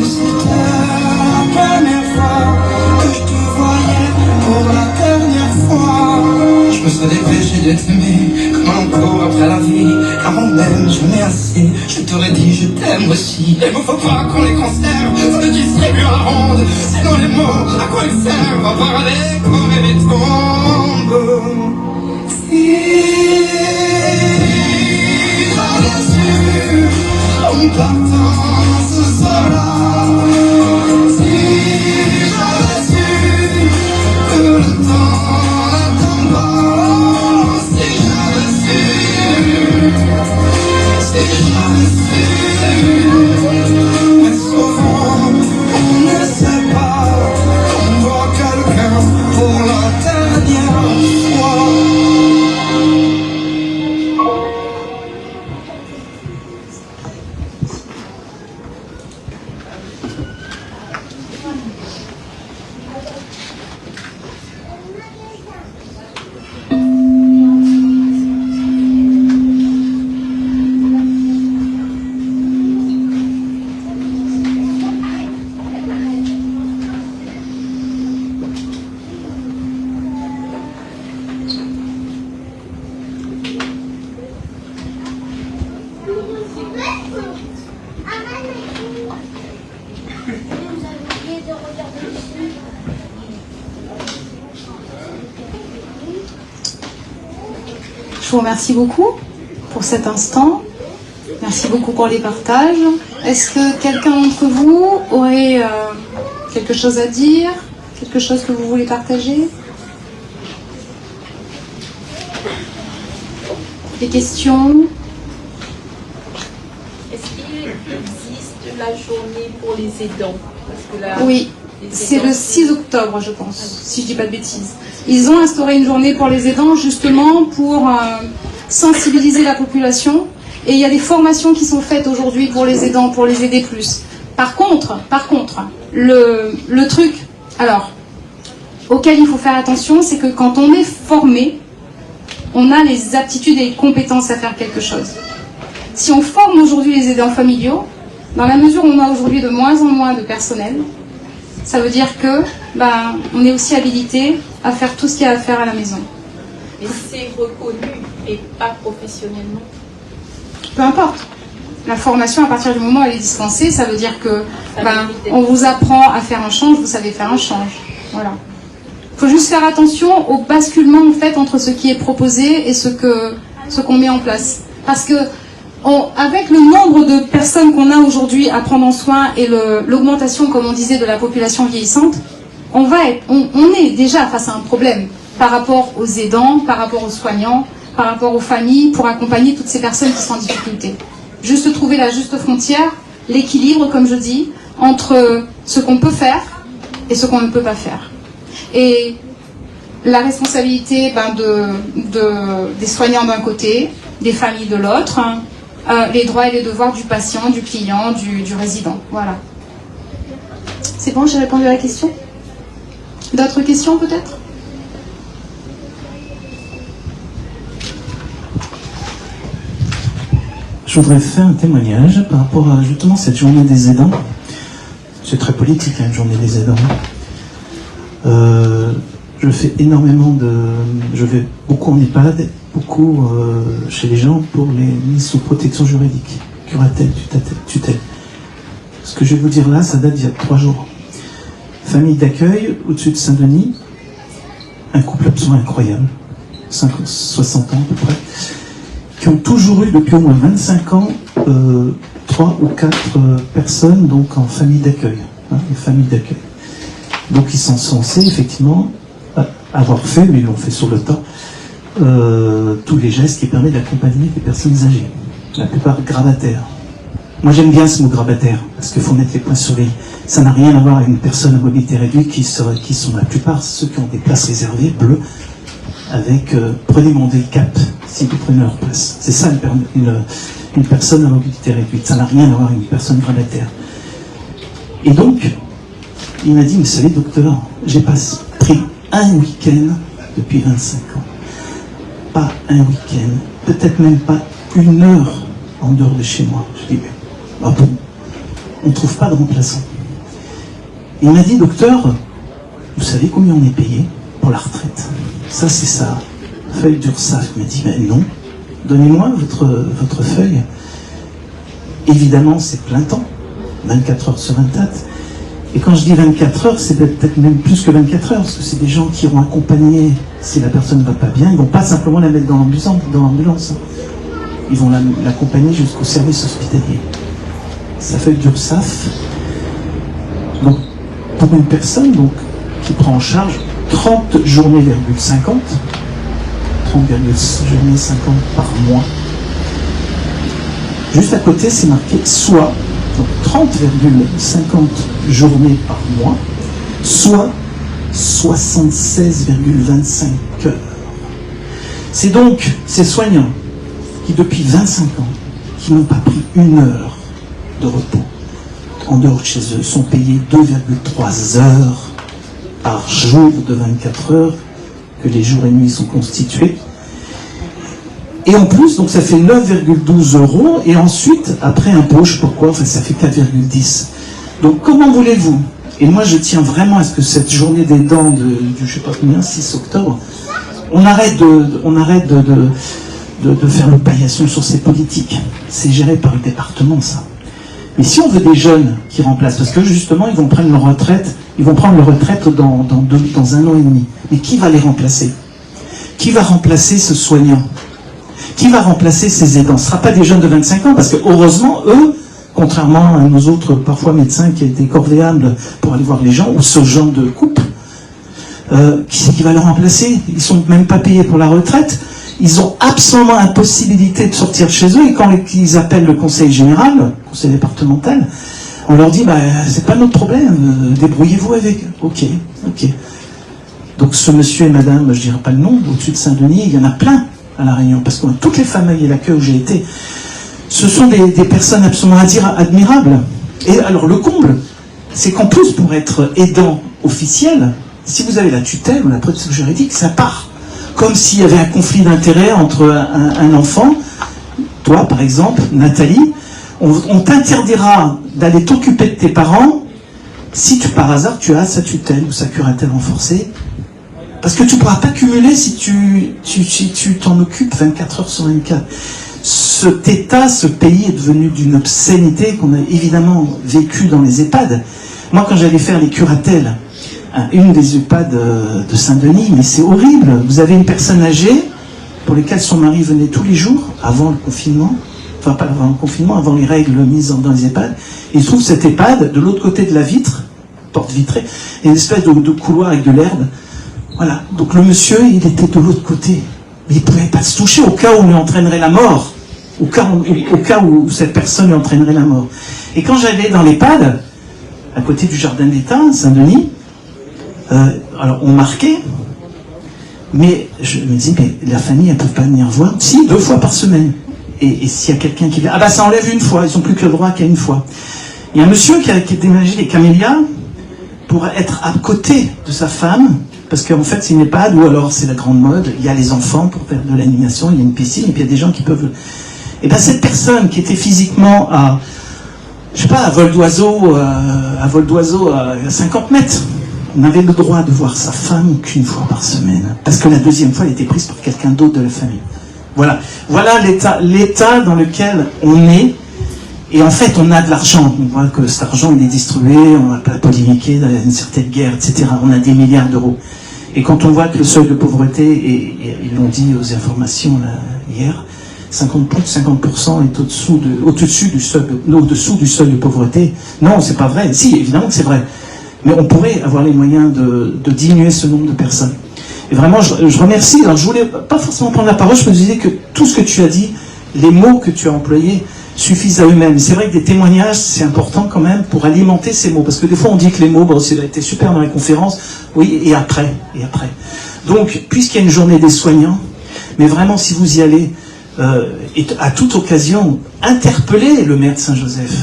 c'était la première fois que je te voyais pour la dernière fois, je me serais dépêché de t'aimer comme un cours après la vie, car on m'aime, j'en ai assez. Je t'aurais dit je t'aime aussi. Et me faut pas qu'on les conserve, ça ne distribue à la ronde. Sinon les mots, à quoi ils servent, à parler comme et les tombes. Si j'avais su en partant ce soir-là, si j'avais su que le temps n'attend pas, si j'avais su, mais souvent on ne sait pas qu'on voit quelqu'un pour la dernière fois. Je vous remercie beaucoup pour cet instant. Merci beaucoup pour les partages. Est-ce que quelqu'un d'entre vous aurait quelque chose à dire? Quelque chose que vous voulez partager? Des questions? Est-ce qu'il existe la journée pour les aidants? Parce que là, oui, c'est le 6 octobre, je pense, si je dis pas de bêtises. Ils ont instauré une journée pour les aidants, justement, pour sensibiliser la population. Et il y a des formations qui sont faites aujourd'hui pour les aidants, pour les aider plus. Par contre, le truc, alors, auquel il faut faire attention, c'est que quand on est formé, on a les aptitudes et les compétences à faire quelque chose. Si on forme aujourd'hui les aidants familiaux, dans la mesure où on a aujourd'hui de moins en moins de personnel, ça veut dire que on est aussi habilité à faire tout ce qu'il y a à faire à la maison. Mais c'est reconnu et pas professionnellement. Peu importe. La formation, à partir du moment où elle est dispensée, ça veut dire que on vous apprend à faire un change, vous savez faire un change. Voilà. Il faut juste faire attention au basculement en fait entre ce qui est proposé et ce qu'on met en place. Parce que avec le nombre de personnes qu'on a aujourd'hui à prendre en soin et l'augmentation, comme on disait, de la population vieillissante, on est déjà face à un problème par rapport aux aidants, par rapport aux soignants, par rapport aux familles, pour accompagner toutes ces personnes qui sont en difficulté. Juste trouver la juste frontière, l'équilibre, comme je dis, entre ce qu'on peut faire et ce qu'on ne peut pas faire. Et la responsabilité des soignants d'un côté, des familles de l'autre, les droits et les devoirs du patient, du client, du résident. Voilà. C'est bon, j'ai répondu à la question? D'autres questions peut-être? Je voudrais faire un témoignage par rapport à justement cette journée des aidants. C'est très politique, une journée des aidants. Je fais énormément je vais beaucoup en EHPAD, beaucoup chez les gens pour les mises sous protection juridique, curatelle, tutelle. Ce que je vais vous dire là, ça date d'il y a 3 jours. Famille d'accueil au-dessus de Saint-Denis, un couple absolument incroyable, 60 ans à peu près, qui ont toujours eu depuis au moins 25 ans 3 ou 4 personnes donc en famille d'accueil. hein, les familles d'accueil. Donc ils sont censés effectivement avoir fait, mais ils l'ont fait sur le tas, tous les gestes qui permettent d'accompagner les personnes âgées, la plupart grabataires. Moi j'aime bien ce mot grabataire, parce qu'il faut mettre les points sur les... Ça n'a rien à voir avec une personne à mobilité réduite qui sont la plupart ceux qui ont des places réservées, bleues, avec prenez mon handicap si vous prenez leur place. C'est ça une personne à mobilité réduite. Ça n'a rien à voir avec une personne grabataire. Et donc, il m'a dit, vous savez, docteur, j'ai pas pris un week-end depuis 25 ans. Pas un week-end. Peut-être même pas une heure en dehors de chez moi. Je dis, mais ah bon, on ne trouve pas de remplaçant. Il m'a dit, docteur, vous savez combien on est payé pour la retraite? Ça, c'est sa feuille d'URSSAF. Il m'a dit, ben non, donnez-moi votre feuille. Évidemment, c'est plein temps, 24 heures sur 24. Et quand je dis 24 heures, c'est peut-être même plus que 24 heures, parce que c'est des gens qui vont accompagner, si la personne ne va pas bien, ils ne vont pas simplement la mettre dans l'ambulance. Ils vont l'accompagner jusqu'au service hospitalier. Sa feuille d'URSSAF, donc, pour une personne donc, qui prend en charge 30 journées, 50, 30 journées 50 par mois. Juste à côté, c'est marqué soit, donc 30,50 journées par mois, soit 76,25 heures. C'est donc ces soignants qui, depuis 25 ans, qui n'ont pas pris une heure de repos en dehors de chez eux, sont payés 2,3 heures par jour de 24 heures, que les jours et nuits sont constitués. Et en plus, donc ça fait 9,12 €, et ensuite, après impôt, je sais pas pourquoi, enfin, ça fait 4,10. Donc comment voulez-vous? Et moi, je tiens vraiment à ce que cette journée des dents du je sais pas combien, 6 octobre, on arrête de faire le paillasson sur ces politiques. C'est géré par le département, ça. Mais si on veut des jeunes qui remplacent, parce que justement, ils vont prendre leur retraite dans 1 an et demi. Mais qui va les remplacer? Qui va remplacer ce soignant? Qui va remplacer ces aidants? Ce ne sera pas des jeunes de 25 ans, parce que heureusement, eux, contrairement à nos autres, parfois médecins qui étaient corvéables pour aller voir les gens, ou ce genre de couple, qui c'est qui va les remplacer? Ils ne sont même pas payés pour la retraite. Ils ont absolument impossibilité de sortir de chez eux, et quand ils appellent le conseil général, le conseil départemental, on leur dit, bah, c'est pas notre problème, débrouillez-vous avec eux. Ok. Donc ce monsieur et madame, je dirais pas le nom, au-dessus de Saint-Denis, il y en a plein à La Réunion, parce que toutes les familles et l'accueil où j'ai été, ce sont des personnes absolument admirables. Et alors le comble, c'est qu'en plus, pour être aidant officiel, si vous avez la tutelle ou la protection juridique, ça part. Comme s'il y avait un conflit d'intérêts entre un enfant, toi par exemple, Nathalie, on t'interdira d'aller t'occuper de tes parents si par hasard tu as sa tutelle ou sa curatelle renforcée. Parce que tu ne pourras pas cumuler si tu t'en occupes 24 heures sur 24. Cet état, ce pays est devenu d'une obscénité qu'on a évidemment vécu dans les EHPAD. Moi, quand j'allais faire les curatelles, une des EHPAD de Saint-Denis, mais c'est horrible. Vous avez une personne âgée pour laquelle son mari venait tous les jours avant le confinement, enfin pas avant le confinement, avant les règles mises dans les EHPAD, et il se trouve cette EHPAD de l'autre côté de la vitre, porte vitrée, et une espèce de couloir avec de l'herbe. Voilà, donc le monsieur, il était de l'autre côté, mais il ne pouvait pas se toucher au cas où on lui entraînerait la mort, au cas où cette personne lui entraînerait la mort. Et quand j'allais dans l'EHPAD, à côté du jardin d'État, Saint-Denis, alors on marquait, mais je me dis, mais la famille, elle ne peut pas venir voir. Si, 2 fois par semaine. Et s'il y a quelqu'un qui vient, ah bah ça enlève 1 fois, ils n'ont plus que le droit qu'à 1 fois. Il y a un monsieur qui a déménagé les Camélias pour être à côté de sa femme, parce qu'en fait c'est une EHPAD, ou alors c'est la grande mode, il y a les enfants pour faire de l'animation, il y a une piscine, et puis il y a des gens qui peuvent... Et bien cette personne qui était physiquement à, je sais pas, à vol d'oiseau à 50 mètres, n'avait le droit de voir sa femme qu'1 fois par semaine, parce que la 2e fois elle était prise par quelqu'un d'autre de la famille. Voilà l'état dans lequel on est, et en fait on a de l'argent, on voit que cet argent il est distribué, on va pas polémiquer dans une certaine guerre, etc. On a des milliards d'euros. Et quand on voit que le seuil de pauvreté, et ils l'ont dit aux informations là, hier, plus de 50% est au-dessus du seuil de pauvreté. Non, c'est pas vrai. Si, évidemment que c'est vrai. Mais on pourrait avoir les moyens de diminuer ce nombre de personnes. Et vraiment, je remercie. Alors, je voulais pas forcément prendre la parole, je me disais que tout ce que tu as dit, les mots que tu as employés, suffisent à eux-mêmes. C'est vrai que des témoignages, c'est important quand même pour alimenter ces mots. Parce que des fois, on dit que les mots, bon, ça a été super dans les conférences, oui, et après. Donc, puisqu'il y a une journée des soignants, mais vraiment, si vous y allez, et à toute occasion, interpellez le maire de Saint-Joseph,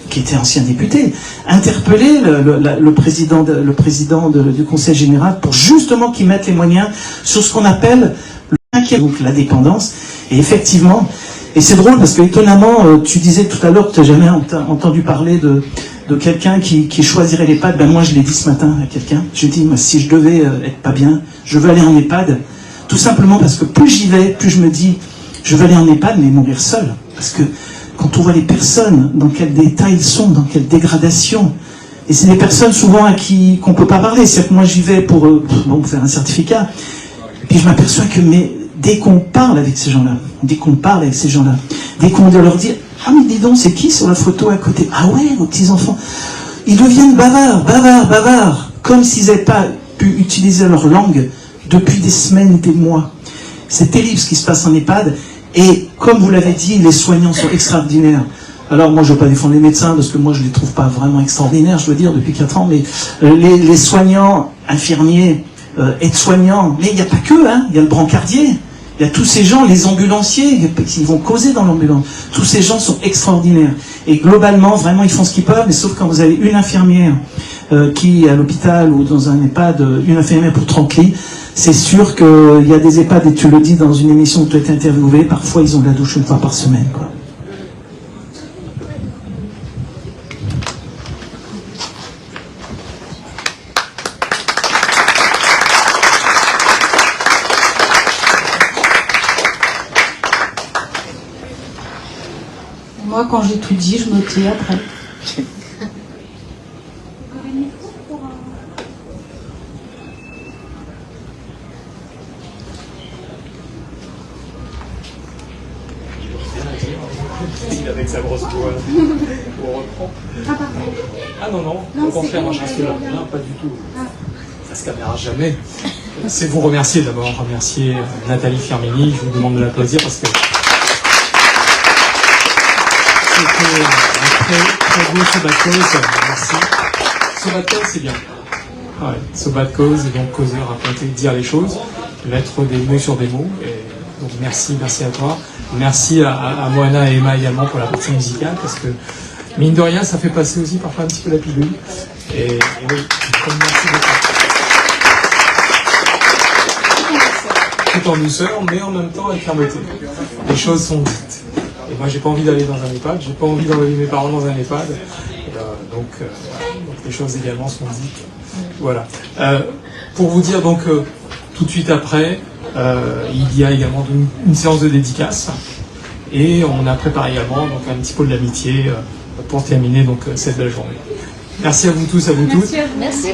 qui était ancien député, interpeller le président du Conseil général pour justement qu'il mette les moyens sur ce qu'on appelle donc la dépendance. Et effectivement, et c'est drôle parce que étonnamment, tu disais tout à l'heure que tu n'as jamais entendu parler de quelqu'un qui choisirait l'EHPAD. Ben moi je l'ai dit ce matin à quelqu'un, j'ai dit si je devais être pas bien, je veux aller en EHPAD, tout simplement parce que plus j'y vais, plus je me dis je veux aller en EHPAD mais mourir seul. Parce que quand on voit les personnes, dans quel état ils sont, dans quelle dégradation, et c'est des personnes souvent à qui qu'on ne peut pas parler. C'est que moi j'y vais pour faire un certificat, et puis je m'aperçois que dès qu'on parle avec ces gens-là, dès qu'on leur dit « Ah mais dis donc, c'est qui sur la photo à côté ?»« Ah ouais, vos petits-enfants » Ils deviennent bavards, comme s'ils n'avaient pas pu utiliser leur langue depuis des semaines, des mois. C'est terrible ce qui se passe en EHPAD. Et comme vous l'avez dit, les soignants sont extraordinaires. Alors moi je ne veux pas défendre les médecins parce que moi je ne les trouve pas vraiment extraordinaires, je veux dire, depuis 4 ans, mais les soignants, infirmiers, aides-soignants, mais il n'y a pas que, hein, il y a le brancardier, il y a tous ces gens, les ambulanciers, qui vont causer dans l'ambulance. Tous ces gens sont extraordinaires. Et globalement, vraiment, ils font ce qu'ils peuvent, mais sauf quand vous avez une infirmière qui est à l'hôpital ou dans un EHPAD, une infirmière pour 30 lits, c'est sûr qu'il y a des EHPAD, et tu le dis dans une émission où tu as été interviewé, parfois ils ont de la douche 1 fois par semaine, quoi. Moi, quand j'ai tout dit, je me tais après. Avec sa grosse toile. On reprend. Ah non, on va faire un chancelier. Non, pas du tout. Ça se caméra jamais. C'est vous remercier d'abord, remercier Nathalie Firmini. Je vous demande de l'applaudir parce que c'était un très beau so bad cause. Merci. So bad cause, c'est bien. Ouais, so bad cause, et donc causer, raconter, dire les choses, mettre des mots sur des mots. Et donc merci à toi. Merci à Moana et Emma également pour la partie musicale, parce que mine de rien, ça fait passer aussi parfois un petit peu la pilule. Et oui, merci beaucoup. Tout en douceur, mais en même temps avec fermeté. Les choses sont dites. Et moi, j'ai pas envie d'aller dans un EHPAD, j'ai pas envie d'envoyer mes parents dans un EHPAD. Donc les choses également sont dites. Voilà. Pour vous dire donc, tout de suite après, il y a également une séance de dédicace et on a préparé également donc un petit pot de l'amitié pour terminer donc cette belle journée. Merci à vous tous, à vous toutes. Merci.